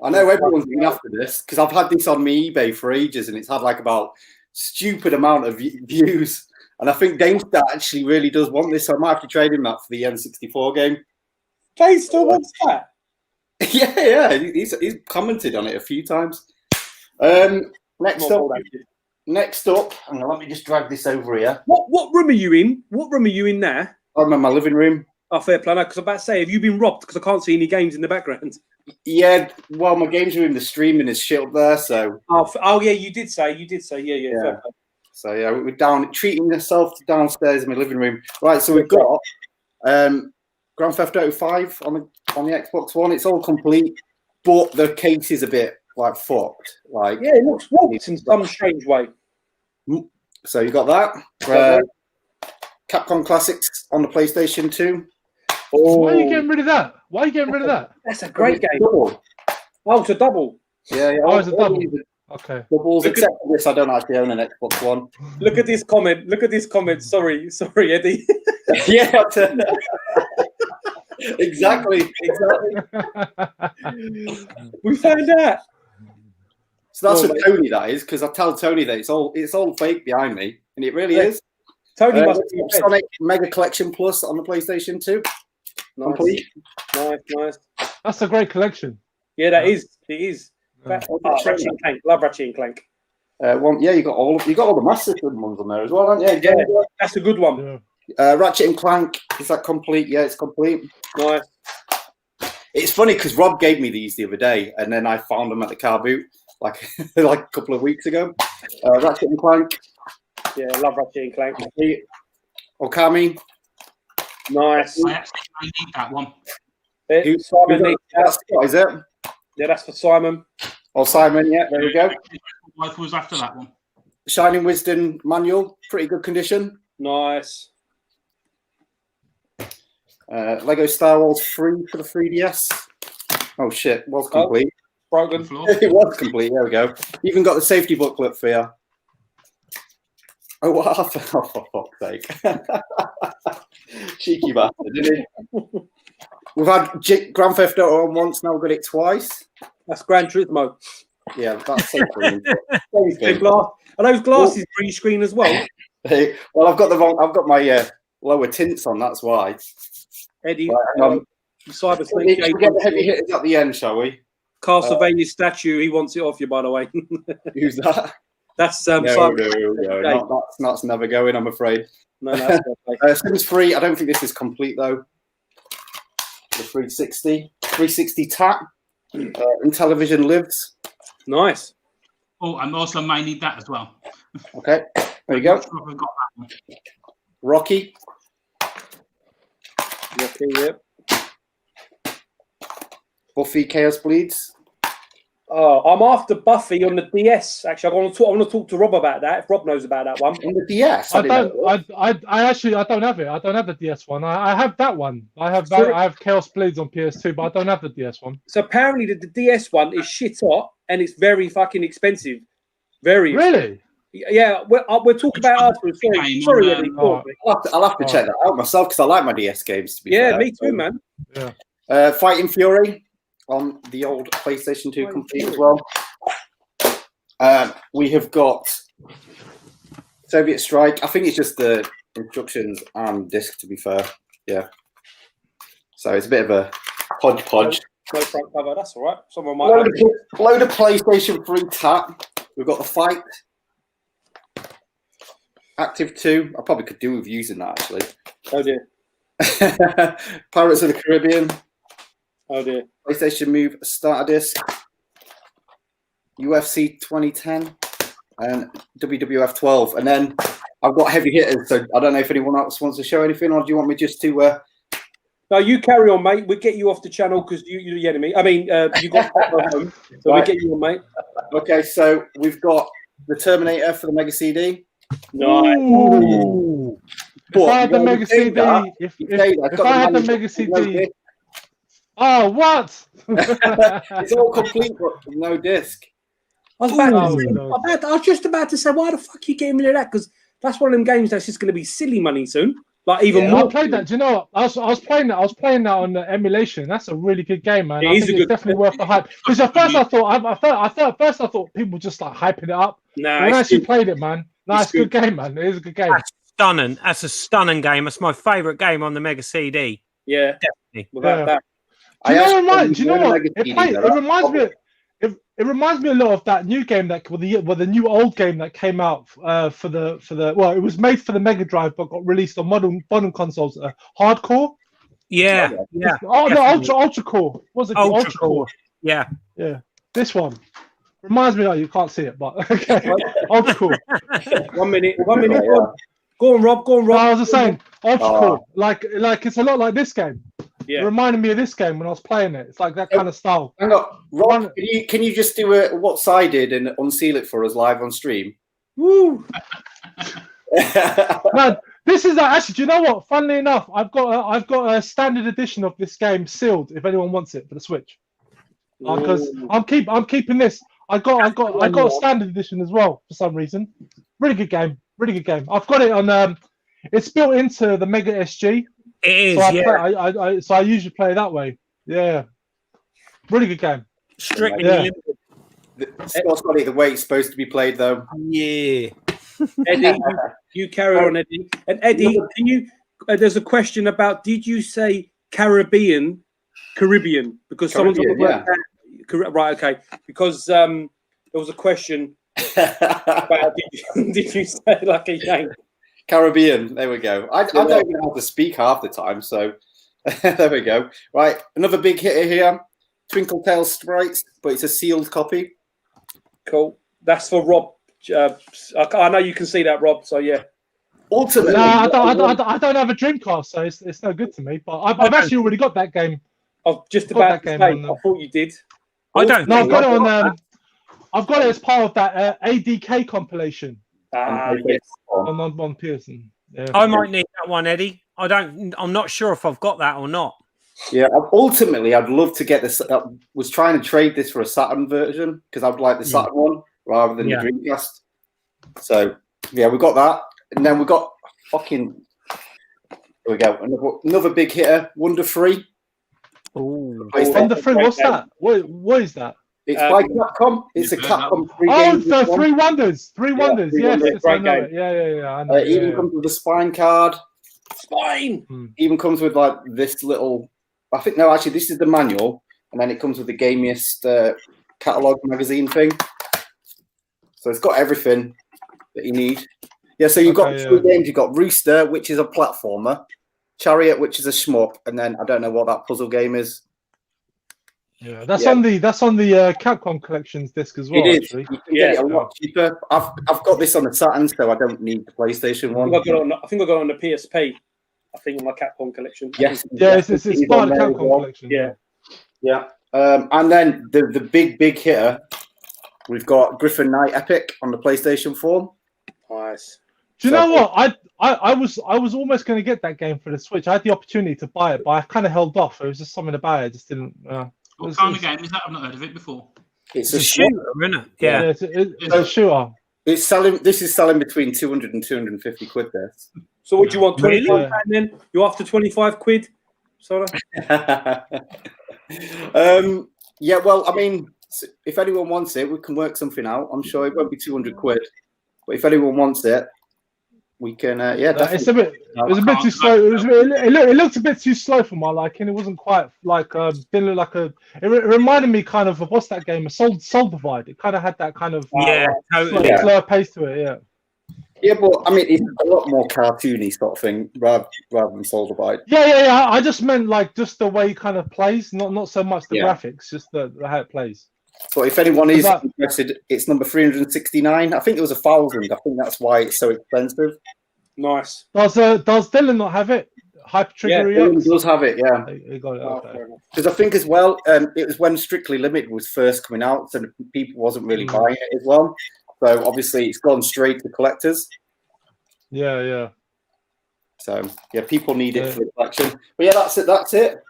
I know everyone's been after this because I've had this on my eBay for ages and it's had about stupid amount of views. And I think GameStar actually really does want this. So I might have to trade him that for the N64 game. Jay still wants that. Yeah. He's commented on it a few times. Next up, hang on, let me just drag this over here. What room are you in? What room are you in there? I'm in my living room. Oh, fair play. Because I'm about to say, have you been robbed? Because I can't see any games in the background. Yeah, well, my games room, the streaming is shit up there, so. Oh yeah, you did say. Yeah. Fair play. So yeah, we're down treating yourself downstairs in my living room. Right, so we've got Grand Theft Auto 5 on the Xbox One. It's all complete, but the case is a bit fucked. Yeah, it looks warped in some strange way. So you got that. Capcom Classics on the PlayStation 2. Why are you getting rid of that? That's a great game. Double. Oh, it's a double. Yeah. Oh, it's a double. Okay. Doubles, except for this, I don't actually own an Xbox One. Look at this comment. Sorry, Eddie. Yeah. Exactly. We found out. So that's for Tony, that is, because I tell Tony that it's all fake behind me, and it really is. Tony must be Sonic Mega Collection Plus on the PlayStation 2. nice. Complete. Nice. That's a great collection. Yeah, that is. It is. Ratchet and Clank. Love Ratchet and Clank. You got all the Master System ones on there as well, haven't you? Yeah, that's a good one. Yeah. Ratchet and Clank, is that complete? Yeah, it's complete. Nice. It's funny because Rob gave me these the other day, and then I found them at the car boot like a couple of weeks ago. Ratchet and Clank. Yeah, love Ratchet and Clank. Okami. Nice. I need that one. Simon needs That's Scott, is it? Yeah, that's for Simon. Or Simon, yeah, there we go. What was after that one? Shining Wisdom manual, pretty good condition. Nice. Lego Star Wars 3 for the 3DS. Oh shit, was complete. Broken. It was complete, there we go. Even got the safety booklet for you. Oh, what happened? Oh, for fuck's sake. Cheeky bastard, didn't he? We've had Grand Theft Auto on once, now we've got it twice. That's Gran Turismo. Yeah, that's so funny. Are those glasses green screen as well? Well, I've got my lower tints on, that's why. Eddie, Right, Cyber we'll get the heavy hitters at the end, shall we? Castlevania statue, he wants it off you, by the way. Who's that? That's no, that's never going, I'm afraid. No, that's Sims 3, I don't think this is complete though. The 360 tap. Intellivision lives. Nice. Oh, and also might need that as well. Okay, there you go. I've got that one. Rocky. Okay, yep. Buffy Chaos Bleeds. Oh, I'm after Buffy on the DS. Actually, I want to talk to Rob about that. If Rob knows about that one. On the DS. I don't have it. I don't have the DS one. I have that one. I have Chaos Bleeds on PS2, but I don't have the DS one. So apparently the DS one is shit hot and it's very fucking expensive. Very. Really? Yeah, we'll talk about it afterwards. Sorry, Eddie. I'll have to check that out myself because I like my DS games. To be fair. Me too, man. Yeah. Fighting Fury on the old PlayStation 2 complete as well. We have got Soviet Strike. I think it's just the instructions and disc, to be fair. Yeah. So it's a bit of a hodgepodge. No front cover, that's all right. Someone might load of PlayStation 3 tap. We've got the Fight. Active 2. I probably could do with using that, actually. Oh, dear. Pirates of the Caribbean. Oh, dear. PlayStation Move starter disc. UFC 2010 and WWF 12. And then I've got heavy hitters, so I don't know if anyone else wants to show anything, or do you want me just to... No, you carry on, mate. We'll get you off the channel because you're the enemy. I mean, you got home, so we'll get you on, mate. Okay, so we've got the Terminator for the Mega CD. Nice. If I had the Mega CD, if I had the Mega CD... Oh, what? It's all complete, but no disc. I was just about to say, why the fuck are you getting rid of that? Because that's one of them games that's just going to be silly money soon. Like even more. I played that. Do you know what? I was playing that. I was playing that on the emulation. That's a really good game, man. I think it's definitely worth the hype. Because at first I thought people were just like hyping it up. No, when I actually played it, man. No, it's a good game, man. It is a good game. That's stunning. That's a stunning game. That's my favourite game on the Mega CD. Yeah, definitely. Without that. Do you know what? It reminds me a lot of that new game the new old game that came out for the well, it was made for the Mega Drive but got released on modern consoles. Hardcore. Yeah. Oh no, Ultra Core. Was it Ultra Core? Yeah. This one reminds me. You can't see it, but okay. Ultra Core. 1 minute. Go on, Rob. No, I was just saying Ultra Core. Like it's a lot like this game. Yeah. It reminded me of this game when I was playing it. It's like that kind of style. Hang on, Rob, can you just do a what side did and unseal it for us live on stream? Woo! Man, this is actually. Do you know what? Funnily enough, I've got a standard edition of this game sealed. If anyone wants it for the Switch, because I'm keeping this. I got a standard edition as well for some reason. Really good game. I've got it on. It's built into the Mega SG. It is, so I usually play that way. Yeah. Really good game. Strictly limited. Scott's got it the way it's supposed to be played, though. Yeah. Eddie, you carry on, Eddie. And Eddie, can you... there's a question about, did you say Caribbean? Because someone's on the word. Right, okay. Because there was a question about, did you say like a yank? Caribbean, there we go. I don't even know how to speak half the time, so there we go. Right, another big hitter here. Twinkle Tail Sprites, but it's a sealed copy. Cool. That's for Rob. I know you can see that, Rob, so yeah. Ultimately, no, I don't have a Dreamcast, so it's no good to me. But I've actually already got that game. I was just Got about that to game say, on them. I thought you did. I don't. No, I've think got it I've on. I've got it as part of that ADK compilation Yes. on Pearson. Yeah. I might need that one, Eddie. I'm not sure if I've got that or not. Yeah, ultimately, I'd love to get this. I was trying to trade this for a Saturn version because I'd like the Saturn one rather than the Dreamcast. So, yeah, we got that. And then we got fucking. Here we go. Another big hitter, Wonder Free. Oh, Wonder Free, what's that? What is that? It's by Capcom. It's a Capcom 3 Oh, game. the Three Wonders. Three Wonders. Three Yes, Wonders. yes, I know it. Yeah. I know. It even comes with a spine card. Spine. Even comes with like this little. I think no, actually, this is the manual, and then it comes with the Gamiest catalog magazine thing. So it's got everything that you need. Yeah, so you've got 3 games. You've got Rooster, which is a platformer, Chariot, which is a shmup, and then I don't know what that puzzle game is. Yeah, that's on the Capcom Collections disc as well. It is. Actually. You can get it a lot cheaper. I've got this on the Saturn, so I don't need the PlayStation one. I think I got it on the PSP. I think in my Capcom collection. Yes. Yeah, it's part of the Capcom collection. Yeah. And then the big hitter, we've got Griffin Knight Epic on the PlayStation 4. Nice. Do you know what? I was almost going to get that game for the Switch. I had the opportunity to buy it, but I kind of held off. It was just something about it. I just didn't. What kind of game is that? I've not heard of it before. It's a shooter, isn't it? Yeah. It's a shooter. It's selling. This is selling between 200 and 250 quid there. So what do you want? 25 then? You're after 25 quid? Sorry. Yeah. Well, I mean, if anyone wants it, we can work something out. I'm sure it won't be 200 quid, but if anyone wants it, we can. Yeah. It was a bit too slow. It looked a bit too slow for my liking. It wasn't quite like didn't look like a. It reminded me kind of what's that game? A Soul Divide. It kind of had that kind of slower pace to it. Yeah. Yeah, but I mean, it's a lot more cartoony sort of thing rather than Soul Divide. Yeah. I just meant like just the way it kind of plays, not so much the graphics, just the how it plays. But if anyone is interested, it's number 369. I think it was 1,000. I think that's why it's so expensive. Nice. Does Dylan not have it? Hyper Trigger Dylan does have it. Yeah. He got it. Okay. Because I think as well, it was when Strictly Limited was first coming out, so people wasn't really buying it as well. So obviously, it's gone straight to collectors. Yeah. So yeah, people need it for the collection. But yeah, that's it. That's it.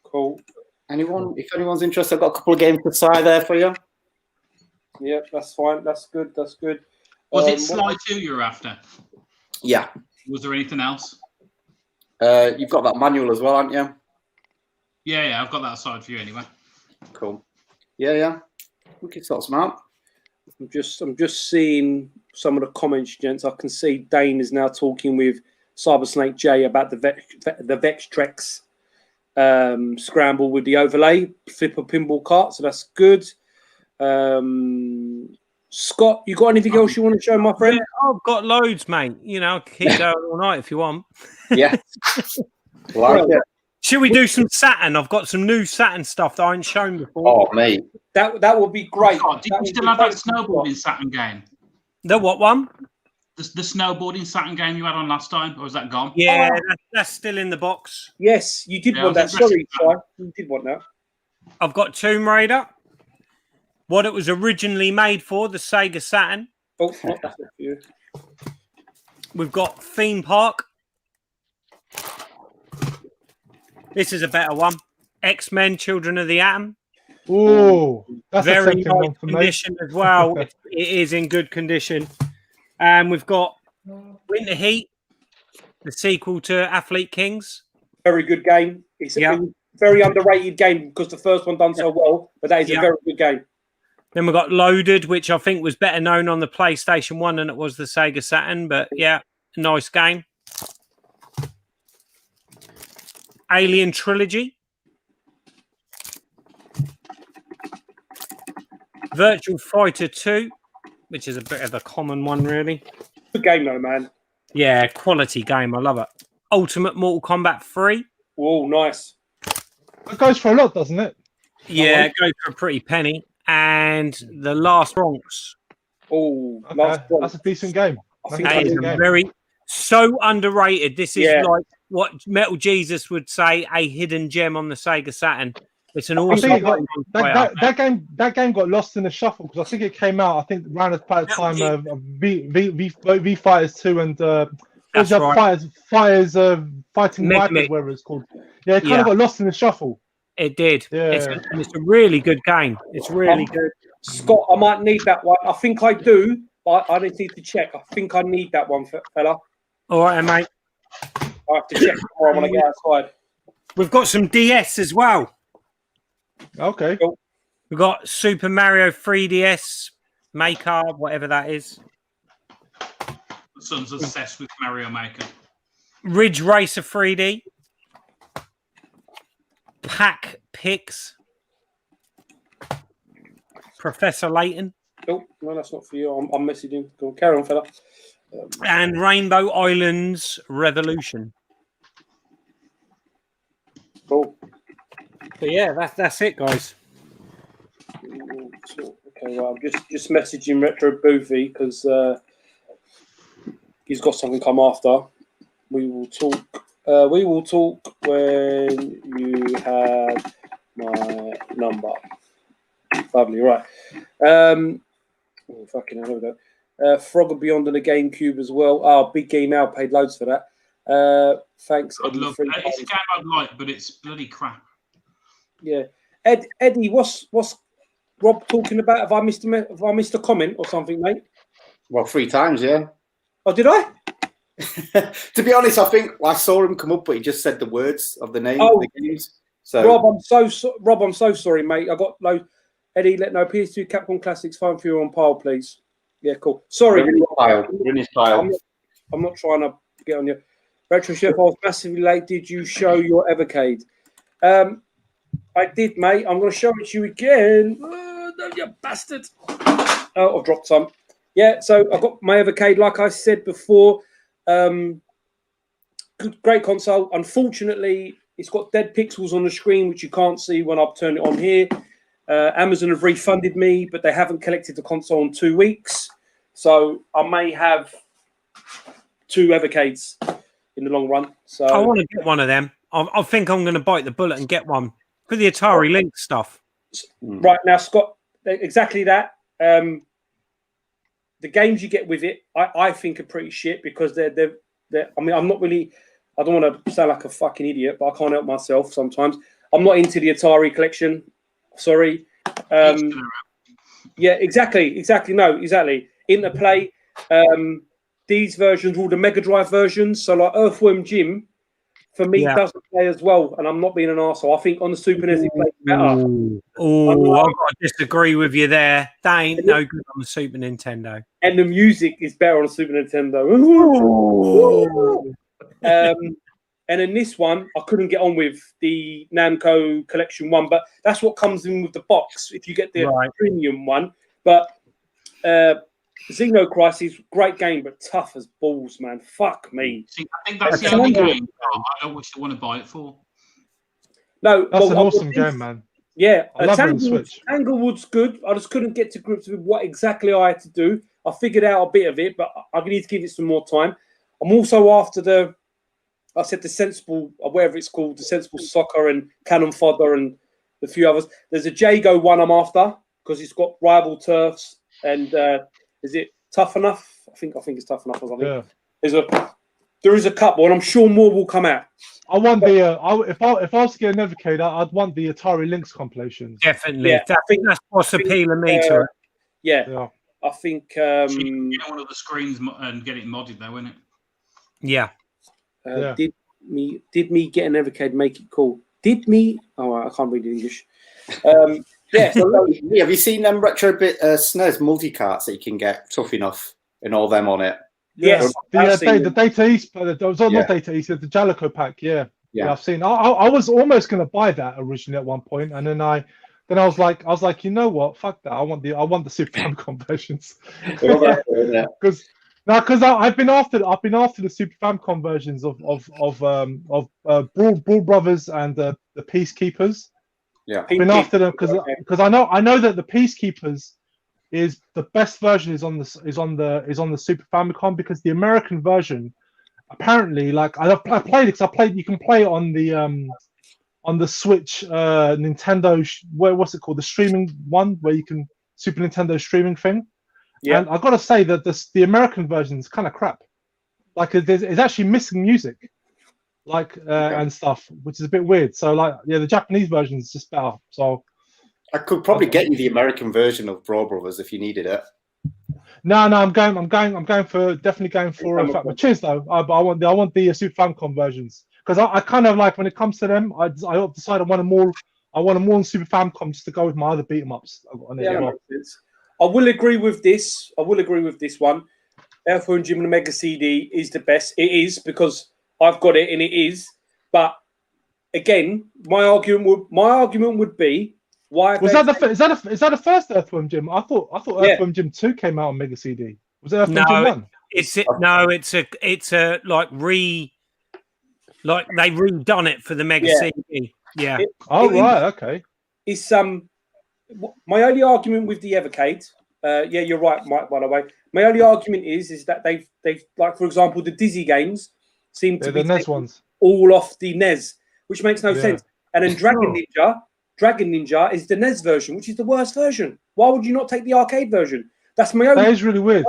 Cool. If anyone's interested, I've got a couple of games to side there for you. Yeah, that's fine. That's good. Was it Sly 2 you were after? Yeah. Was there anything else? You've got that manual as well, haven't you? Yeah, I've got that aside for you anyway. Cool. Yeah. We can sort some out. I'm just seeing some of the comments, gents. I can see Dane is now talking with Cybersnake J about the Vextrex scramble with the overlay flipper pinball cart. So that's good. Scott, you got anything else you want to show, my friend? Yeah, I've got loads, mate. You know, keep going all night if you want. Yeah. It. Should we do some Saturn? I've got some new Saturn stuff that I ain't shown before. Oh, mate. That would be great. Oh, did you still have that snowboarding Saturn game? The what one? The snowboarding Saturn game you had on last time, or is that gone? Yeah, that's still in the box. Yes, you did want that. Sorry, you did want that. I've got Tomb Raider. What it was originally made for, the Sega Saturn. Oh, that's it for you. We've got Theme Park. This is a better one. X-Men: Children of the Atom. Oh, that's very a nice one for condition as well. It is in good condition. And we've got Winter Heat, the sequel to Athlete Kings. Very good game. It's a very underrated game because the first one done so well, but that is a very good game. Then we've got Loaded, which I think was better known on the PlayStation 1 than it was the Sega Saturn, but yeah, nice game. Alien Trilogy. Virtual Fighter 2, which is a bit of a common one, really. Good game, though, man. Yeah, quality game. I love it. Ultimate Mortal Kombat 3. Oh, nice. It goes for a lot, doesn't it? Yeah, it goes for a pretty penny. And The Last Bronx. Oh, okay. That's a decent game. So underrated. This is like what Metal Jesus would say, a hidden gem on the Sega Saturn. It's an I awesome think that game got lost in the shuffle because I think it came out. I think around the time of V Fighters 2 and That's right. Fighting Mega Vipers, Mix. whatever it's called. Yeah, it kind of got lost in the shuffle. It did. Yeah. It's a really good game. It's really good. Scott, I might need that one. I think I do, but I just need to check. I think I need that one, fella. All right, mate. I have to check before I want to get outside. We've got some DS as well. Okay. We've got Super Mario 3DS Maker, whatever that is. My son's obsessed with Mario Maker. Ridge Racer 3D. Pack Pix. Professor Layton. Oh, no, that's not for you. I'm messaging. Go on, carry on, fella. And Rainbow Islands Revolution. Cool. But yeah, that's it, guys. Okay, well, I'm just messaging Retro Boofy because he's got something come after. We will talk. We will talk when you have my number. Lovely, right. Oh, fucking hell, there we go. Frogger Beyond on the GameCube as well. Oh, Big Game Out paid loads for that. Thanks, I'd Eddie. love that. It's a game I'd like, but it's bloody crap. Yeah, Eddie, what's Rob talking about? Have I missed a comment or something, mate? Well, 3 times, yeah. Oh, did I? To be honest, I think I saw him come up, but he just said the words of the name of the games. So, Rob, I'm so sorry, mate. I got no. Eddie, let know PS2 Capcom Classics Fine for you on pile, please. Yeah, cool. Sorry, in his pile. I'm not trying to get on you. Retro Chef, I was massively late. Did you show your Evercade? I did, mate. I'm going to show it to you again. Oh, no, you bastard. Oh, I've dropped some. Yeah, so I've got my Evercade, like I said before. Great console. Unfortunately, it's got dead pixels on the screen, which you can't see when I've turned it on here. Amazon have refunded me, but they haven't collected the console in 2 weeks. So I may have 2 Evercades in the long run. So I want to get one of them. I think I'm going to bite the bullet and get one for the Atari Lynx stuff. Right now, Scott, exactly that. The games you get with it, I think are pretty shit because they're. I mean, I'm not really. I don't want to sound like a fucking idiot, but I can't help myself sometimes. I'm not into the Atari collection. Sorry. Yeah, exactly. No, exactly. Interplay. These versions, all the Mega Drive versions. So like Earthworm Jim, for me, doesn't play as well, and I'm not being an arsehole. I think on the Super NES it plays better. Oh, I've got to disagree with you there. That ain't no good on the Super Nintendo. And the music is better on the Super Nintendo. And in this one, I couldn't get on with the Namco Collection one, but that's what comes in with the box if you get the premium one. But Xenocrisis, great game, but tough as balls, man. Fuck me. See, I think that's the only game I don't want to buy it for. No, that's an awesome game, man. Yeah, I love it on Switch. Tanglewood's good. I just couldn't get to grips with what exactly I had to do. I figured out a bit of it, but I need to give it some more time. I'm also after the Sensible, whatever it's called, the Sensible Soccer and Cannon Fodder and a few others. There's a Jago one I'm after because it's got rival turfs and is it Tough Enough? I think it's Tough Enough or something. Yeah. There is a couple, and I'm sure more will come out. I want if I was to get an Evercade, I'd want the Atari Lynx compilation. Definitely. Yeah, I think that's what's appealing me to it. Yeah. I think you can get one of the screens and get it modded though, isn't it? Yeah. Did me get an Evercade make it cool? Did me? Oh, I can't read English. Yeah. So, have you seen them retro SNES multi-carts that you can get Tough Enough and all them on it? Yes. The Data East, not Data East, the Jalico pack. Yeah, I've seen. I was almost going to buy that originally at one point, and then I was like, you know what? Fuck that. I want the Super Famicom versions. Because I've been after the Super Famicom versions of Brawl Brothers and the Peacekeepers. Yeah, I've been after them because I know that the Peacekeepers is the best version is on the Super Famicom because the American version apparently, like I played it because I played. You can play it on the Switch, Nintendo. What's it called? The streaming one where you can Super Nintendo streaming thing. Yeah. And I gotta say that the American version is kind of crap. Like it's actually missing music, like and stuff, which is a bit weird. So like, yeah, the Japanese version is just better. So I could probably get you the American version of Brawl Brothers if you needed it. no, I'm definitely going for Fat Cheers though. But I want the Super Famicom versions because I kind of like when it comes to them, I decide I want them more on Super Famicom just to go with my other beat 'em ups. Yeah, that makes sense. I will agree with this. I will agree with this one. Earthworm Jim and the Mega CD is the best. It is because I've got it and it is. But again, my argument would be why was that the first Earthworm Jim? I thought Earthworm Jim 2 came out on Mega CD. Was it Earthworm Jim 1? It's a like they redone it for the Mega CD. Yeah. Right, okay. It's my only argument with the Evercade. Yeah, you're right, Mike. By the way, my only argument is that they've like, for example, the Dizzy games seem to be the NES ones all off the NES, which makes no sense. And then Dragon Ninja is the NES version, which is the worst version. Why would you not take the arcade version? That's my only. That is really weird.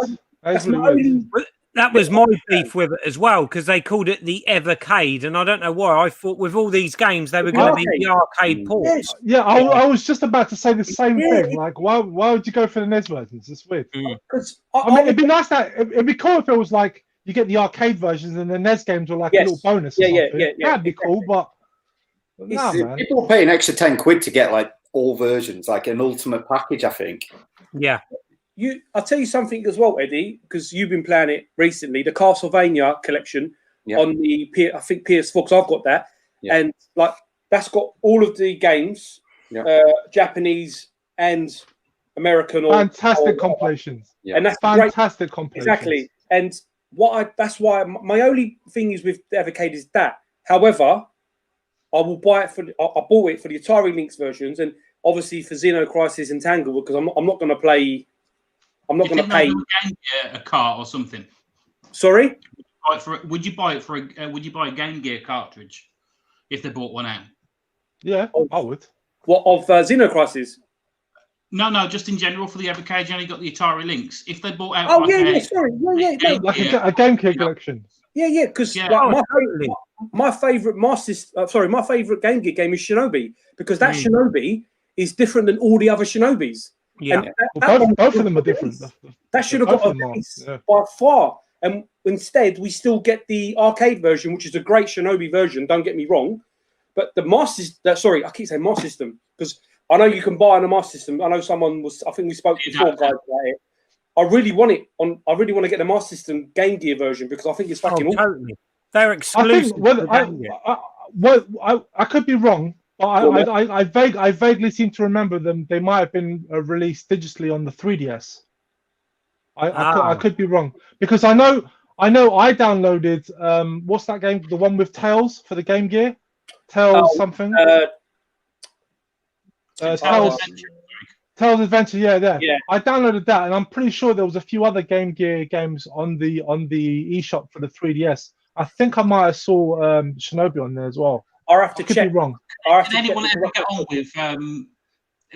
That was my beef with it as well, because they called it the Evercade, and I don't know why. I thought with all these games they were going to be the arcade ports. Yes. Yeah, I was just about to say the same thing. Like, why would you go for the NES versions? It's weird. Because I mean, it'd be nice it'd be cool if it was like you get the arcade versions and the NES games were like a little bonus. Yeah. That'd be cool, but no, man. People pay an extra £10 to get like all versions, like an ultimate package. I think. Yeah. I'll tell you something as well, Eddie, because you've been playing it recently. The Castlevania collection on the I think PS4, because I've got that, and like that's got all of the games, Japanese and American. Fantastic compilations. And that's fantastic compilations. Exactly. And that's why my only thing is with the Evercade is that. However, I will buy it I bought it for the Atari Lynx versions, and obviously for Xeno Crisis and Tangle, because I'm not going to play. I'm not going to pay a cart or something. Sorry, would you buy a Game Gear cartridge if they bought one out? Yeah, I would. What of Xeno Crisis? No, just in general for the Evercade. You only got the Atari Links. If they bought out, sorry, a Game Gear collection. Yeah, because my favorite my favorite Game Gear game is Shinobi, because that Shinobi is different than all the other Shinobis. Yeah, both of them are different. That should have got a piece by far. And instead, we still get the arcade version, which is a great Shinobi version. Don't get me wrong, but the Master. Sorry, I keep saying Master System because I know you can buy on a Master System. I know someone was. I think we spoke before, guys, about it. I really want it on. I really want to get the Master System Game Gear version because I think it's fucking awesome. Totally. They're exclusive. I could be wrong. But I vaguely seem to remember them. They might have been released digitally on the 3DS. I could be wrong because I know I downloaded what's that game? The one with Tails for the Game Gear, Tails something. Tails Adventure. Yeah. I downloaded that, and I'm pretty sure there was a few other Game Gear games on the eShop for the 3DS. I think I might have saw Shinobi on there as well. I'll have to check. Be wrong. Could anyone ever get on with?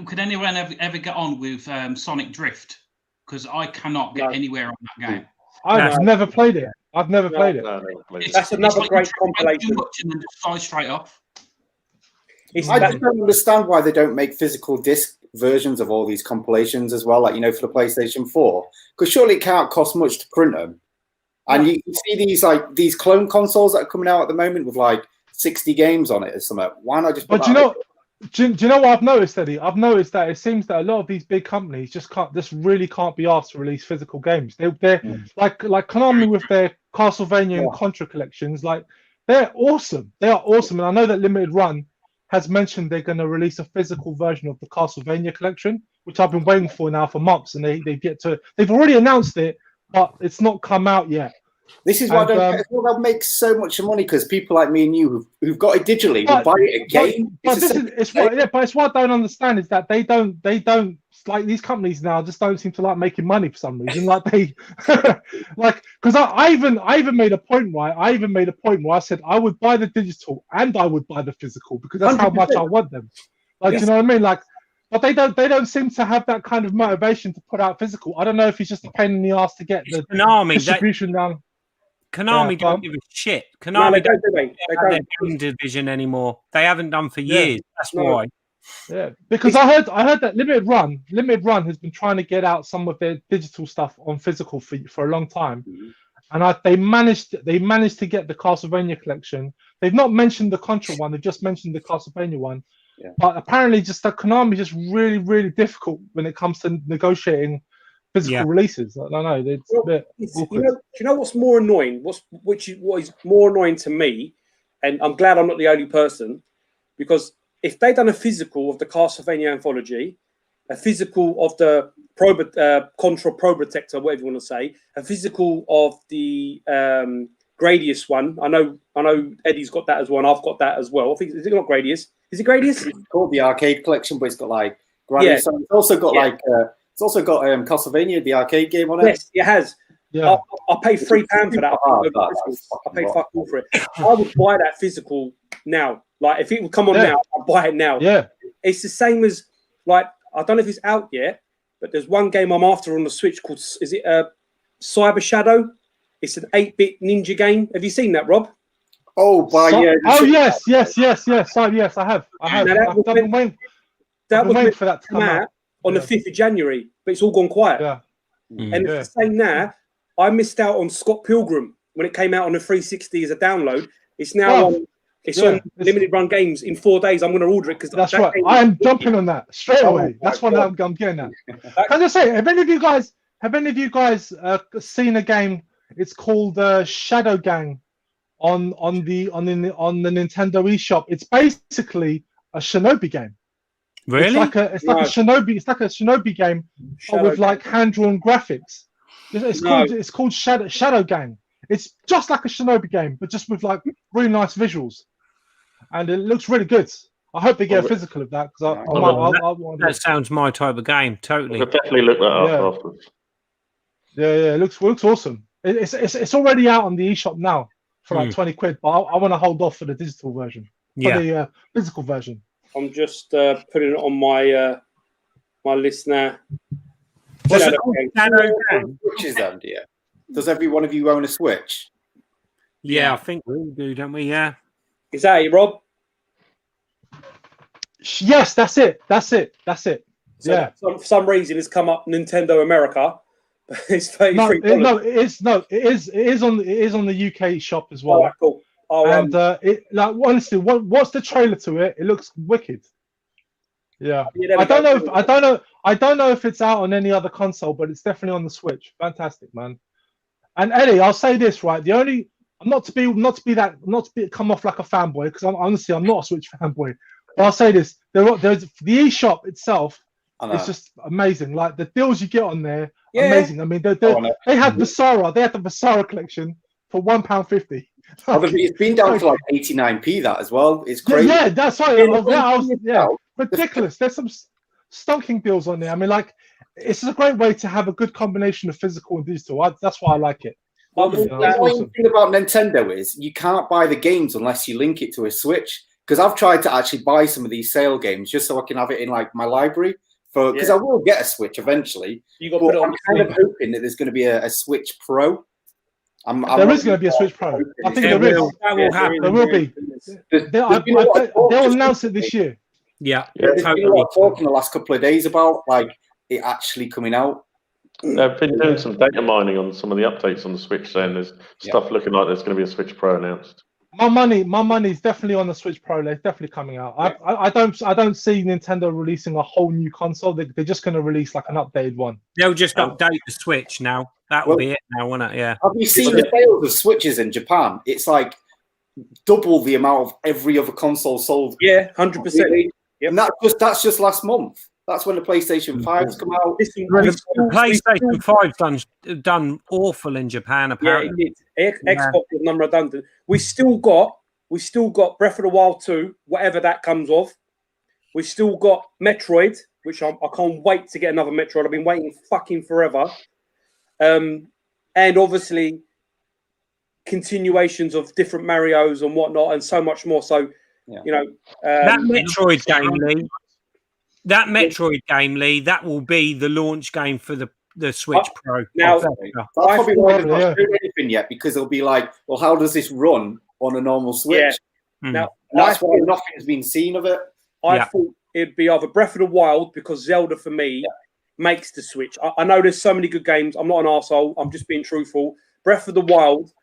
Could anyone ever get on with Sonic Drift? Because I cannot get anywhere on that game. I've never played it. I've never played it. That's another great compilation. And then just fly straight off. I just don't understand why they don't make physical disc versions of all these compilations as well, like for the PlayStation 4. Because surely it can't cost much to print them. And you see these clone consoles that are coming out at the moment with 60 games on it or something. Why not just? But do you know what I've noticed, Eddie? I've noticed that it seems that a lot of these big companies just really can't be asked to release physical games. They're like Konami with their Castlevania and Contra collections. They're awesome. They are awesome, and I know that Limited Run has mentioned they're going to release a physical version of the Castlevania collection, which I've been waiting for now for months, and they've already announced it, but it's not come out yet. This is why I And, don't get they'll make so much money because people like me and you who've got it digitally will buy it again. But it's what I don't understand is that they don't like these companies now just don't seem to like making money for some reason. Like they like because I even made a point right. I even made a point where I said I would buy the digital and I would buy the physical because that's 100%. How much I want them. Like you know what I mean? Like, but they don't seem to have that kind of motivation to put out physical. I don't know if it's just a pain in the ass to get the distribution down. Konami don't give a shit. Konami don't have their game division anymore. They haven't done for years. That's why. Yeah, because I heard that Limited Run has been trying to get out some of their digital stuff on physical for a long time, and they managed to get the Castlevania collection. They've not mentioned the Contra one; they've just mentioned the Castlevania one. Yeah. But apparently, just that Konami is just really, really difficult when it comes to negotiating physical releases. I don't know. It's a bit awkward. Do you know what's more annoying? What is more annoying to me, and I'm glad I'm not the only person, because if they'd done a physical of the Castlevania anthology, a physical of the Contra Pro Protector, whatever you want to say, a physical of the Gradius one. I know Eddie's got that as well, and I've got that as well. I think is it not Gradius? Is it Gradius? It's called the arcade collection, but it's got like Gradius. Yeah. It's also got it's also got Castlevania, the arcade game on it. Yes, it has. Yeah. I paid £3 for that. I paid fuck all for it. I would buy that physical now. Like if it would come on now, I'd buy it now. Yeah. It's the same as like I don't know if it's out yet, but there's one game I'm after on the Switch called Cyber Shadow. It's an 8-bit ninja game. Have you seen that, Rob? Oh, yes, I have. I've been waiting for that to come out on the 5th of January, but it's all gone quiet. Yeah. And it's the same now. I missed out on Scott Pilgrim when it came out on the 360 as a download. It's now on Limited Run Games in 4 days. I'm going to order it because that's right. I am jumping on that straight away. That's what I'm getting at. Can I just say, have any of you guys seen a game? It's called Shadow Gang on the Nintendo eShop. It's basically a Shinobi game. Really? It's like a Shinobi game, but with like hand-drawn graphics. It's called Shadow Gang. It's just like a Shinobi game, but just with like really nice visuals, and it looks really good. I hope they get a physical of that because that sounds my type of game. Totally. I'll definitely look that up afterwards. Yeah, it looks awesome. It's already out on the eShop now for like 20 quid, but I want to hold off for the digital version, for the physical version. I'm just putting it on my my list now. What's it called? Switches, Andy? Does every one of you own a Switch? Yeah, I think we do, don't we? Yeah. Is that it, Rob? Yes, that's it. So for some reason, it's come up Nintendo America. It's $33. No, it is on the UK shop as well. Oh, cool. And honestly, what's the trailer to it? It looks wicked. Yeah, I don't know if it's out on any other console, but it's definitely on the Switch. Fantastic, man. And Eddie, I'll say this right: not to come off like a fanboy, because I'm not a Switch fanboy. But I'll say this: there's the eShop itself is just amazing. Like the deals you get on there, amazing. I mean, they had Visara, they had the Visara collection for £1.50. It's been down to like 89p that as well. It's crazy. Yeah, that's right. Ridiculous. There's some stonking deals on there. I mean, like, it's a great way to have a good combination of physical and digital. That's why I like it. Well, the annoying thing about Nintendo is you can't buy the games unless you link it to a Switch. Because I've tried to actually buy some of these sale games just so I can have it in like my library. Because I will get a Switch eventually. I'm kind of hoping that there's going to be a Switch Pro. There is going to be a Switch Pro. I think there is. That will happen. There will be. They'll announce it this year. Yeah. There's been a lot of talk in the last couple of days about like it actually coming out. They've been doing some data mining on some of the updates on the Switch, saying there's stuff looking like there's going to be a Switch Pro announced. My money is definitely on the Switch Pro. They're definitely coming out. I don't see Nintendo releasing a whole new console. They're just going to release like an updated one. They'll just update the Switch now. That will be it now, won't it? Yeah. Have you seen the sales of Switches in Japan? It's like double the amount of every other console sold. Yeah, 100%. And that's just last month. That's when the PlayStation 5's come out. Listen, The PlayStation 5's done awful in Japan, yeah, apparently. it did. Xbox was non-redundant. We still got Breath of the Wild 2, whatever that comes of. We still got Metroid, which I can't wait to get another Metroid. I've been waiting fucking forever. And obviously continuations of different Marios and whatnot, and so much more. So, you know, that Metroid game, Lee. That Metroid game, Lee. That will be the launch game for the Switch Pro. Now, that's probably why they've not doing anything yet, because they'll be like, well, how does this run on a normal Switch? Yeah. Now, that's why nothing's been seen of it. I thought it'd be either Breath of the Wild, because Zelda for me makes the Switch. I know there's so many good games. I'm not an arsehole. I'm just being truthful. Breath of the Wild,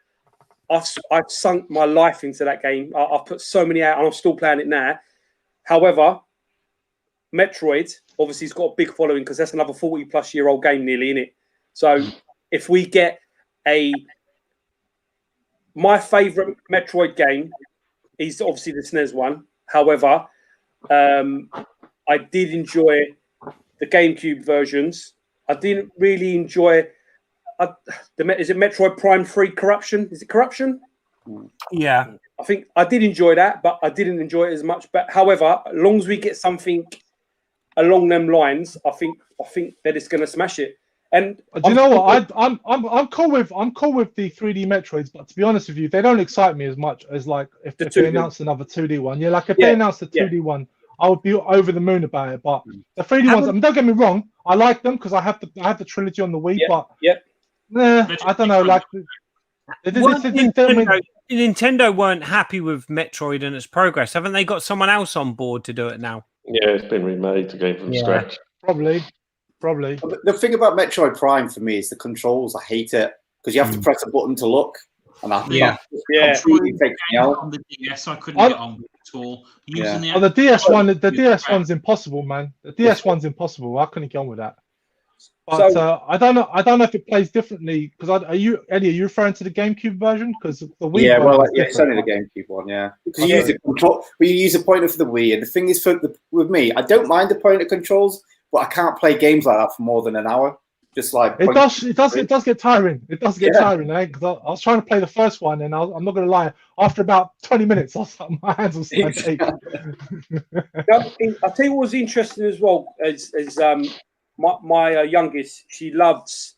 I've sunk my life into that game. I've put so many out, and I'm still playing it now. However, Metroid obviously has got a big following because that's another 40-plus-year-old game nearly, innit? So if we get my favourite Metroid game is obviously the SNES one. However, I did enjoy the GameCube versions. I didn't really enjoy is it Metroid Prime 3 Corruption? Is it Corruption? Yeah. I think I did enjoy that, but I didn't enjoy it as much. But however, as long as we get something along them lines, I think that it's going to smash it. And do you know what? I'm cool with the 3D Metroids, but to be honest with you, they don't excite me as much as like if they announced another 2D one. Yeah, like if they announced a 2D one, I would be over the moon about it. But the 3D ones, I mean, don't get me wrong, I like them because I have the trilogy on the Wii. But I don't know. Like Nintendo weren't happy with Metroid and its progress. Haven't they got someone else on board to do it now? Yeah, it's been remade again from scratch. Probably. The thing about Metroid Prime for me is the controls. I hate it because you have to press a button to look, and completely takes me out. On the DS, I couldn't get on at all. The DS one, the DS one's impossible, man. The DS one's impossible. I couldn't get on with that. But I don't know if it plays differently. Because Eddie, are you referring to the GameCube version? Because the Wii. It's only the GameCube one, yeah. Because you use the control, you use a pointer for the Wii, and the thing is, with me, I don't mind the pointer controls, but I can't play games like that for more than an hour. Just like it does get tiring. It does get tiring, eh? Because I was trying to play the first one, and I'm not going to lie. After about 20 minutes, my hands will start to ache. I'll tell you what was interesting as well is my youngest, she loves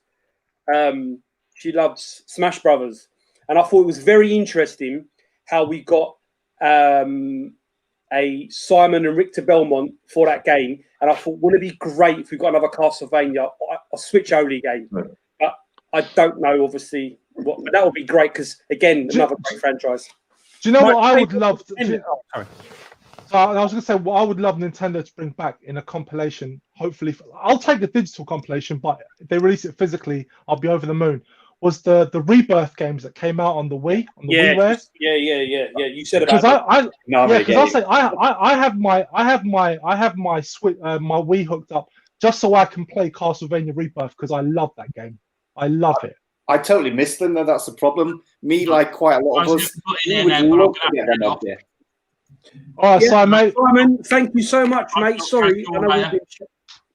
Smash Brothers, and I thought it was very interesting how we got a Simon and Richter Belmont for that game, and I thought, wouldn't it be great if we got another Castlevania, a Switch only game? But I don't know, obviously, but that would be great because again, another great franchise. Do you know what I would love? So I was going to say, what I would love Nintendo to bring back in a compilation, hopefully, I'll take the digital compilation, but if they release it physically, I'll be over the moon. Was the Rebirth games that came out on the Wii, WiiWare? Yeah. You said about because I have my Switch, my Wii hooked up just so I can play Castlevania Rebirth because I love that game. I love it. I totally missed them though. That's the problem. Me, like quite a lot of us, we would love to get them up there. All right, Simon, thank you so much, mate. Sorry.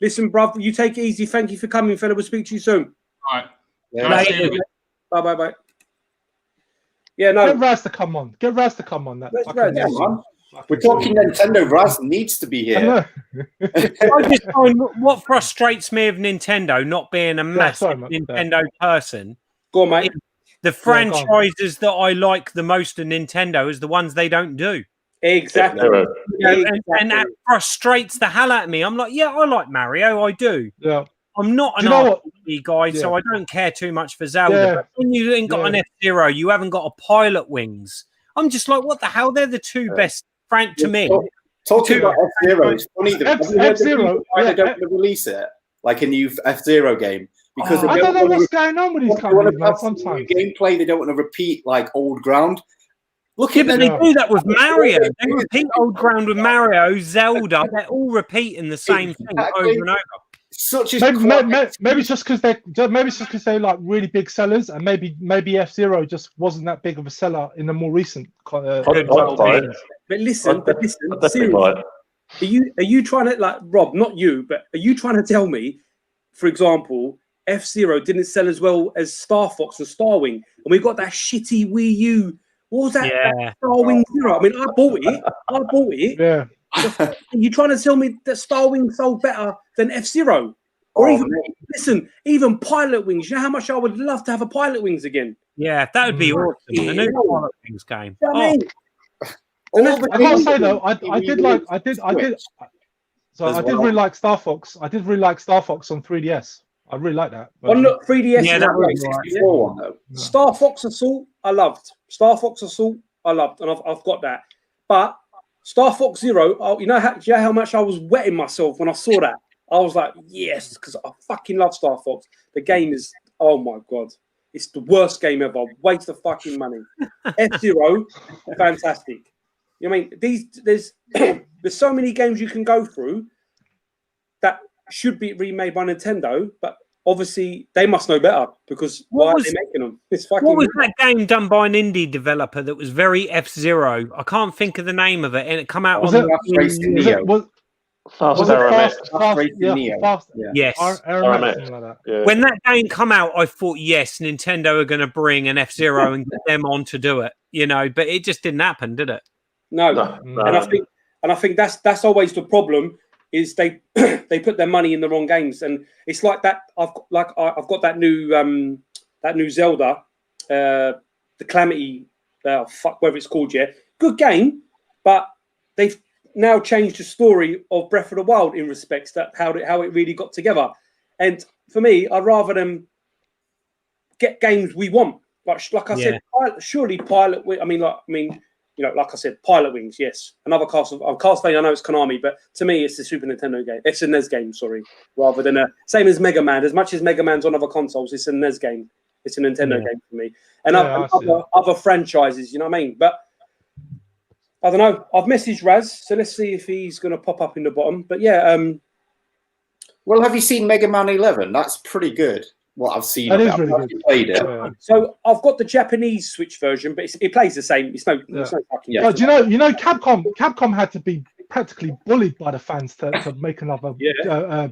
Listen, bruv, you take it easy. Thank you for coming, fella. We'll speak to you soon. All right. Bye. Yeah, no. Get Raz to come on. We're talking Nintendo. Raz needs to be here. I just find what frustrates me of Nintendo not being a massive Nintendo person. Go on, mate. The franchises that I like the most of Nintendo is the ones they don't do. Exactly. And that frustrates the hell out of me. I'm like, I like Mario. I do. Yeah. I'm not an RPG guy, so I don't care too much for Zelda. Yeah. But when you ain't got an F-Zero, you haven't got a Pilot Wings. I'm just like, what the hell? They're the two best, to me. Talking about F-Zero, it's funny that F-Zero, they don't want to release it, like a new F-Zero game. Because I don't know what's going on with these companies, man, sometimes. Gameplay, they don't want to repeat, like, old ground. But they do that with Mario. They repeat old ground with Mario, Zelda. They're all repeating the same thing over and over. Maybe it's just because they're like really big sellers, and maybe F-Zero just wasn't that big of a seller in the more recent. But listen, Are you trying to, like, Rob? Not you, but are you trying to tell me, for example, F-Zero didn't sell as well as Star Fox and Starwing, and we got that shitty Wii U? What was that? Yeah. That Starwing Zero. I mean, I bought it. Yeah. Are you trying to tell me that Starwing sold better than F-Zero? Or listen, even Pilot Wings. You know how much I would love to have a Pilot Wings again? Yeah, that would be awesome. Yeah. A new Pilot Wings game. You know what I mean? I gotta say though, I did really like Star Fox. I did really like Star Fox on 3DS. I really like that. On the 3DS, Yeah, that was Right. One, though. Star Fox Assault, I loved. Star Fox Assault, I loved, and I've got that. But Star Fox Zero, you know how much I was wetting myself when I saw that. I was like, yes, because I fucking love Star Fox. The game is, oh my god, it's the worst game ever. Waste of fucking money. F-Zero, fantastic. You know what I mean, there's so many games you can go through that should be remade by Nintendo, but obviously they must know better because why are they making them? It's fucking. What was that game done by an indie developer that was very F-Zero? I can't think of the name of it, and it come out Was on. Yes. When that game come out, I thought, yes, Nintendo are going to bring an F-Zero and get them on to do it, you know, but it just didn't happen, did it? No. And I think that's always the problem is they they put their money in the wrong games, and it's like that. I've got that new Zelda, the Calamity, whatever it's called, good game, but they've now changed the story of Breath of the Wild in respects that how it really got together. And for me, I'd rather them get games we want. Like I said, surely Pilot. Like I said, Pilot Wings, yes. Another Castlevania, I know it's Konami, but to me, it's a Super Nintendo game. It's a NES game, sorry, rather than same as Mega Man. As much as Mega Man's on other consoles, it's a NES game. It's a Nintendo game for me. And other franchises, you know what I mean? But I don't know. I've messaged Raz, so let's see if he's going to pop up in the bottom. But yeah. Well, have you seen Mega Man 11? That's pretty good. What I've seen, that is really good. Played it. So I've got the Japanese Switch version, but it plays the same. It's no fucking. Yeah. Do you know, Capcom had to be practically bullied by the fans to make another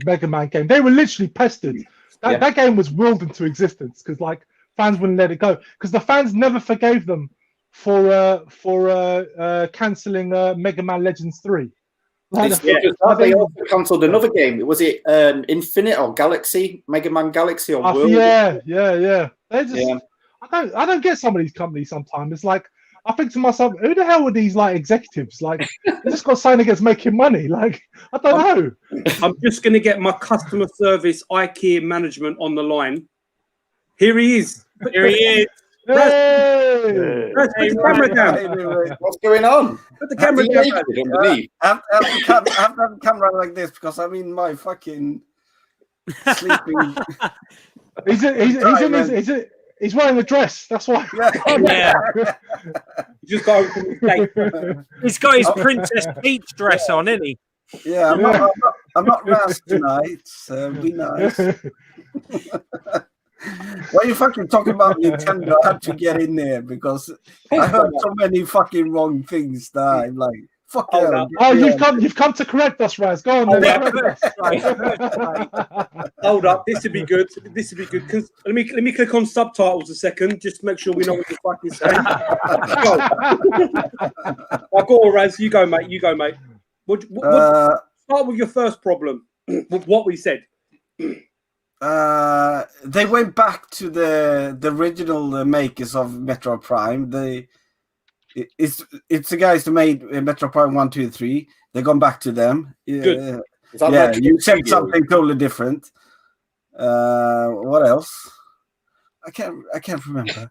Mega Man game. They were literally pestered. That game was willed into existence because like fans wouldn't let it go because the fans never forgave them for cancelling Mega Man Legends 3. They also cancelled another game. Was it Infinite or Galaxy? Mega Man Galaxy or World? Yeah. They just, I don't get some of these companies sometimes. It's like I think to myself, who the hell are these like executives? Like they just got something against making money. Like I don't know. I'm just gonna get my customer service IKEA management on the line. Here he is. Hey! Put the camera down. What's going on? Put the camera down. I have the camera like this because I'm in my fucking sleeping. He's wearing a dress. That's why. Yeah. Just got to He's got his Princess Peach dress on, isn't he? Yeah, I'm not Raz tonight. So be nice. Why are you fucking talking about Nintendo? I had to get in there because I heard so many fucking wrong things that I'm like, fuck yeah. Oh, you've come to correct us, Raz. Go on. Hold up, this would be good. Because let me click on subtitles a second, just to make sure we know what the fuck is saying. I'll go on, Raz. You go, mate. Start with your first problem. What we said. They went back to the original makers of Metro Prime. It's the guys that made Metro Prime 1, 2, 3. They've gone back to them. Good. You said something totally different. What else? I can't remember.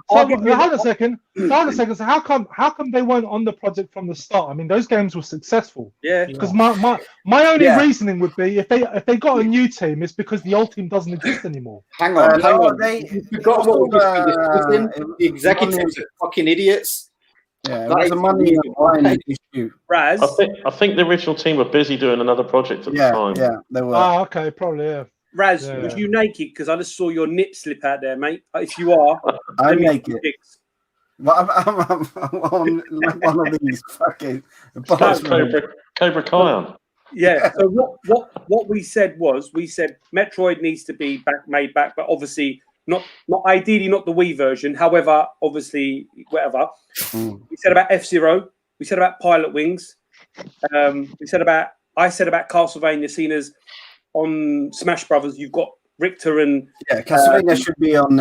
Hold a second. So how come they weren't on the project from the start? I mean, those games were successful. Yeah. Because my only reasoning would be if they got a new team, it's because the old team doesn't exist anymore. Hang on. You got what the executives are fucking idiots. Yeah, it was a money issue. Raz, I think the original team were busy doing another project at the time. Yeah, they were. Oh, okay, probably, yeah. Raz, was you naked? Because I just saw your nip slip out there, mate. If you are, I'm naked. But I'm on like one of these fucking. Cobra Kai on. Yeah. So what we said was Metroid needs to be made back, but obviously not ideally not the Wii version. However, obviously whatever. We said about F-Zero. We said about Pilot Wings. I said about Castlevania, seen as on Smash Brothers. You've got Richter and Castlevania should be on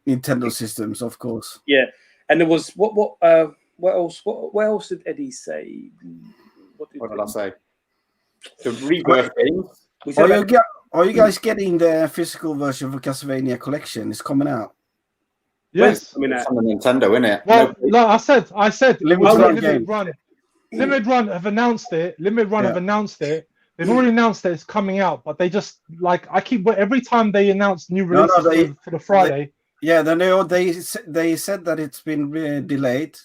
Nintendo systems, of course. Yeah, and there was what else? What else did Eddie say? What did I say? The Rebirth games. Are you guys getting the physical version for Castlevania Collection? It's coming out. Yes. It's on the Nintendo, isn't it? Well, no, I said Limited Run. Limited Run have announced it. Limited Run have announced it. They've already announced that it's coming out, but they just every time they announce new releases for the Friday. They said that it's been delayed.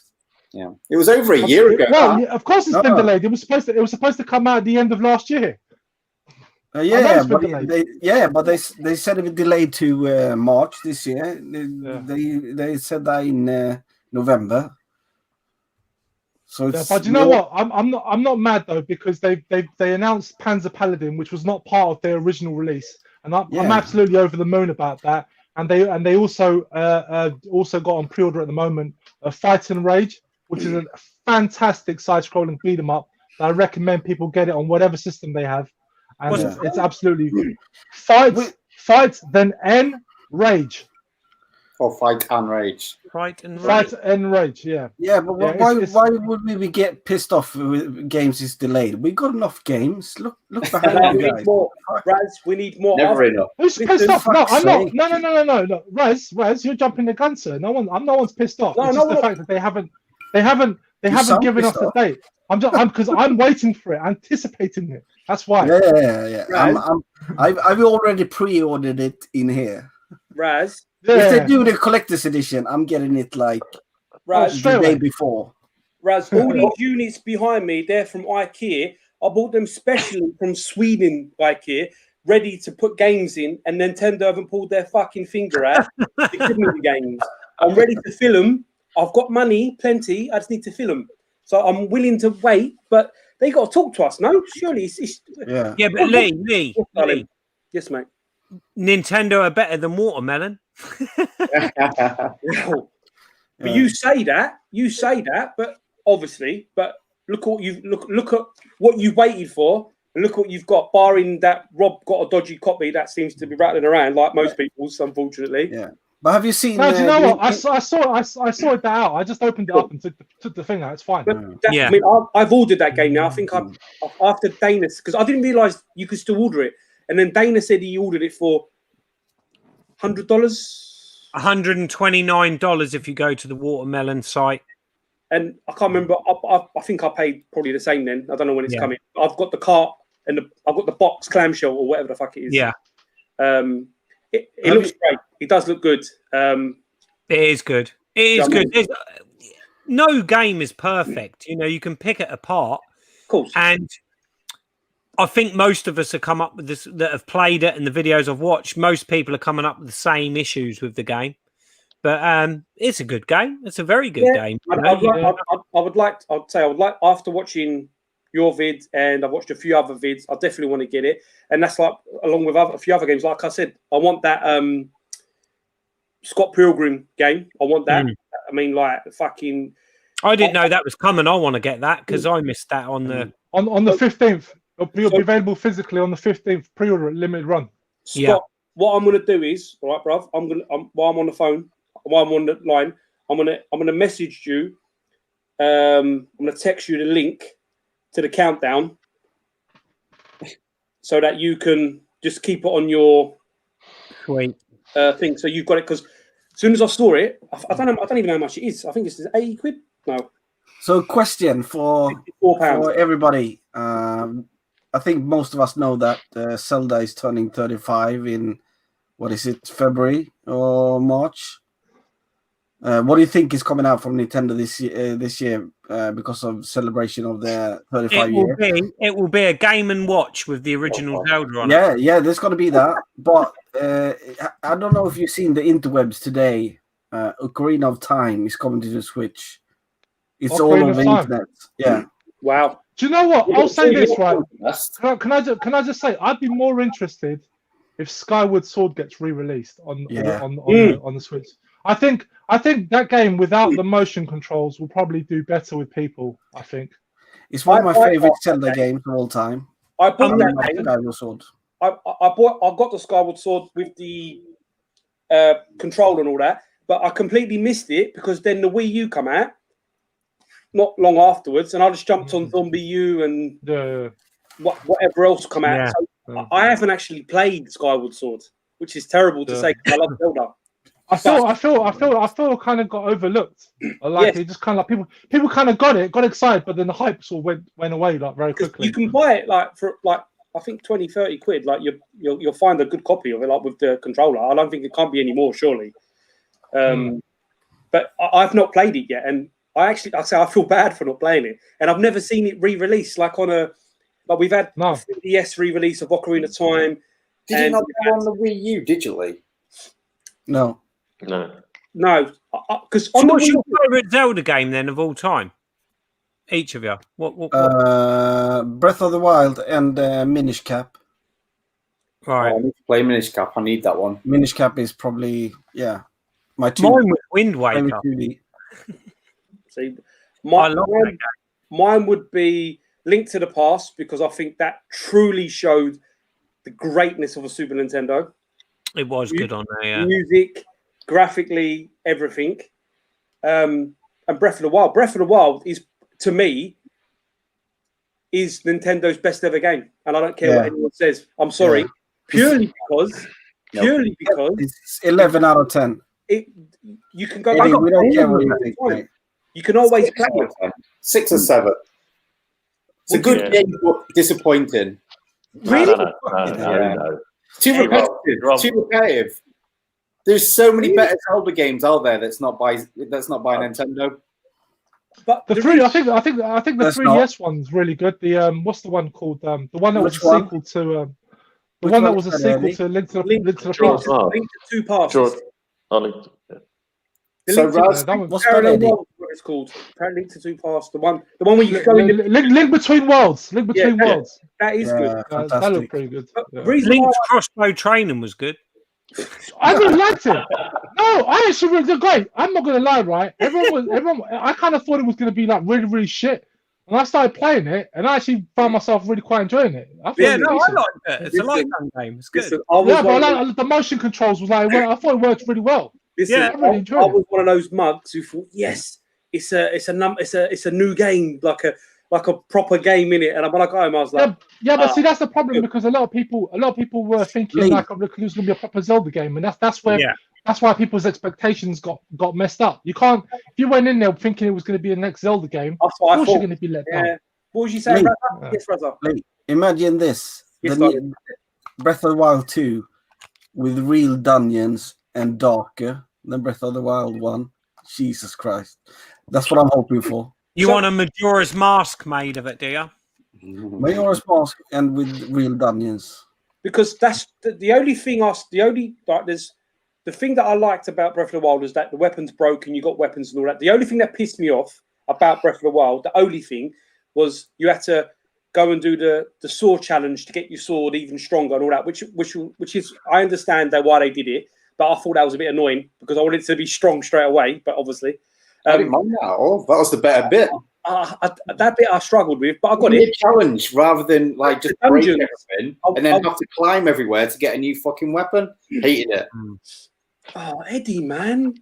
Yeah, it was over a year ago. Well, yeah, of course it's been delayed. It was supposed to come out at the end of last year. But they said it was delayed to March this year. They said that in November. So but you know what? I'm not mad though, because they announced Panzer Paladin, which was not part of their original release, and I'm absolutely over the moon about that. And they also got on pre-order at the moment Fight and Rage, which is a fantastic side-scrolling beat 'em up. I recommend people get it on whatever system they have, and it's absolutely Fight then N Rage. Or Fight and Rage. Fight and Rage, yeah. Yeah, but why would we get pissed off with games is delayed? We got enough games. Look behind you guys. Raz, we need more. Never enough. Who's pissed off? No, I'm not. No. Raz, you're jumping the gun, sir. No one's pissed off. It's just the fact that they haven't given us a date. Because I'm waiting for it, anticipating it. That's why. Yeah. I've already pre-ordered it in here. Raz. Yeah. If they do the collector's edition, I'm getting it like the day before. Raz, all these units behind me, they're from IKEA. I bought them specially from Sweden, IKEA, ready to put games in, and Nintendo haven't pulled their fucking finger out to give me the games. I'm ready to fill them. I've got money, plenty. I just need to fill them. So I'm willing to wait, but they got to talk to us, no? Surely it's Yeah, but Lee. Yes, mate. Nintendo are better than Watermelon. But you say that, but obviously, look what look at what you waited for, and look what you've got. Barring that, Rob got a dodgy copy that seems to be rattling around like most people's, unfortunately. Yeah, but have you seen? No, do you know what? I sorted that out. I just opened it up and took the thing out. It's fine. I mean, I've ordered that game now. I think after Dana, because I didn't realise you could still order it, and then Dana said he ordered it for $100. $129 if you go to the Watermelon site. And I can't remember. I think I paid probably the same then. I don't know when it's coming. I've got the cart and I've got the box clamshell or whatever the fuck it is. Yeah. It looks great. It does look good. It is good. It is good. No game is perfect. You know, you can pick it apart. Of course. And I think most of us have come up with this that have played it, and the videos I've watched, most people are coming up with the same issues with the game. But it's a good game. It's a very good game. I would like after watching your vid, and I've watched a few other vids, I definitely want to get it. And that's like along with a few other games. Like I said, I want that Scott Pilgrim game. I want that. I mean, like fucking. I didn't know that was coming. I want to get that because I missed that on the 15th. It'll be available physically on the 15th. Pre-order at Limited Run. Scott, what I'm going to do is, all right, bruv. While I'm on the phone, while I'm on the line, I'm gonna message you. I'm gonna text you the link to the countdown, so that you can just keep it on your thing. So you've got it, because as soon as I saw it, I don't even know how much it is. I think it's £80. No. So, question for everybody. I think most of us know that Zelda is turning 35 in, February or March? What do you think is coming out from Nintendo this year because of celebration of their 35 year? It will be a Game & Watch with the original Zelda on it. Yeah, there's going to be that. But I don't know if you've seen the interwebs today Ocarina of Time is coming to the Switch. It's Ocarina all of over the Time. internet. Yeah. Wow. Do you know what? I'll say this, right? Best. Can I just say I'd be more interested if Skyward Sword gets re-released on the Switch. I think that game without the motion controls will probably do better with people. I think It's one of my favorite Zelda games of all time. I bought that love game. Skyward Sword. I got the Skyward Sword with the control and all that, but I completely missed it because then the Wii U come out not long afterwards, and I just jumped on Zombie U and whatever else come out. Yeah. So I haven't actually played Skyward Sword, which is terrible to say because I love Zelda. I feel kind of got overlooked. It just kind of like people kind of got excited, but then the hype sort of went away like very quickly. You can buy it like for like I think 20-30 quid. Like you'll find a good copy of it, like with the controller. I don't think it can't be any more, surely. But I've not played it yet, and I feel bad for not playing it, and I've never seen it re-released. Like we've had the 3DS re-release of Ocarina of Time. Did you not go on the Wii U digitally? No. Because what's your favorite Zelda game then of all time? Each of you. What? Breath of the Wild and Minish Cap. Right. I need to play Minish Cap. I need that one. Minish Cap is probably my two. Mine was Wind Waker. See, I love that game. Mine would be Link to the Past because I think that truly showed the greatness of a Super Nintendo. It was good on there, yeah. Music, graphically, everything. And Breath of the Wild. Breath of the Wild is, to me, is Nintendo's best ever game. And I don't care what anyone says. I'm sorry. Yeah. Purely because it's 11 out of 10. You can go. We don't care what you think. You can always play it. 6 or 7. It's a good game, but disappointing. Really? No. Too repetitive. There's so many better Zelda games out there that's not by Nintendo. But I think the 3DS one's really good. The what's the one called? The one that was a sequel to the one that was a sequel to Link to the Past. Link to Two Passes. What's that? What it's called? Link to Two Past. The one where you go in Link Between Worlds. Link Between Worlds. That is good. That looked pretty good. Link's Crossbow Training was good. I really liked it. No, I actually really did great. I'm not gonna lie, right? Everyone. I kind of thought it was gonna be like really, really shit. And I started playing it, and I actually found myself really quite enjoying it. I liked it. It's a light gun game. It's good. But the motion controls was like I thought it worked really well. I was one of those mugs who thought, yes, it's a new game, like a proper game in it. And when I got home, I was like, but see, that's the problem because a lot of people were thinking like it was going to be a proper Zelda game, and that's why people's expectations got messed up. You can't if you went in there thinking it was going to be the next Zelda game. That's what I thought. You're going to be let down. What was you saying, Raza? Yes, Raza. Imagine this: Breath of the Wild 2 with real dungeons and darker than Breath of the Wild 1. Jesus Christ. That's what I'm hoping for. You want a Majora's Mask made of it, do you? Majora's Mask and with real dungeons. Because that's the only thing the thing that I liked about Breath of the Wild was that the weapons broke and you got weapons and all that. The only thing that pissed me off about Breath of the Wild, the only thing, was you had to go and do the sword challenge to get your sword even stronger and all that, which is I understand why they did it. But I thought that was a bit annoying because I wanted it to be strong straight away. But obviously, I didn't mind that. That was the better bit. That bit I struggled with, but I got it. Challenge rather than like just break everything and then have to climb everywhere to get a new fucking weapon. Hated it. Oh, Eddie, man.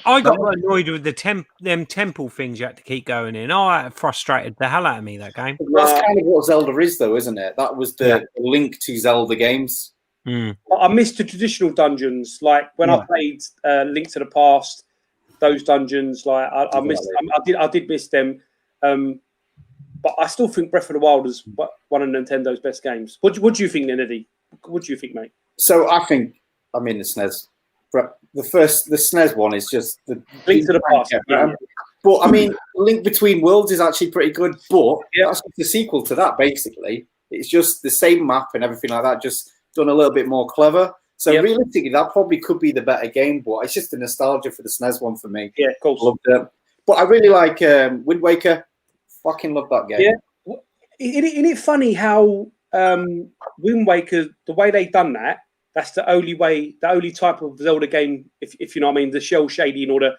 I got annoyed with them temple things you had to keep going in. Oh, that frustrated the hell out of me, that game. That's kind of what Zelda is, though, isn't it? That was the link to Zelda games. I missed the traditional dungeons, like when I played Link to the Past. Those dungeons, like I missed. I did miss them, but I still think Breath of the Wild is one of Nintendo's best games. What do you think, then, Eddie? What do you think, mate? So I think the SNES. The SNES one is just the Link to the Past. But I mean, Link Between Worlds is actually pretty good. But that's just the sequel to that. Basically, it's just the same map and everything like that, just done a little bit more clever. So Yep. realistically, that probably could be the better game, but it's just a nostalgia for the SNES one for me. Yeah, of course. Loved it. But I really like Wind Waker. Fucking love that game. Yeah. Isn't it funny how Wind Waker, the way they done that, that's the only type of Zelda game, if you know what I mean, the shell shading or the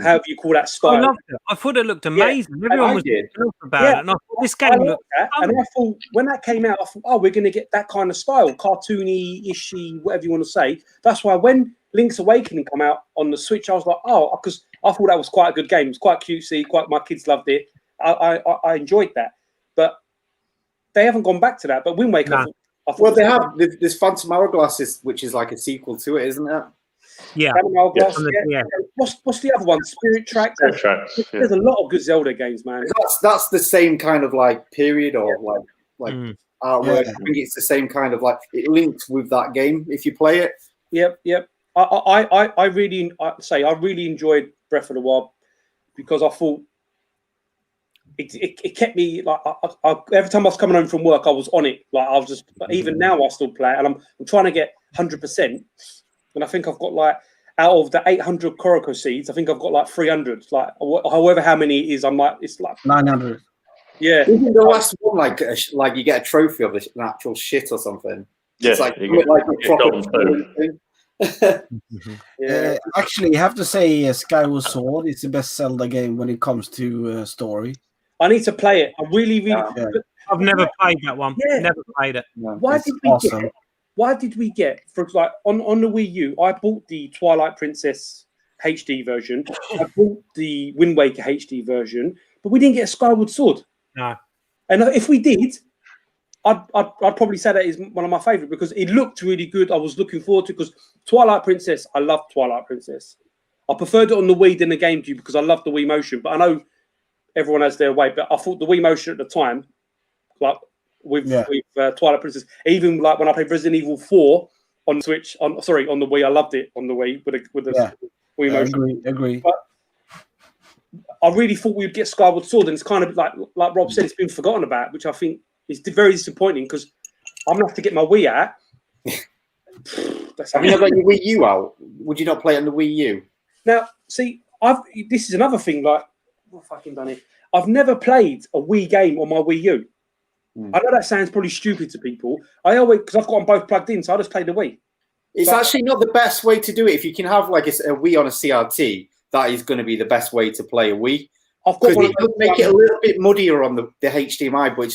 however you call that I style. loved it. I thought it looked amazing. Yeah, Everyone I was did. talking about Yeah. it, and I thought this I game like looked. that, and I thought when that came out, I thought, oh, we're going to get that kind of style, cartoony, ishy, whatever you want to say. That's why when Link's Awakening come out on the Switch, I was like, oh, because I thought that was quite a good game. It was quite cutesy. My kids loved it. I enjoyed that, but they haven't gone back to that. But Wind Waker, Nah. I thought Well, they have. There's Phantom Hourglass, which is like a sequel to it, isn't it? Yeah. Phantom Hourglass, Yeah. What's the other one? Spirit Tracks. Spirit Tracks, yeah. There's a lot of good Zelda games, man. That's the same kind of like period or like artwork. Yeah. I think it's the same kind of like it links with that game if you play it. Yep. I really enjoyed Breath of the Wild because I thought it kept me like I every time I was coming home from work, I was on it. Like I was just even now I still play it, and I'm trying to get 100%. And I think I've got like out of the 800 Koroko seeds, I think I've got like 300. Like however how many it is, I'm like it's like 900. Yeah. Isn't the last one like you get a trophy of an actual shit or something? Yeah, It's like you get- a you get proper golden thing. Actually, I have to say, Skyward Sword is the best Zelda game when it comes to story. I need to play it. I really. Yeah. I've never played that one. Yeah. Never played it. Why It's did we awesome. get? Why did we get? For like on the Wii U, I bought the Twilight Princess HD version. I bought the Wind Waker HD version, but we didn't get a Skyward Sword. No. And if we did, I'd probably say that is one of my favorite because it looked really good. I was looking forward to it because Twilight Princess. I love Twilight Princess. I preferred it on the Wii than the GameCube because I love the Wii motion. But I know everyone has their way. But I thought the Wii motion at the time, like with Twilight Princess, even like when I played Resident Evil 4 on the Switch, on the Wii, I loved it on the Wii with the Wii motion. Agree. But I really thought we'd get Skyward Sword, and it's kind of like Rob said, it's been forgotten about, which I think is very disappointing because I'm gonna have to get my Wii out. Have you not got your Wii U out? Would you not play it on the Wii U? Now, see, this is another thing. Like, what fucking done it? I've never played a Wii game on my Wii U. I know that sounds probably stupid to people. I always because I've got them both plugged in, so I just play the Wii. It's actually not the best way to do it. If you can have like a Wii on a CRT, that is going to be the best way to play a Wii. I've got one it does make it a little bit muddier on the HDMI, but it's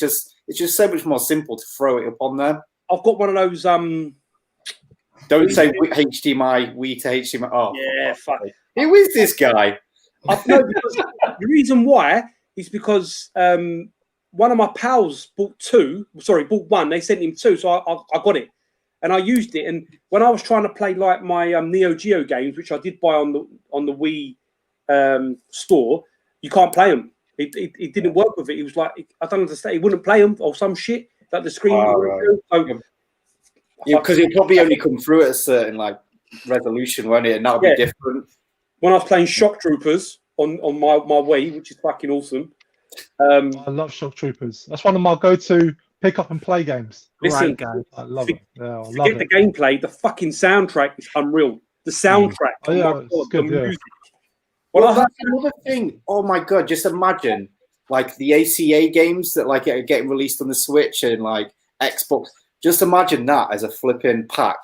just so much more simple to throw it up on there. I've got one of those. Don't say HDMI, Wii to HDMI. Oh, yeah, fuck. Who is this guy? No, because the reason why is because one of my pals bought one. They sent him two, so I got it. And I used it, and when I was trying to play like my Neo Geo games, which I did buy on the Wii store, you can't play them. It didn't work with it. It was like I don't understand. He wouldn't play them or some shit like the screen. Because it probably only come through at a certain like resolution, won't it? And that'll be different. When I was playing Shock Troopers on my Wii, which is fucking awesome. I love Shock Troopers. That's one of my go-to pick up and play games. Listen, I love it. Yeah, I love forget the gameplay. The fucking soundtrack is unreal. The soundtrack. Oh, yeah, it's good, yeah. Well, that's another thing. Oh my god! Just imagine like the ACA games that like are getting released on the Switch and like Xbox. Just imagine that as a flipping pack,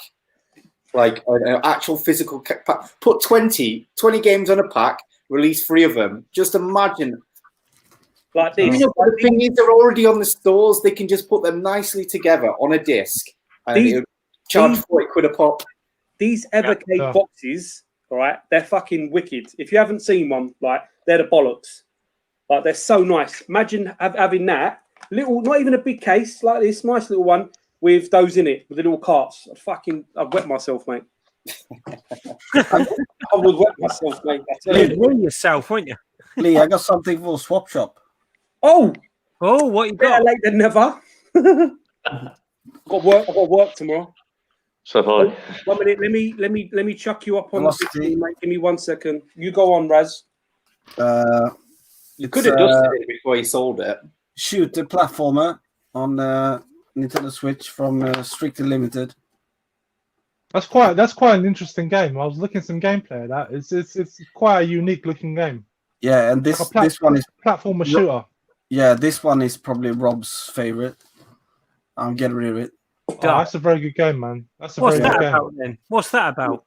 like an actual physical pack. Put 20 games on a pack. Release 3 of them. Just imagine. Like this. You know, the thing is, they're already on the stores. They can just put them nicely together on a disc, and it'll charge 40 quid a pop. These Evercade boxes, all right, they're fucking wicked. If you haven't seen one, like they're the bollocks. Like they're so nice. Imagine having that little, not even a big case like this, nice little one with those in it, with the little carts. I'd wet myself, mate. I would wet myself, mate. You'd ruin yourself, wouldn't you? Lee, I got something for Swap Shop. Oh, what you better got? late than never. I've got work tomorrow. So Oh, 1 minute. Let me chuck you up on the screen, mate. Give me 1 second. You go on, Raz. You could have dusted it before you sold it. Shoot the platformer on Nintendo Switch from Strictly Limited. That's quite an interesting game. I was looking at some gameplay of that. It's quite a unique looking game. Yeah, and this one is platformer shooter. Yeah, this one is probably Rob's favorite. I'm getting rid of it. Oh, that's a very good game, man. That's a What's very that good about game. then? What's that about?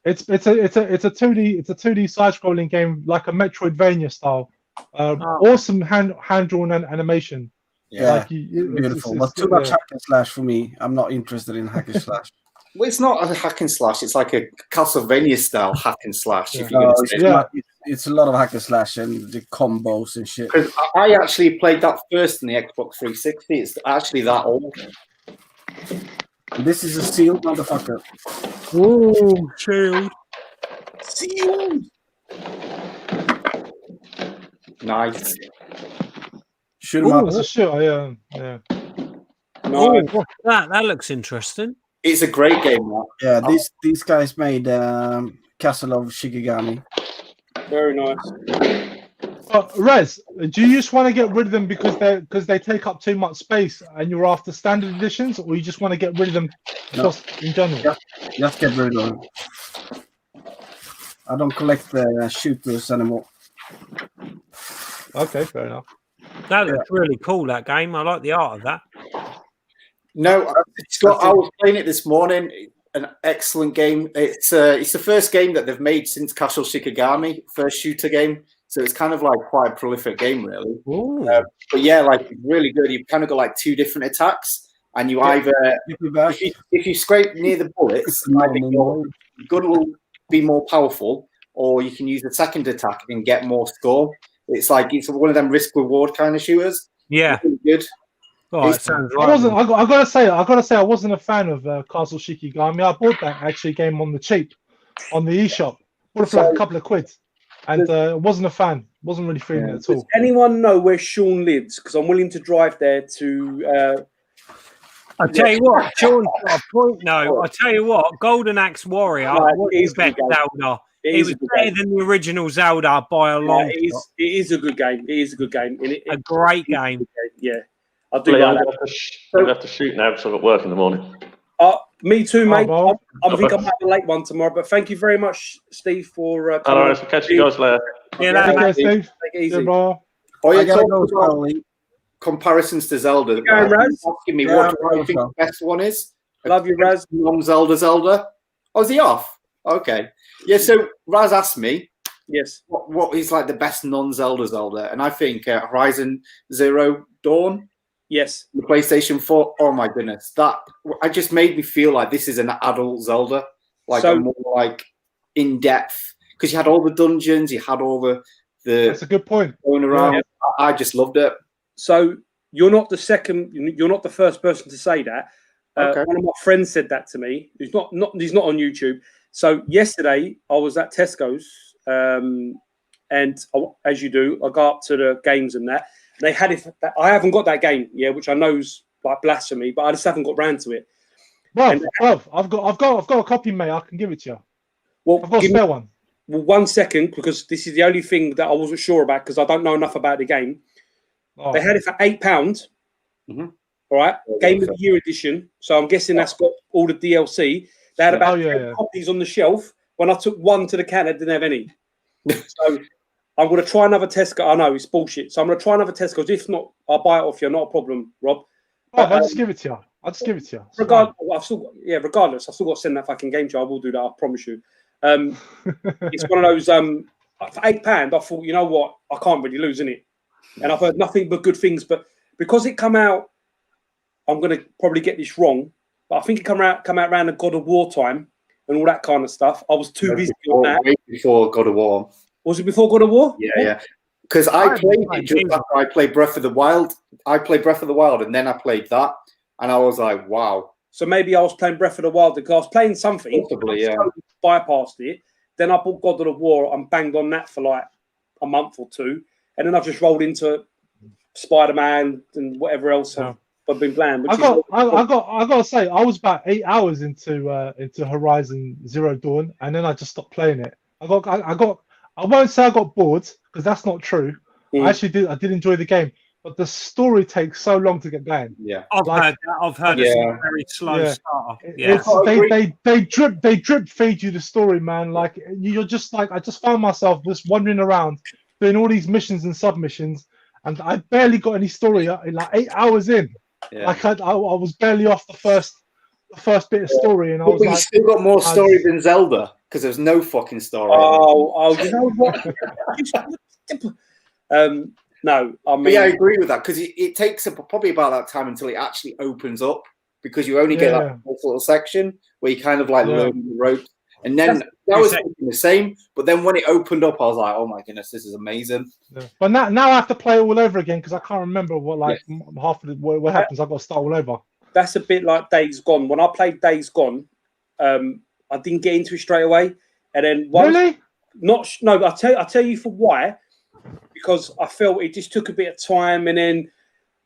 It's a 2D side-scrolling game like a Metroidvania style. Awesome hand-drawn animation. Yeah, like beautiful. But too much hack and slash for me. I'm not interested in hack and slash. Well, it's not a hack and slash. It's like a Castlevania style hack and slash. Yeah. If you're gonna say It's a lot of hack and slash and the combos and shit. Because I actually played that first in the Xbox 360. It's actually that old. This is a sealed motherfucker. Ooh, shield. Sealed. Nice. Shoot 'em up. That's a shooter, yeah. No, what's that? That looks interesting. It's a great game. That. Yeah, these guys made Castle of Shikigami. Very nice. Rez, do you just want to get rid of them because they take up too much space and you're after standard editions, or you just want to get rid of them just in general? Just get rid of them. I don't collect the shooters anymore. Okay, fair enough. That looks really cool, that game. I like the art of that. No, Scott, I was playing it this morning. An excellent game. It's the first game that they've made since Castle Shikigami, first shooter game. So it's kind of like quite a prolific game, really. But yeah, like really good. You've kind of got like two different attacks, and you either if you scrape near the bullets, either your gun will be more powerful, or you can use the second attack and get more score. It's like it's one of them risk reward kind of shooters. Yeah, really good. Oh, it sounds I wasn't. I gotta say, I wasn't a fan of Castle Shikigami. I bought that actually game on the cheap, on the eShop. Bought it for like a couple of quid, and wasn't a fan. Wasn't really feeling it at all. Does anyone know where Sean lives? Because I'm willing to drive there to. I tell you what, Sean's got a point. No, I tell you what, Golden Axe Warrior was the best Zelda. It was better than the original Zelda by a long shot. It is a good game. It is a good game. A great game. Yeah. I do I'm like going to have to shoot now because I've got work in the morning. Me too, mate. well. I think I might have a late one tomorrow, but thank you very much, Steve, for All right, so catch you guys later. Okay, Steve. Take it easy. Goodbye. Oh, I you're gotta talking go, about Charlie. comparisons to Zelda. Go, Raz. Asking me Yeah, what do I I'm think sure. the best one is. Love you, Raz. Non-Zelda. Oh, is he off? Okay. Yeah, so Raz asked me Yes. what is like the best non-Zelda, and I think Horizon Zero Dawn, Yes. the PlayStation 4. Oh my goodness, that I just made me feel like this is an adult Zelda, like So- a more like in depth, because you had all the dungeons, you had all the That's a good point. going around. I just loved it. So you're not the second. You're not the first person to say that. Okay. One of my friends said that to me. He's not on YouTube. So yesterday I was at Tesco's, and as you do, I go up to the games and that. And they had it. I haven't got that game, which I know's like blasphemy, but I just haven't got round to it. Bruv, I've got a copy, mate. I can give it to you. Well, I've got a spare one. Well, 1 second, because this is the only thing that I wasn't sure about because I don't know enough about the game. Oh. They had it for £8. Mhm. All right, Game of the Year edition. So I'm guessing that's got all the DLC. They had about 10 copies on the shelf. When I took one to the can, I didn't have any. So I'm going to try another Tesco. I know it's bullshit. So I'm going to try another Tesco's. If not, I'll buy it off you. Not a problem, Rob. I'll just give it to you. I'll just give it to you. Regardless, I've still got to send that fucking game to you. I will do that. I promise you. It's one of those. For £8, I thought, you know what, I can't really lose, innit? And I've heard nothing but good things. But because it come out, I'm going to probably get this wrong, but I think it come out around the God of War time and all that kind of stuff. I was too busy on that. Way before God of War. Was it before God of War? Yeah. Because I played it just after I played Breath of the Wild. I played Breath of the Wild and then I played that, and I was like, wow. So maybe I was playing Breath of the Wild because I was playing something. Possibly, yeah. Bypassed it. Then I bought God of War and banged on that for like a month or two, and then I've just rolled into Spider-Man and whatever else I've been playing. I got to say, I was about 8 hours into Horizon Zero Dawn, and then I just stopped playing it. I won't say I got bored because that's not true. I did enjoy the game, but the story takes so long to get going. Yeah, I've Like- heard that. I've heard it's a very slow Yeah. starter. Yeah. It's they drip feed you the story, man. Like you're just like, I just found myself just wandering around doing all these missions and submissions, and I barely got any story in like 8 hours in. yeah. Like I was barely off the first bit of story, and I But was you like, still got more story than Zelda because there's no fucking story. You know what? No, I But mean, yeah, I agree with that because it takes probably about that time until it actually opens up because you only get that first little section where you kind of like learn the ropes. And then that was thinking the same, but then when it opened up, I was like, "Oh my goodness, this is amazing!" yeah. But now I have to play it all over again because I can't remember what half of what happens. I've got to start all over. that's a bit like Days Gone. When I played Days Gone, I didn't get into it straight away, and then Really? No, I'll tell you for why. Because I felt it just took a bit of time, and then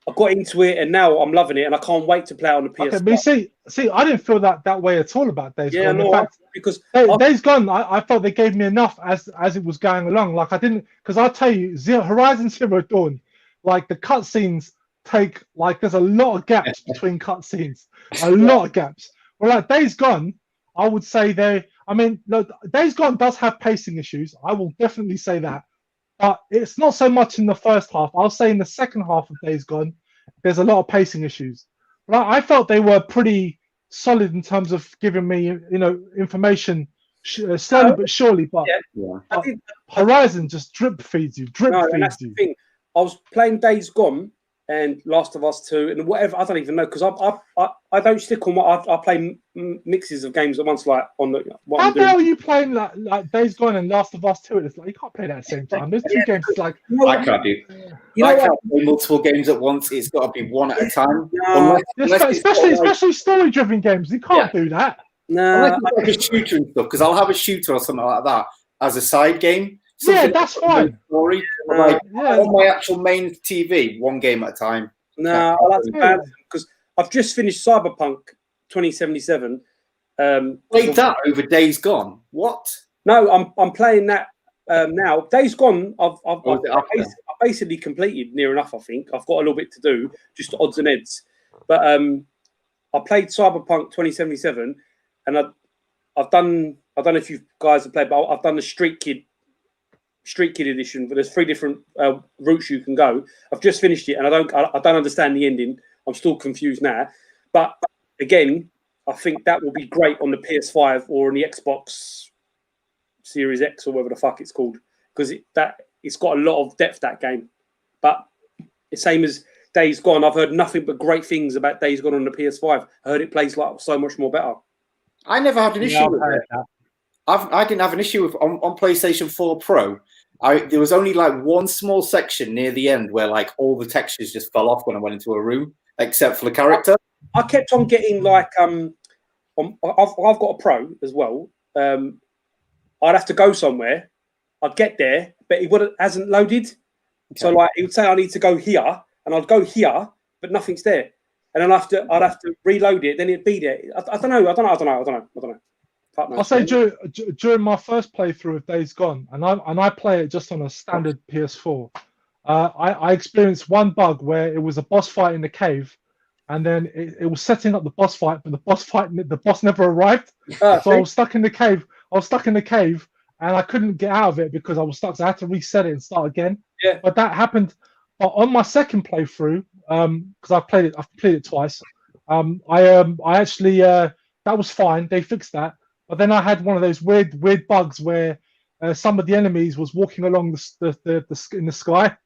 I got into it, and now I'm loving it, and I can't wait to play it on the PS. Okay, but see, I didn't feel that way at all about Days Gone. No, in fact, because Days Gone, I felt they gave me enough as it was going along. Like I didn't, because I'll tell you, Horizon Zero Dawn, like the cutscenes take like there's a lot of gaps between cutscenes, a lot of gaps. Well, like Days Gone, I would say look, Days Gone does have pacing issues. I will definitely say that. But it's not so much in the first half. I'll say in the second half of Days Gone, there's a lot of pacing issues. But I felt they were pretty solid in terms of giving me, information slowly but surely. But Horizon just drip feeds you. That's the thing. I was playing Days Gone and Last of Us 2 and whatever. I don't even know because I don't stick on what I play mixes of games at once. Like on the how the hell are you playing like Days Gone and Last of Us 2? It's like you can't play that at the same time. There's two games. It's like I can't do. I can't play multiple games at once. It's got to be one at a time. Especially story-driven games. You can't do that. No, like a shooter and stuff because I'll have a shooter or something like that as a side game. Yeah, that's fine. Story, on my actual main TV, one game at a time. No, that's bad because I've just finished Cyberpunk 2077. Played that over Days Gone. What? No, I'm playing that now. Days Gone, I've basically completed near enough. I think I've got a little bit to do, just odds and ends. But I played Cyberpunk 2077, and I've done. I don't know if you guys have played, but I've done the Street Kid edition. But there's 3 different routes you can go. I've just finished it, and I don't understand the ending. I'm still confused now. But again, I think that will be great on the PS5 or on the Xbox Series X or whatever the fuck it's called, because it's got a lot of depth, that game. But the same as Days Gone, I've heard nothing but great things about Days Gone on the PS5. I heard it plays like so much more better. I never had an issue with it. I didn't have an issue with on PlayStation 4 Pro. There was only like one small section near the end where like all the textures just fell off when I went into a room, except for the character. I kept on getting like I've got a Pro as well. I'd have to go somewhere. I'd get there, but it hasn't loaded. Okay. So like it would say I need to go here, and I'd go here, but nothing's there. And then I'd have to reload it. Then it'd be there. I don't know. I'll say during my first playthrough of Days Gone, and I play it just on a standard PS4. I experienced one bug where it was a boss fight in the cave, and then it was setting up the boss fight, but the boss never arrived. So I was stuck in the cave. And I couldn't get out of it because I was stuck. So I had to reset it and start again. Yeah. But that happened on my second playthrough because I've played it twice. I actually that was fine. They fixed that. But then I had one of those weird bugs where some of the enemies was walking along the in the sky.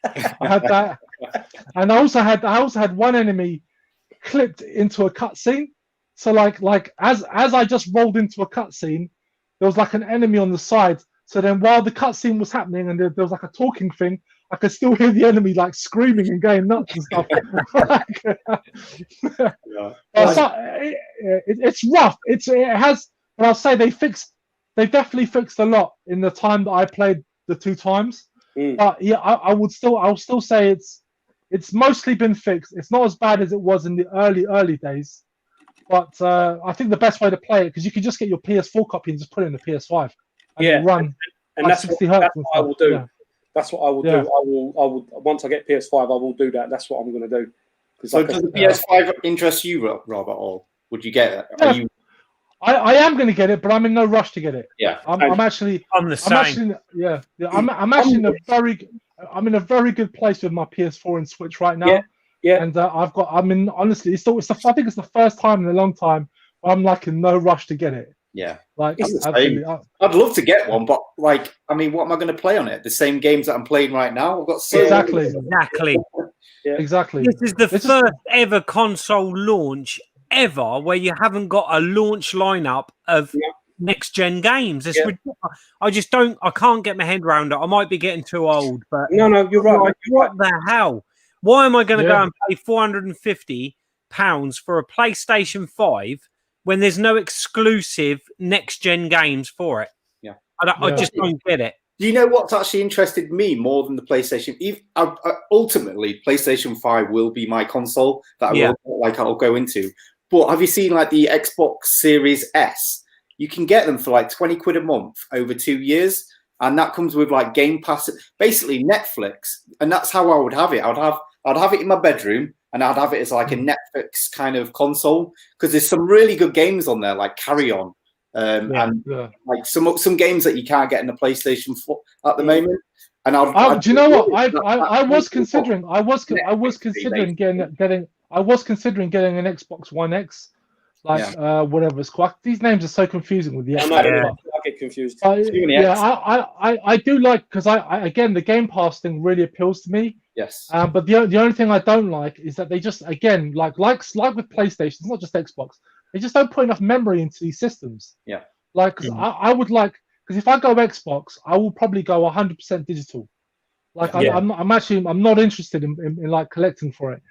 I had that, and I also had one enemy clipped into a cutscene. So like as I just rolled into a cutscene, there was like an enemy on the side. So then while the cutscene was happening and there was like a talking thing, I could still hear the enemy like screaming and going nuts and stuff. It's rough. It has, but I'll say they definitely fixed a lot in the time that I played the 2 times. But yeah, I'll still say it's mostly been fixed. It's not as bad as it was in the early days. But I think the best way to play it, because you can just get your PS4 copy and just put it in the PS5 and run. And that's 60 what hertz I will do. Yeah. That's what I will do. I will once I get PS5, I will do that. That's what I'm going to do. So does the PS5 interest you, Rob, at all? Would you get it? Yeah. Are you? I am going to get it, but I'm in no rush to get it. Yeah, I'm actually. I'm the same. I'm actually in a very good place with my PS4 and Switch right now. Yeah. And honestly, I think it's the first time in a long time where I'm like in no rush to get it. Yeah, like it's the same. I'd love to get one, but like, I mean, what am I going to play on it? The same games that I'm playing right now. I've got exactly. Exactly. This is the first ever console launch ever where you haven't got a launch lineup of next gen games. It's ridiculous. I can't get my head around it. I might be getting too old, but no, you're right. What the hell? Why am I going to go and pay £450 for a PlayStation 5 when there's no exclusive next gen games for it? Yeah, I just don't get it. Do you know what's actually interested me more than the PlayStation? Ultimately, PlayStation 5 will be my console that I'll go into. But have you seen like the Xbox Series S? You can get them for like 20 quid a month over 2 years, and that comes with like Game Pass, basically Netflix. And that's how I would have it. I'd have it in my bedroom, and I'd have it as like a Netflix kind of console because there's some really good games on there, like Carry On. Like some games that you can't get in the PlayStation 4 at the moment. And do you know what? I was considering getting an Xbox One X, whatever it's called. These names are so confusing with the Xbox. I get confused. I do like because again the Game Pass thing really appeals to me. Yes. But the only thing I don't like is that they just again like with PlayStation, it's not just Xbox. They just don't put enough memory into these systems. Yeah. Like, because I would like, because if I go Xbox, I will probably go 100% digital. Like, I'm not interested in like collecting for it.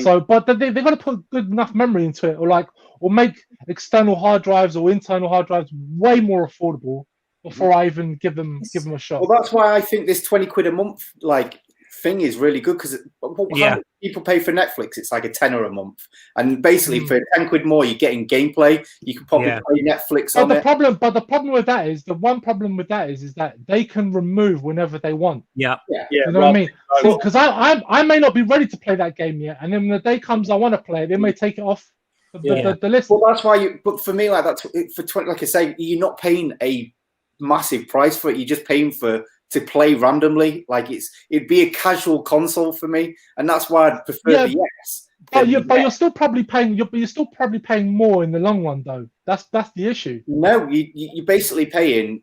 So, but they've got to put good enough memory into it, or make external hard drives or internal hard drives way more affordable before I even give them a shot. Well, that's why I think this 20 quid a month like thing is really good because people pay for Netflix. It's like a tenner a month, and basically for 10 quid more, you're getting gameplay. You can probably play Netflix on it. But the problem with that is that they can remove whenever they want. Yeah. You know what I mean? Because I may not be ready to play that game yet, and then when the day comes I want to play it, they may take it off the list. Well, that's why but for me, like that's for 20. Like I say, you're not paying a massive price for it. You're just paying to play randomly. Like it'd be a casual console for me, and that's why I'd prefer the X. But you're still probably paying. You're still probably paying more in the long run, though. That's the issue. No, you're basically paying.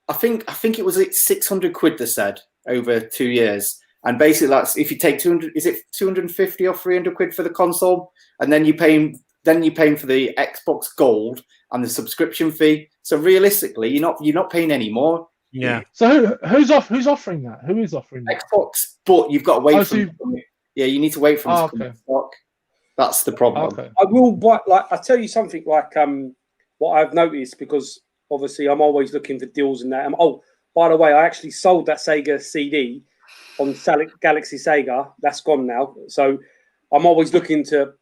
I think it was 600 quid. They said over 2 years, and basically that's if you take 200. Is it 250 or 300 quid for the console, and then you're paying for the Xbox Gold and the subscription fee. So realistically, you're not paying any more. Yeah. So who's offering that? Who is offering that? Xbox, but you've got to wait for them. Yeah, you need to wait for them to come in stock. That's the problem. Okay. I will, I tell you something like what I've noticed, because obviously I'm always looking for deals in that. Oh, by the way, I actually sold that Sega CD on Galaxy Sega. That's gone now. So I'm always looking to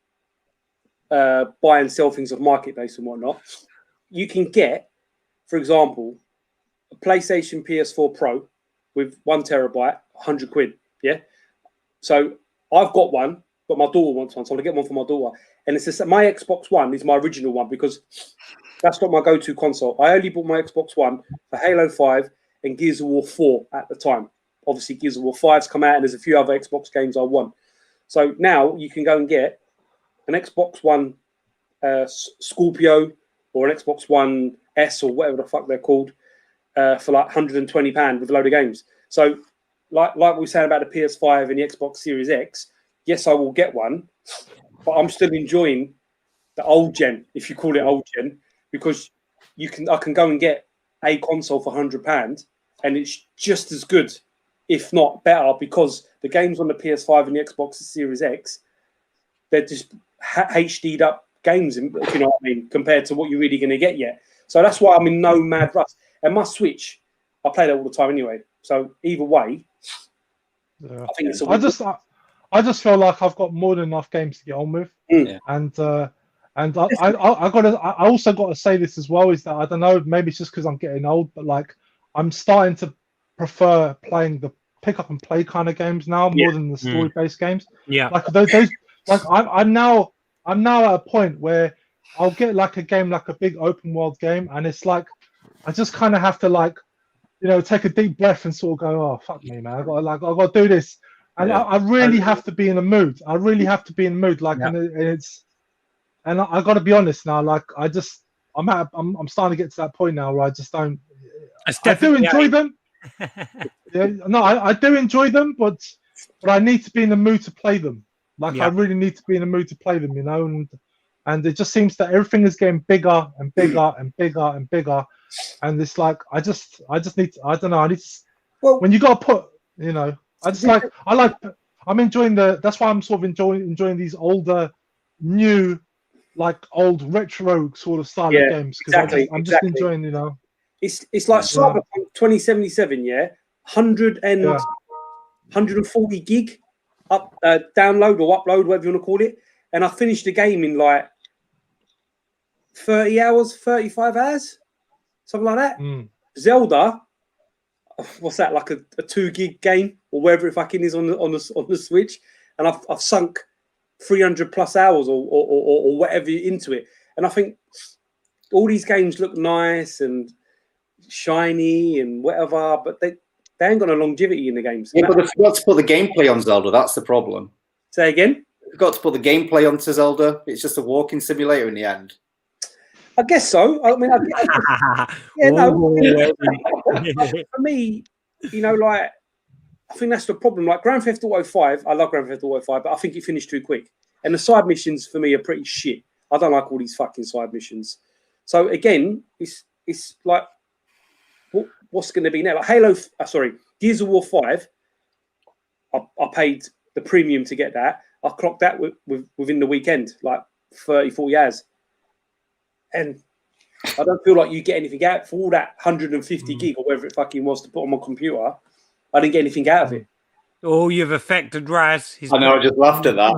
buy and sell things of marketplace and whatnot. You can get, for example, a PlayStation PS4 Pro with 1 terabyte, 100 quid. Yeah. So I've got one, but my daughter wants one, so I'm gonna get one for my daughter. And it's just, my Xbox One is my original one because that's not my go-to console. I only bought my Xbox One for Halo 5 and Gears of War 4 at the time. Obviously, Gears of War 5's come out, and there's a few other Xbox games I want. So now you can go and get an Xbox One Scorpio or an Xbox One S or whatever the fuck they're called for like £120 with a load of games. So like we were saying about the PS5 and the Xbox Series X, yes, I will get one, but I'm still enjoying the old gen, if you call it old gen, because I can go and get a console for £100 and it's just as good, if not better, because the games on the PS5 and the Xbox Series X, they're just HD'd up games, if you know what I mean, compared to what you're really going to get yet. So that's why I'm in no mad rush. And my Switch, I play that all the time anyway. So either way, I think it's I just feel like I've got more than enough games to get on with, and I also got to say this as well, is that I don't know, maybe it's just because I'm getting old, but like I'm starting to prefer playing the pick up and play kind of games now more than the story-based games. Yeah. Like those like I'm now at a point where I'll get like a game, like a big open world game, and it's like I just kind of have to like, take a deep breath and sort of go, oh fuck me, man, I got to do this, and I really have to be in the mood. I really have to be in the mood, like, and I got to be honest now, like I'm starting to get to that point now where I just don't. I do enjoy them. No, I do enjoy them, but I need to be in the mood to play them. Like I really need to be in the mood to play them, and it just seems that everything is getting bigger and bigger and bigger and bigger, and it's like I just need to, I don't know, I need to, when you got to put, I'm enjoying that's why I'm sort of enjoying these older, new, like old retro sort of style of games, because I'm just enjoying, It's like Cyberpunk 2077, 140 gig up download or upload, whatever you want to call it, and I finished the game in like 30 hours, 35 hours, something like that. Zelda, what's that, like a 2 gig game or wherever it fucking is on the Switch, and I've sunk 300 plus hours or whatever into it, and I think all these games look nice and shiny and whatever, but they ain't got a longevity in the games. Yeah, but they've got to put the gameplay on Zelda. That's the problem. Say again? They've got to put the gameplay onto Zelda. It's just a walking simulator in the end. I guess so. I mean, for me, like, I think that's the problem. Like Grand Theft Auto 5, I love Grand Theft Auto 5, but I think it finished too quick. And the side missions for me are pretty shit. I don't like all these fucking side missions. So again, it's like, what's going to be now? Like Gears of War 5. I paid the premium to get that. I clocked that within the weekend, like 30, 40 hours. And I don't feel like you get anything out for all that 150 gig or whatever it fucking was to put on my computer. I didn't get anything out of it. Oh, you've affected Raz. I know, I just laughed at that.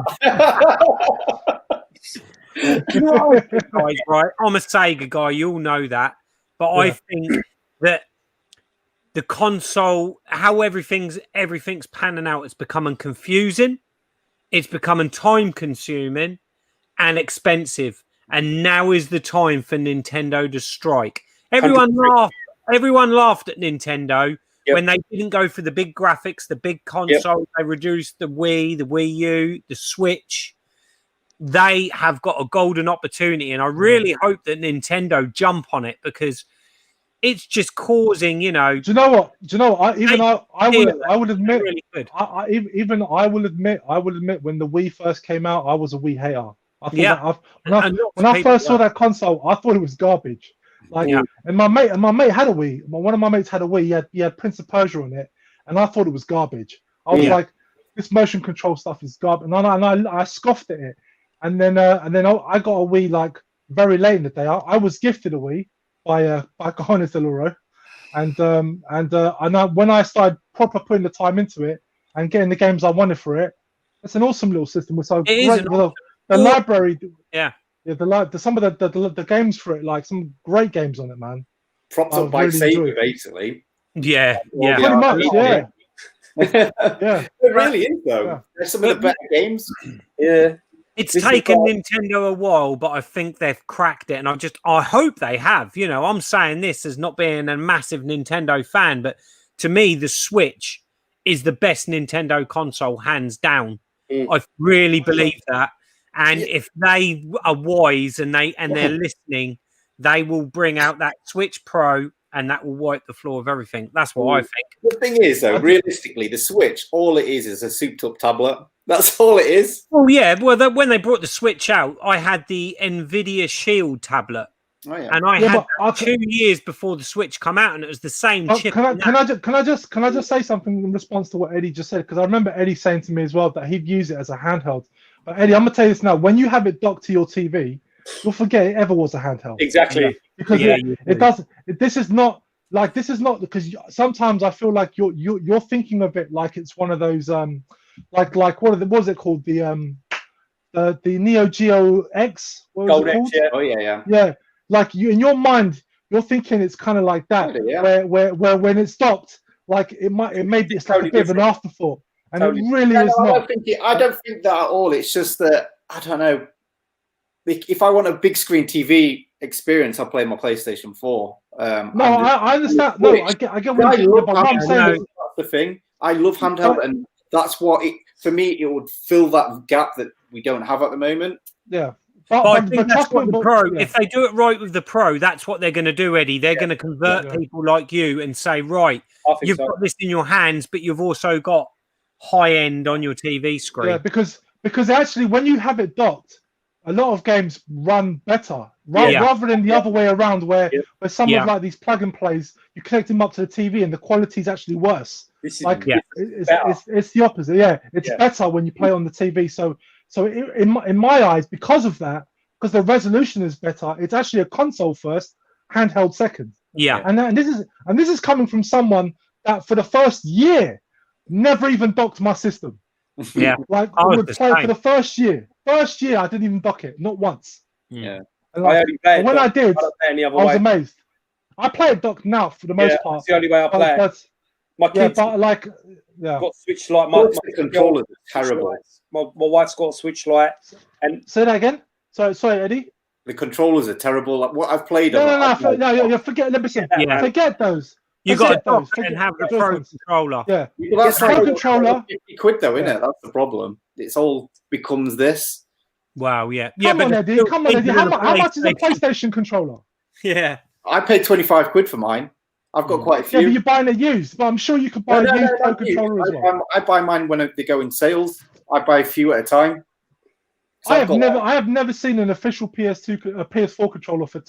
Guys, right? I'm a Sega guy, you all know that. But I think that the console, how everything's panning out, it's becoming confusing, it's becoming time consuming and expensive. And now is the time for Nintendo to strike. Everyone laughed at Nintendo when they didn't go for the big graphics, the big console. They reduced the Wii, the Wii U, the Switch. They have got a golden opportunity, and I really hope that Nintendo jump on it, because it's just causing, Do you know what? I would admit. Really good. I will admit when the Wii first came out, I was a Wii hater. I thought when I first saw that console, I thought it was garbage. And my mate had a Wii. One of my mates had a Wii. He had Prince of Persia on it, and I thought it was garbage. I was like, this motion control stuff is garbage, and I scoffed at it. And then I got a Wii like very late in the day. I was gifted a Wii by Cojones del Oro, and when I started proper putting the time into it and getting the games I wanted for it, it's an awesome little system. It's so great. The library, some of the games for it, like some great games on it, man. Propped up by Sega, basically. Pretty much, yeah. It really is, though. Yeah. There's some of the better games. Yeah. It's taken Nintendo a while, but I think they've cracked it, and I hope they have. I'm saying this as not being a massive Nintendo fan, but to me, the Switch is the best Nintendo console, hands down. I really believe that. And if they are wise and they're listening, they will bring out that Switch Pro, and that will wipe the floor of everything. That's what I think. The thing is, though, realistically, the Switch, all it is a souped-up tablet. That's all it is. Oh, yeah. Well, when they brought the Switch out, I had the NVIDIA Shield tablet. Oh, yeah. And I had 2 years before the Switch come out, and it was the same chip. Can I just say something in response to what Eddie just said? Because I remember Eddie saying to me as well that he'd use it as a handheld. But Eddie, I'm gonna tell you this now: when you have it docked to your TV, you'll forget it ever was a handheld. Exactly. Because it does. This is not because sometimes I feel like you're thinking of it like it's one of those like what was it called, the Neo Geo X? Gold X, yeah. Oh yeah. Yeah. Like you in your mind, you're thinking it's kind of like that, where when it stopped, like it's like Totally a bit of an afterthought, and Totally. it really is I not. don't think that at all. It's just that I don't know. If I want a big screen TV experience, I'll play my PlayStation 4. No, I understand. No, I get what you're saying. But what I'm saying is, that's the thing. I love handheld, and that's what for me. It would fill that gap that we don't have at the moment. Yeah. But I think that's what the Pro, yeah. if they do it right with the Pro, that's what they're going to do, Eddie. They're going to convert people like you and say, right, you've got this in your hands, but you've also got high end on your TV screen. Yeah, because actually, when you have it docked, a lot of games run better rather than the other way around, where some of like these plug and plays, you connect them up to the TV and the quality is actually worse. It's the opposite. Yeah, it's better when you play on the TV. So in my eyes, because of that, because the resolution is better, it's actually a console first, handheld second. Yeah, and this is coming from someone that for the first year never even docked my system. Yeah, like would play for the first year. First year, I didn't even dock it, not once. Yeah, and like, when I did, I was amazed. I play it docked now for the most part. That's the only way I play it. My kids, got Switch Lite. My controllers are terrible. My wife's got a Switch Lite. And say that again. Sorry, Eddie. The controllers are terrible. Like what I've played. No. Forget. Listen, forget those. You got to dock and have the Pro controller. Yeah, well, that's Pro controller. £50 though, isn't it? That's the problem. It's all becomes this. Wow. Yeah. Come on, Eddie. How much is a PlayStation controller? Yeah. I paid £25 for mine. I've got quite a few. Yeah, but you're buying a used. But I'm sure you could buy a used Pro controller as well. I buy mine when they go in sales. I buy a few at a time. So I have never seen an official PS4 controller for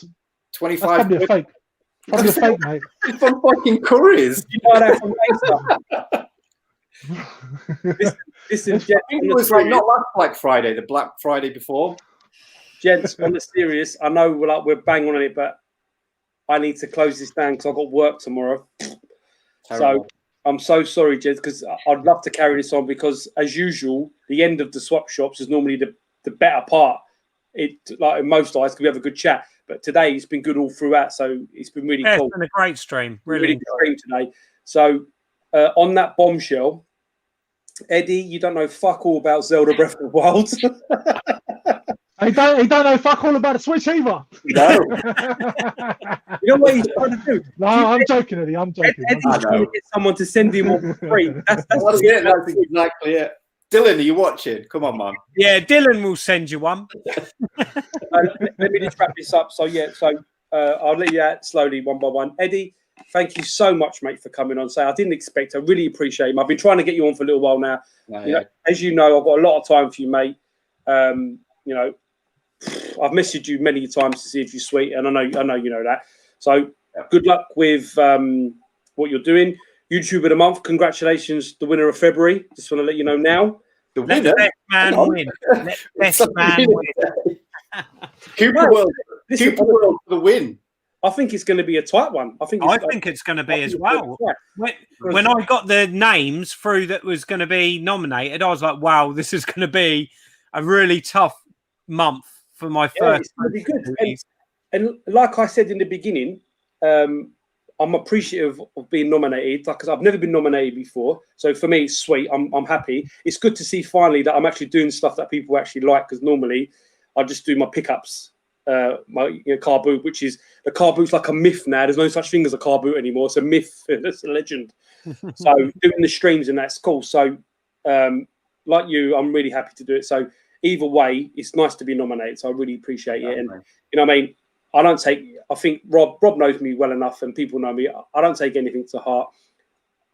25. That's probably a fake. Probably a fake, mate. It's from fucking Curry's. You buy that from GameStop. Listen, gents, it was like not last Black Friday, the Black Friday before. Gents, on the serious, I know we're bang on it, but I need to close this down because I've got work tomorrow. Terrible. So I'm so sorry, gents, because I'd love to carry this on because, as usual, the end of the swap shops is normally the better part. It like in most eyes, because we have a good chat. But today it's been good all throughout, so it's been really cool. It's been a great stream, really good stream today. So on that bombshell, Eddie, you don't know fuck all about Zelda Breath of the Wild. He don't know fuck all about the Switch either. No. You know what he's trying to do? No, I'm joking, Eddie. I'm joking. Eddie's trying to get someone to send him one for free. That's exactly it. Dylan, are you watching? Come on, man. Yeah, Dylan will send you one. Let me just wrap this up. So I'll let you out slowly one by one. Eddie, thank you so much, mate, for coming on. I didn't expect. I really appreciate him. I've been trying to get you on for a little while now. You know, as you know, I've got a lot of time for you, mate. You know, I've messaged you many times to see if you're sweet, and I know you know that. So good luck with what you're doing. YouTube of the month. Congratulations, the winner of February. Just want to let you know now. The winner? Let the best man win. Let the best man win. Cooper World for the win. I think it's going to be a tight one. I think it's going to be as well. When I got the names through that was going to be nominated, I was like, wow, this is going to be a really tough month for my first. It's going to be good. And like I said in the beginning, I'm appreciative of being nominated because I've never been nominated before. So for me, it's sweet. I'm happy. It's good to see finally that I'm actually doing stuff that people actually like because normally I just do my pickups, my car boot, which is the car boot's like a myth now. There's no such thing as a car boot anymore. It's a myth. It's a legend. So doing the streams and that's cool. So like you, I'm really happy to do it. So either way, it's nice to be nominated. So I really appreciate it. And you know what I mean? I think Rob knows me well enough and people know me. I don't take anything to heart.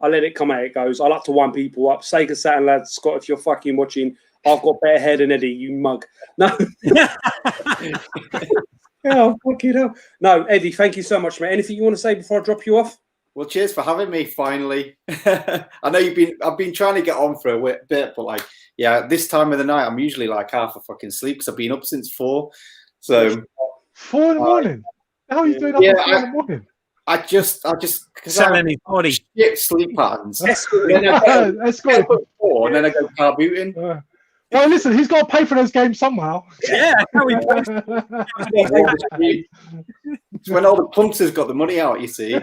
I let it come out it goes. I like to wind people up. Sega Saturn lads, Scott, if you're fucking watching, I've got better hair than Eddie, you mug. No. Oh, fucking hell. No, Eddie, thank you so much, mate. Anything you want to say before I drop you off? Well, cheers for having me finally. I know I've been trying to get on for a bit, but like, yeah, this time of the night, I'm usually like half a fucking sleep because I've been up since 4. So 4 in the morning? How are you doing up at 4 in the morning? I just selling his body. Shit sleep patterns. That's good. 4 and then I go car booting. Well, listen, he's got to pay for those games somehow. Yeah, how he It's when all the punters got the money out, you see.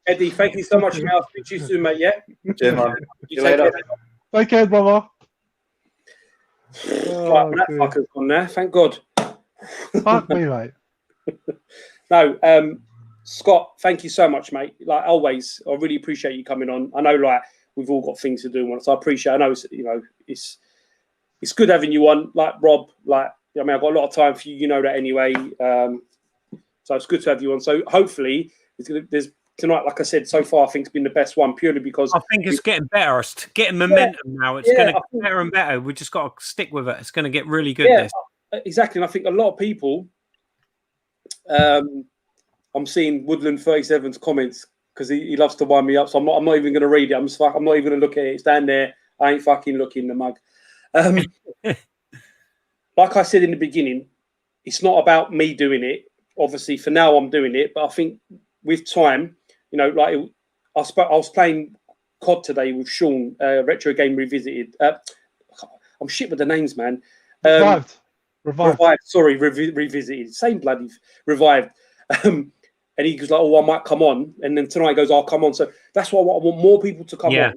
Eddie, thank you so much, mate. I'll speak to you soon, mate. Yeah. Cheers, man. You See you take later. care. Take care, brother. Right, Oh, that dear. fucker's gone now. Thank God. Fuck me, mate. No, Scott, thank you so much, mate. Like always, I really appreciate you coming on. I know, like, we've all got things to do, so I appreciate. I know, it's good having you on. Like Rob, like, I mean, I've got a lot of time for you. You know that anyway. So it's good to have you on. So hopefully, there's tonight. Like I said, so far I think it's been the best one purely because I think it's getting better. It's getting momentum now. It's going to get better and better. We just got to stick with it. It's going to get really good. Yeah, this. exactly. And I think a lot of people. I'm seeing Woodland 37's comments because he loves to wind me up. So I'm not even going to read it. I'm not even going to look at it. It's down there. I ain't fucking looking the mug. Like I said in the beginning, it's not about me doing it. Obviously, for now I'm doing it, but I think with time, like I was playing COD today with Sean, Retro Game Revisited. I'm shit with the names, man. Revived. Sorry, Revisited. Same bloody Revived. And he goes like, "Oh, I might come on." And then tonight he goes, "I'll come on." So that's why I want more people to come on.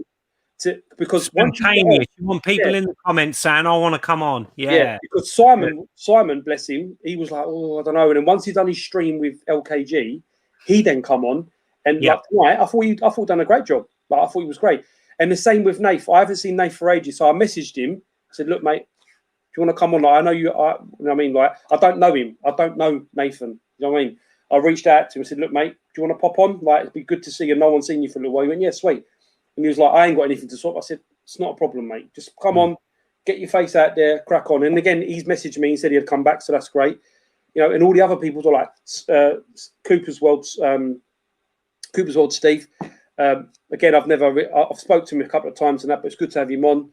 Because spontaneous. You want people in the comments saying, "I want to come on." Yeah. Because Simon, bless him, he was like, "Oh, I don't know." And then once he'd done his stream with LKG, he then come on. And like tonight, I thought he'd done a great job. Like I thought he was great. And the same with Nath. I haven't seen Nath for ages, so I messaged him. I said, "Look, mate, do you want to come on? Like, I know you. You know what I mean? Like, I don't know him. I don't know Nathan. You know what I mean?" I reached out to him and said, "Look, mate, do you want to pop on? Like, it'd be good to see you. No one's seen you for a little while." He went, "Yeah, sweet." And he was like, "I ain't got anything to swap." I said, "It's not a problem, mate. Just come on, get your face out there, crack on." And again, he's messaged me and said he'd come back, so that's great. And all the other people are like Cooper's World, Steve. Again, I've spoke to him a couple of times and that, but it's good to have him on.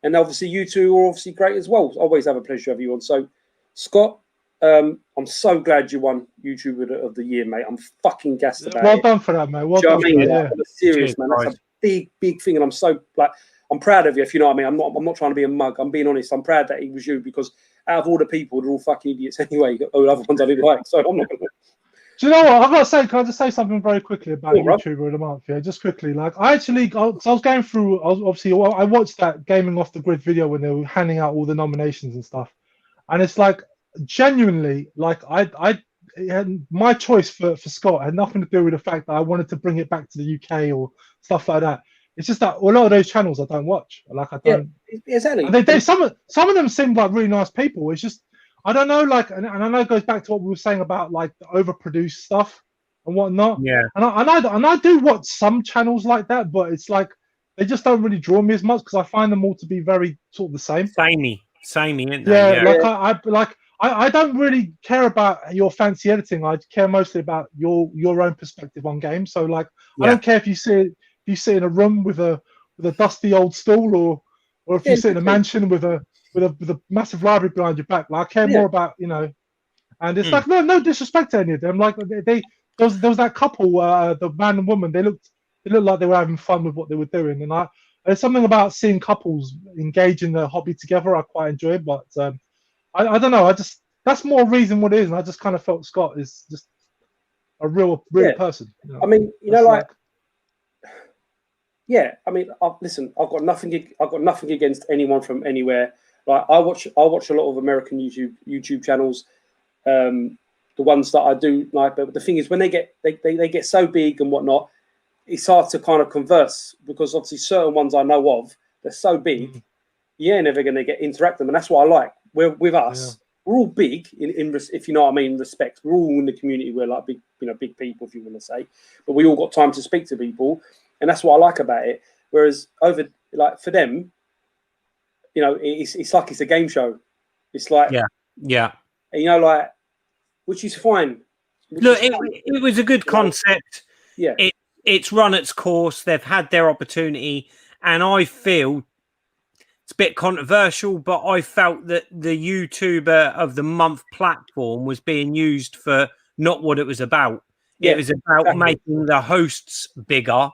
And obviously, you two are obviously great as well. Always have a pleasure to have you on. So, Scott, I'm so glad you won YouTuber of the Year, mate. I'm fucking gassed about it. Well done for that, mate. Well done. I'm serious, man. That's a big thing, and I'm so I'm proud of you. If you know what I mean. I'm not trying to be a mug. I'm being honest. I'm proud that it was you because out of all the people, they're all fucking idiots anyway. All the other ones I didn't like. So I'm not gonna. Do you know what? I've got to say, can I just say something very quickly about YouTuber of the Month? Yeah, just quickly. Like, I was going through, I watched that Gaming Off the Grid video when they were handing out all the nominations and stuff. And it's like, genuinely, like, my choice for Scott had nothing to do with the fact that I wanted to bring it back to the UK or stuff like that. It's just that a lot of those channels I don't watch. Like, I don't. Yeah, exactly. Some of them seem like really nice people. It's just, I don't know, like, and I know it goes back to what we were saying about like the overproduced stuff and whatnot. Yeah. And I do watch some channels like that, but it's like they just don't really draw me as much because I find them all to be very sort of the same. Samey, isn't they? Yeah. Like I don't really care about your fancy editing. I care mostly about your own perspective on games. So like, I don't care if you sit in a room with a dusty old stool or if you sit in a mansion with a massive library behind your back. Like, I care more about, and it's like no disrespect to any of them. Like there was that couple, the man and woman. They looked like they were having fun with what they were doing, and there's something about seeing couples engage in their hobby together I quite enjoy. But I don't know. That's more reason what it is, and I just kind of felt Scott is just a real person. I mean, yeah. I mean, listen. I've got nothing against anyone from anywhere. Like I watch a lot of American YouTube channels, the ones that I do like. But the thing is, when they get so big and whatnot, it's hard to kind of converse because obviously certain ones I know of, they're so big, you're never going to get interact them, and that's what I like. With us, we're all big in if you know what I mean. Respect. We're all in the community. We're like big people, if you want to say, but we all got time to speak to people, and that's what I like about it. Whereas over like for them. It's like it's a game show. It's like like, which is fine. It was a good concept. Yeah, it's run its course. They've had their opportunity, and I feel it's a bit controversial, but I felt that the YouTuber of the Month platform was being used for not what it was about. It was about making the hosts bigger.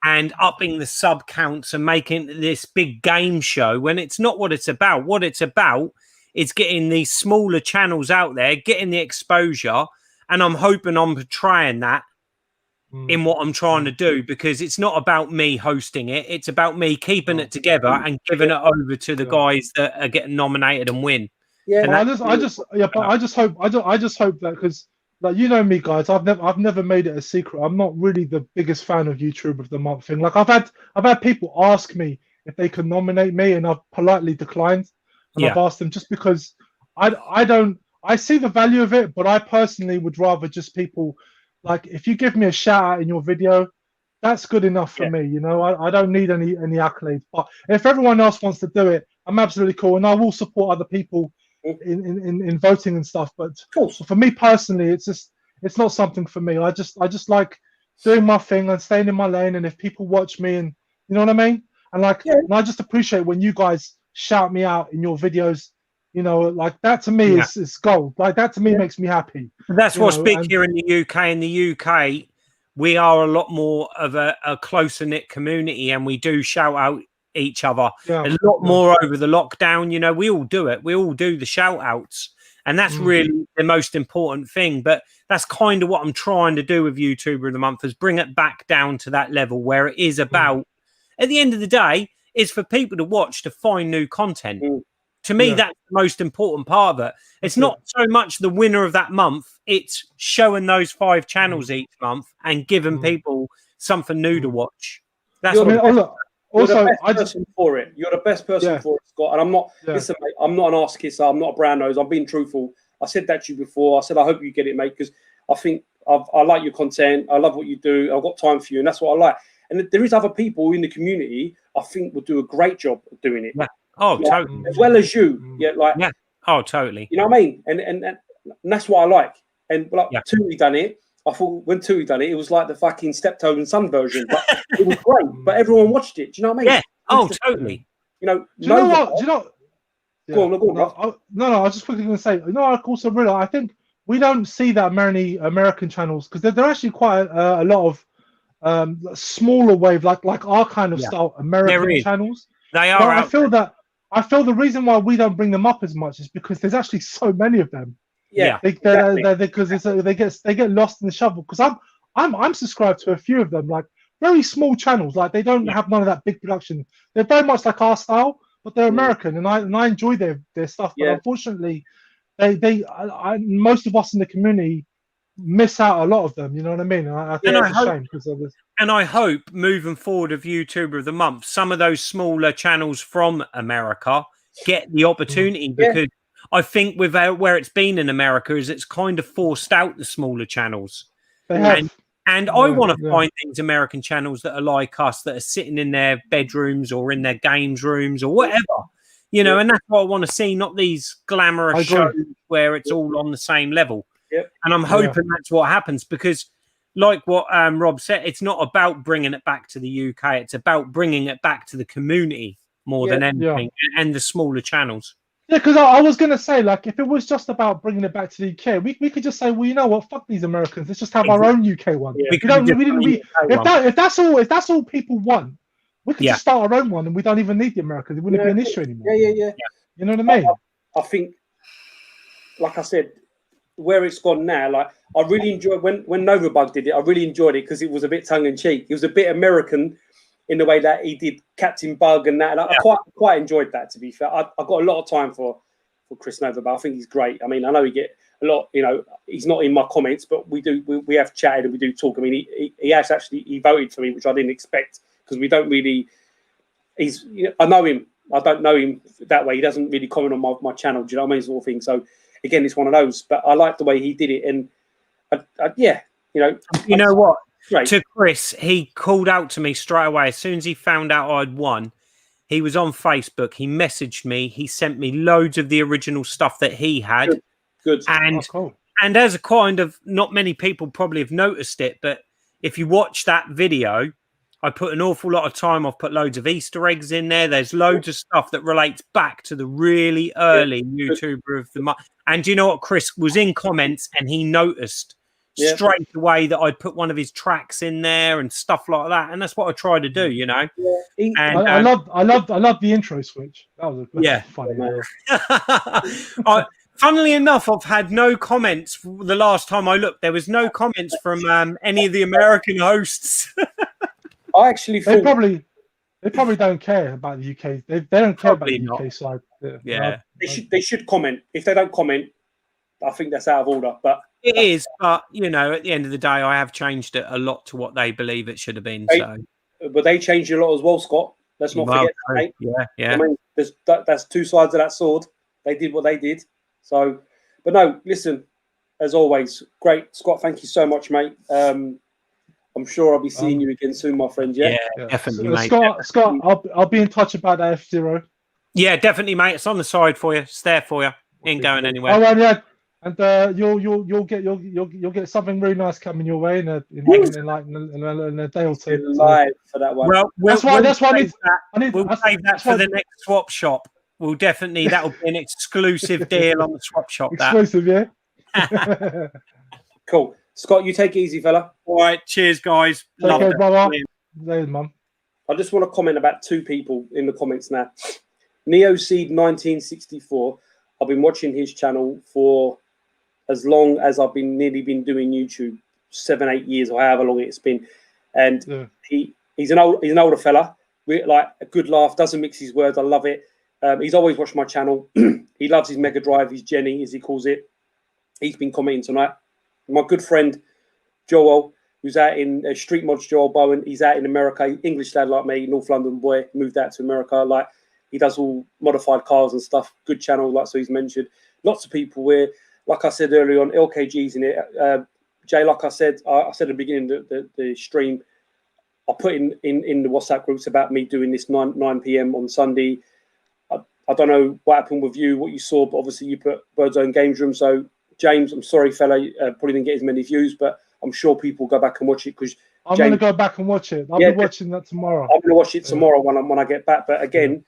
And upping the sub counts and making this big game show when it's not what it's about. What it's about is getting these smaller channels out there, getting the exposure, and I'm hoping I'm portraying that in what I'm trying to do, because it's not about me hosting it. It's about me keeping it together and giving it over to the guys that are getting nominated and win. Yeah, And I just hope that, because like, you know me, guys, I've never made it a secret. I'm not really the biggest fan of YouTube of the month thing. Like I've had people ask me if they can nominate me, and I've politely declined. And I've asked them just because I see the value of it, but I personally would rather just people, like, if you give me a shout out in your video, that's good enough for me. You know, I don't need any accolades. But if everyone else wants to do it, I'm absolutely cool, and I will support other people in voting and stuff. But for me personally, it's not something for me. I just like doing my thing and staying in my lane. And if people watch me, and you know what I mean, and like, and I just appreciate when you guys shout me out in your videos. You know, like that to me is gold. Like that to me makes me happy. That's what's big here in the UK. In the UK, we are a lot more of a closer knit community, and we do shout out each other a lot more over the lockdown. You know, we all do it. We all do the shout outs, and that's really the most important thing. But that's kind of what I'm trying to do with YouTuber of the Month, is bring it back down to that level where it is about, at the end of the day, is for people to watch, to find new content. To me, that's the most important part of it. It's not so much the winner of that month. It's showing those 5 channels each month and giving people something new to watch. That's you're what the best person for it. You're the best person for it, Scott. And I'm not, listen, mate, I'm not an arse kisser. I'm not a brown nose. I'm being truthful. I said that to you before. I said, I hope you get it, mate, because I think I like your content. I love what you do. I've got time for you. And that's what I like. And there is other people in the community I think will do a great job of doing it. Totally. As well as you. Oh, totally. You know what I mean? And that's what I like. And like Tui done it. I thought when Tui done it, it was like the fucking Steptoe and Son version, but it was great. But everyone watched it. Do you know what I mean? Yeah. Oh, totally. Do you know what? Do you know? Go on. No, I was just quickly going to say. You know, I also realize I think we don't see that many American channels, because they're actually quite a lot of smaller wave, like our kind of style American channels. They are. I feel the reason why we don't bring them up as much is because there's actually so many of them. Because they get lost in the shuffle. Because I'm subscribed to a few of them, like very small channels. Like they don't have none of that big production. They're very much like our style, but they're American, and I enjoy their stuff. But unfortunately, most of us in the community miss out a lot of them. You know what I mean? I think it's a shame because of this. And I hope moving forward of YouTuber of the Month, some of those smaller channels from America get the opportunity, because I think with where it's been in America is it's kind of forced out the smaller channels. And I want to find these American channels that are like us, that are sitting in their bedrooms or in their games rooms or whatever, you know, and that's what I want to see, not these glamorous shows where it's all on the same level. And I'm hoping that's what happens, because like what Rob said, it's not about bringing it back to the UK. It's about bringing it back to the community more than anything, and the smaller channels. Yeah, because I was going to say, like, if it was just about bringing it back to the UK, we could just say, well, you know what, fuck these Americans. Let's just have our own UK one. If that's all people want, we could just start our own one, and we don't even need the Americans. It wouldn't be an issue anymore. You know what I mean? I think, like I said, where it's gone now, like I really enjoyed when Novabug did it. I really enjoyed it because it was a bit tongue in cheek. It was a bit American in the way that he did Captain Bug and that. And I quite enjoyed that, to be fair. I've got a lot of time for Chris Novabug. I think he's great. I mean, I know we get a lot. You know, he's not in my comments, but we have chatted and we do talk. I mean, he has actually he voted for me, which I didn't expect, because we don't really. I know him. I don't know him that way. He doesn't really comment on my channel. Do you know what I mean? Sort of thing. So. Again, it's one of those, but I like the way he did it, and you know what? Great. To Chris, he called out to me straight away as soon as he found out I'd won. He was on Facebook. He messaged me. He sent me loads of the original stuff that he had. Good. And and as a kind of, not many people probably have noticed it, but if you watch that video, I put an awful lot of time. I've put loads of Easter eggs in there. There's loads of stuff that relates back to the really early YouTuber of the month. And you know what? Chris was in comments and he noticed straight away that I'd put one of his tracks in there and stuff like that. And that's what I try to do, you know. And I love the intro switch. That was funny. Funnily enough, I've had no comments the last time I looked. There was no comments from any of the American hosts. I actually They thought probably don't care about the UK. They don't care about Probably the not. UK side. Yeah. they should comment. If they don't comment, I think that's out of order. But It is, but you know, at the end of the day, I have changed it a lot to what they believe it should have been. Hey, So, but they changed a lot as well, Scott. Let's not Well, forget that, mate. yeah. I mean, that's two sides of that sword. They did what they did. So, but no, listen, as always, great. Scott, thank you so much, mate. I'm sure I'll be seeing you again soon, my friend. Yeah, definitely, mate. Scott, I'll be in touch about that F-Zero. Yeah, definitely, mate. It's on the side for you. It's there for you. Ain't going anywhere. Oh, and yeah, and you'll get something really nice coming your way in a day or two. Live for that one. Well, that's why we'll save that for the next swap shop. We'll definitely that'll be an exclusive deal on the swap shop. Exclusive, that. Yeah. Cool. Scott, you take it easy, fella. All right, cheers, guys. Take care, brother. There's Mum. I just want to comment about two people in the comments now. Neoseed 1964. I've been watching his channel for as long as I've nearly been doing YouTube, 7-8 years or however long it's been, and he's an older fella, like a good laugh, doesn't mix his words. I love it. He's always watched my channel. He loves his Mega Drive, his Jenny as he calls it. He's been commenting tonight. My good friend Joel, who's out in Street Mods, Joel Bowen. He's out in America, English lad like me, North London boy, moved out to America. Like he does all modified cars and stuff. Good channel, like so he's mentioned. Lots of people where, like I said earlier on, LKG's in it. Jay, like I said at the beginning of the stream, I put in the WhatsApp groups about me doing this 9 p.m. on Sunday. I don't know what happened with you, what you saw, but obviously you put Bird's Own Games Room. So James, I'm sorry, fella, probably didn't get as many views, but I'm sure people go back and watch it because I'm going to go back and watch it. I'll be watching that tomorrow. I'm going to watch it tomorrow when I get back. But again,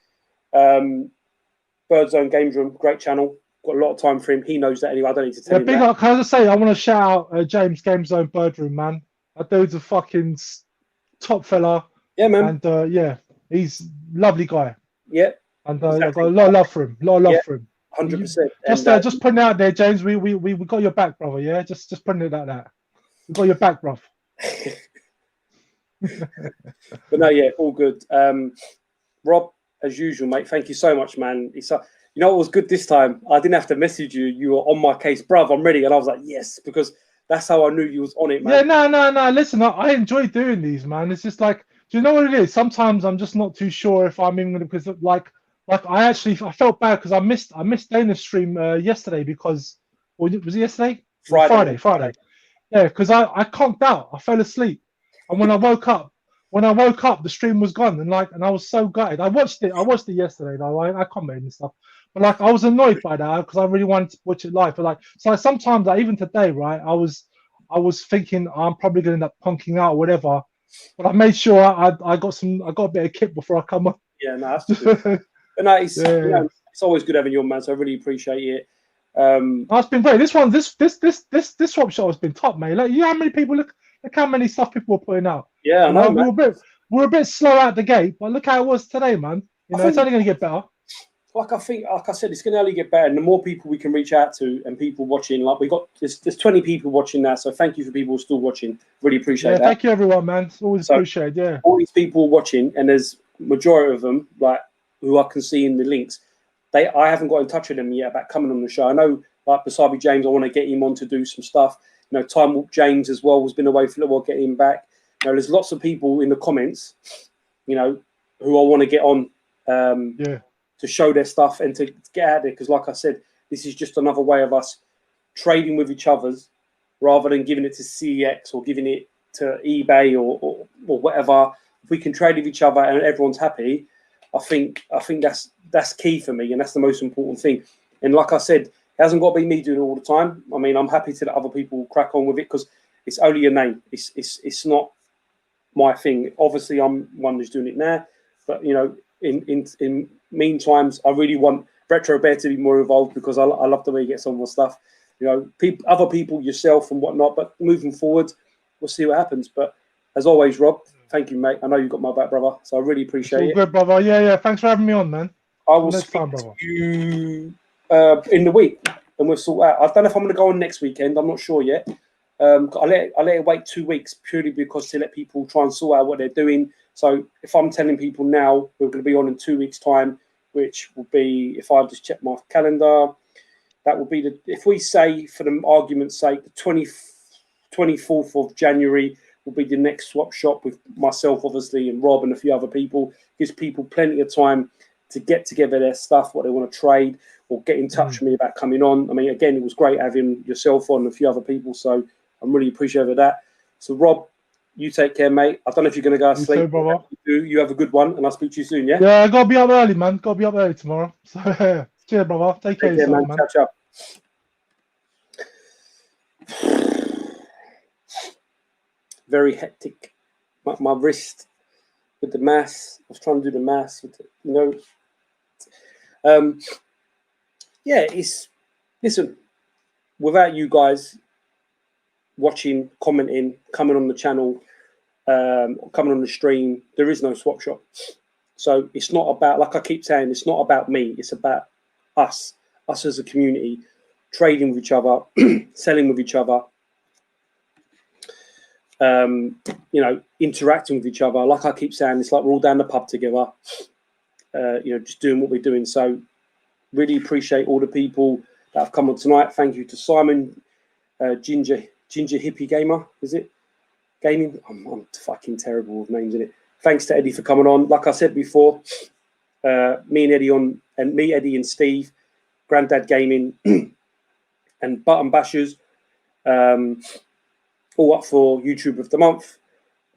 Bird's Own Games Room, great channel. Got a lot of time for him. He knows that anyway. I don't need to tell him big that. up, can I just say, I want to shout out James Game Zone Bird Room, man. That dude's a fucking top fella. Yeah, man. And he's lovely guy. Yeah. And I've got a lot of love for him. 100%. Just putting it out there, James. We got your back, brother. Yeah, just putting it like that. We got your back, bro. But no, yeah, all good. Rob, as usual, mate. Thank you so much, man. You know what was good this time? I didn't have to message you. You were on my case, bruv. I'm ready, and I was like, yes, because that's how I knew you was on it, man. Yeah, no. Listen, I enjoy doing these, man. It's just like, do you know what it is? Sometimes I'm just not too sure if I'm even gonna, because like I felt bad because I missed Dana's stream yesterday because was it yesterday? Friday. Yeah, because I conked out. I fell asleep, and when I woke up, the stream was gone, and I was so gutted. I watched it yesterday though. I commented and stuff, but like I was annoyed by that because I really wanted to watch it live. But like, so sometimes, like, even today, right? I was thinking I'm probably gonna end up punking out or whatever, but I made sure I got a bit of kit before I come on. Yeah, no, that's good. But no, it's always good having you on, man. So I really appreciate it. It's been great. This swap shot has been top, mate. Like, you know how many people look how many stuff people were putting out. Yeah, I know, we're a bit slow out the gate, but look how it was today, man. It's only going to get better. Like I said, it's going to only get better. And the more people we can reach out to and people watching, like there's 20 people watching now. So thank you for people still watching. Really appreciate that. Thank you, everyone, man. It's always appreciated. Yeah. All these people watching, and there's majority of them like who I can see in the links. I haven't got in touch with them yet about coming on the show. I know, like Basabi James, I want to get him on to do some stuff. Time Warp James as well has been away for a little while, get him back. There's lots of people in the comments, who I want to get on to show their stuff and to get out there. Because like I said, this is just another way of us trading with each other's rather than giving it to CEX or giving it to eBay or whatever. If we can trade with each other and everyone's happy, I think that's key for me, and that's the most important thing. And like I said, it hasn't got to be me doing it all the time. I mean, I'm happy to let other people crack on with it because it's only a name. It's not my thing. Obviously, I'm one who's doing it now, but in meantimes, I really want Retro Bear to be more involved because I love the way he gets on with stuff. Other people, yourself and whatnot. But moving forward, we'll see what happens. But as always, Rob, thank you, mate. I know you've got my back, brother, so I really appreciate it. Good, brother. Yeah. Thanks for having me on, man. I will speak to you in the week. and we'll sort out. I don't know if I'm going to go on next weekend. I'm not sure yet. I let it wait 2 weeks purely because to let people try and sort out what they're doing. So if I'm telling people now we're going to be on in 2 weeks' time, which will be, if I just check my calendar, that will be if we say, for the argument's sake, the 24th of January will be the next swap shop with myself, obviously, and Rob and a few other people. Gives people plenty of time to get together their stuff, what they want to trade, or get in touch with me about coming on. I mean, again, it was great having yourself on and a few other people, so I'm really appreciative of that. So, Rob, you take care, mate. I don't know if you're going to go to You sleep. too, brother. You have a good one, and I'll speak to you soon, yeah? Yeah, I gotta be up early, man. Gotta be up early tomorrow. So cheers, brother. Take care of yourself, man. Catch up. Very hectic. My wrist with the mass. I was trying to do the mass with yeah, it's listen, without you guys watching, commenting, coming on the channel, coming on the stream, there is no swap shop. So it's not about, like I keep saying, it's not about me, it's about us as a community, trading with each other, selling with each other, interacting with each other. Like I keep saying, it's like we're all down the pub together, just doing what we're doing. So really appreciate all the people that have come on tonight. Thank you to Simon, Ginger Hippie Gamer, is it? Gaming? I'm fucking terrible with names, in it. Thanks to Eddie for coming on. Like I said before, me and Eddie and Steve, Grandad Gaming, and Button Bashers, all up for YouTube of the month.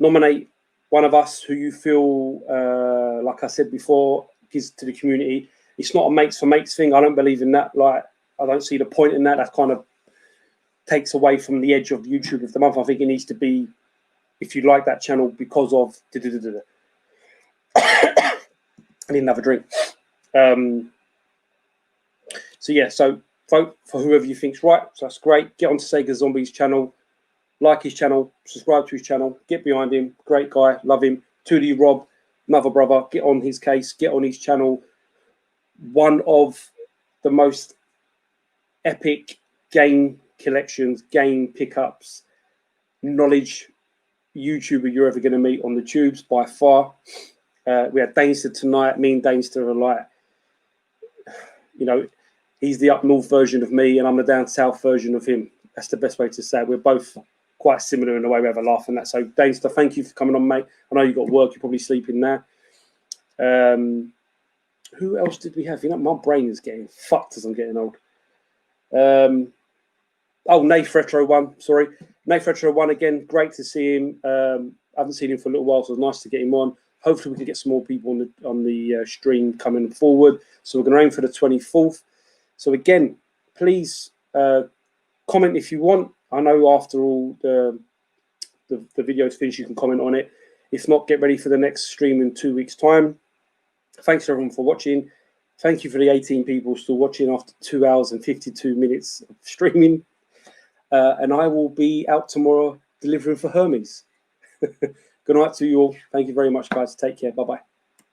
Nominate one of us who you feel, like I said before, gives to the community. It's not a mates for mates thing. I don't believe in that. Like, I don't see the point in that. That kind of takes away from the edge of YouTube of the month. I think it needs to be, if you like that channel because of I need another drink. So vote for whoever you think's right. So that's great. Get onto Sega Zombies channel, like his channel, subscribe to his channel, get behind him. Great guy, love him. To you, Rob, another brother, get on his case, get on his channel. One of the most epic game collections, game pickups, knowledge YouTuber you're ever going to meet on the tubes by far. We had Dainster tonight. Me and Dainster are like, he's the up north version of me and I'm the down south version of him. That's the best way to say it. We're both quite similar in the way we have a laugh and that. So Dainster, thank you for coming on, mate. I know you've got work. You're probably sleeping now. Who else did we have? My brain is getting fucked as I'm getting old. Nath Retro 1. Sorry. Nath Retro 1 again. Great to see him. I haven't seen him for a little while, so it's nice to get him on. Hopefully we can get some more people on the stream coming forward. So we're going to aim for the 24th. So again, please comment if you want. I know after all the video's finished, you can comment on it. If not, get ready for the next stream in 2 weeks' time. Thanks everyone for watching. Thank you for the 18 people still watching after 2 hours and 52 minutes of streaming. And I will be out tomorrow delivering for Hermes. Good night to you all. Thank you very much, guys. Take care. Bye-bye.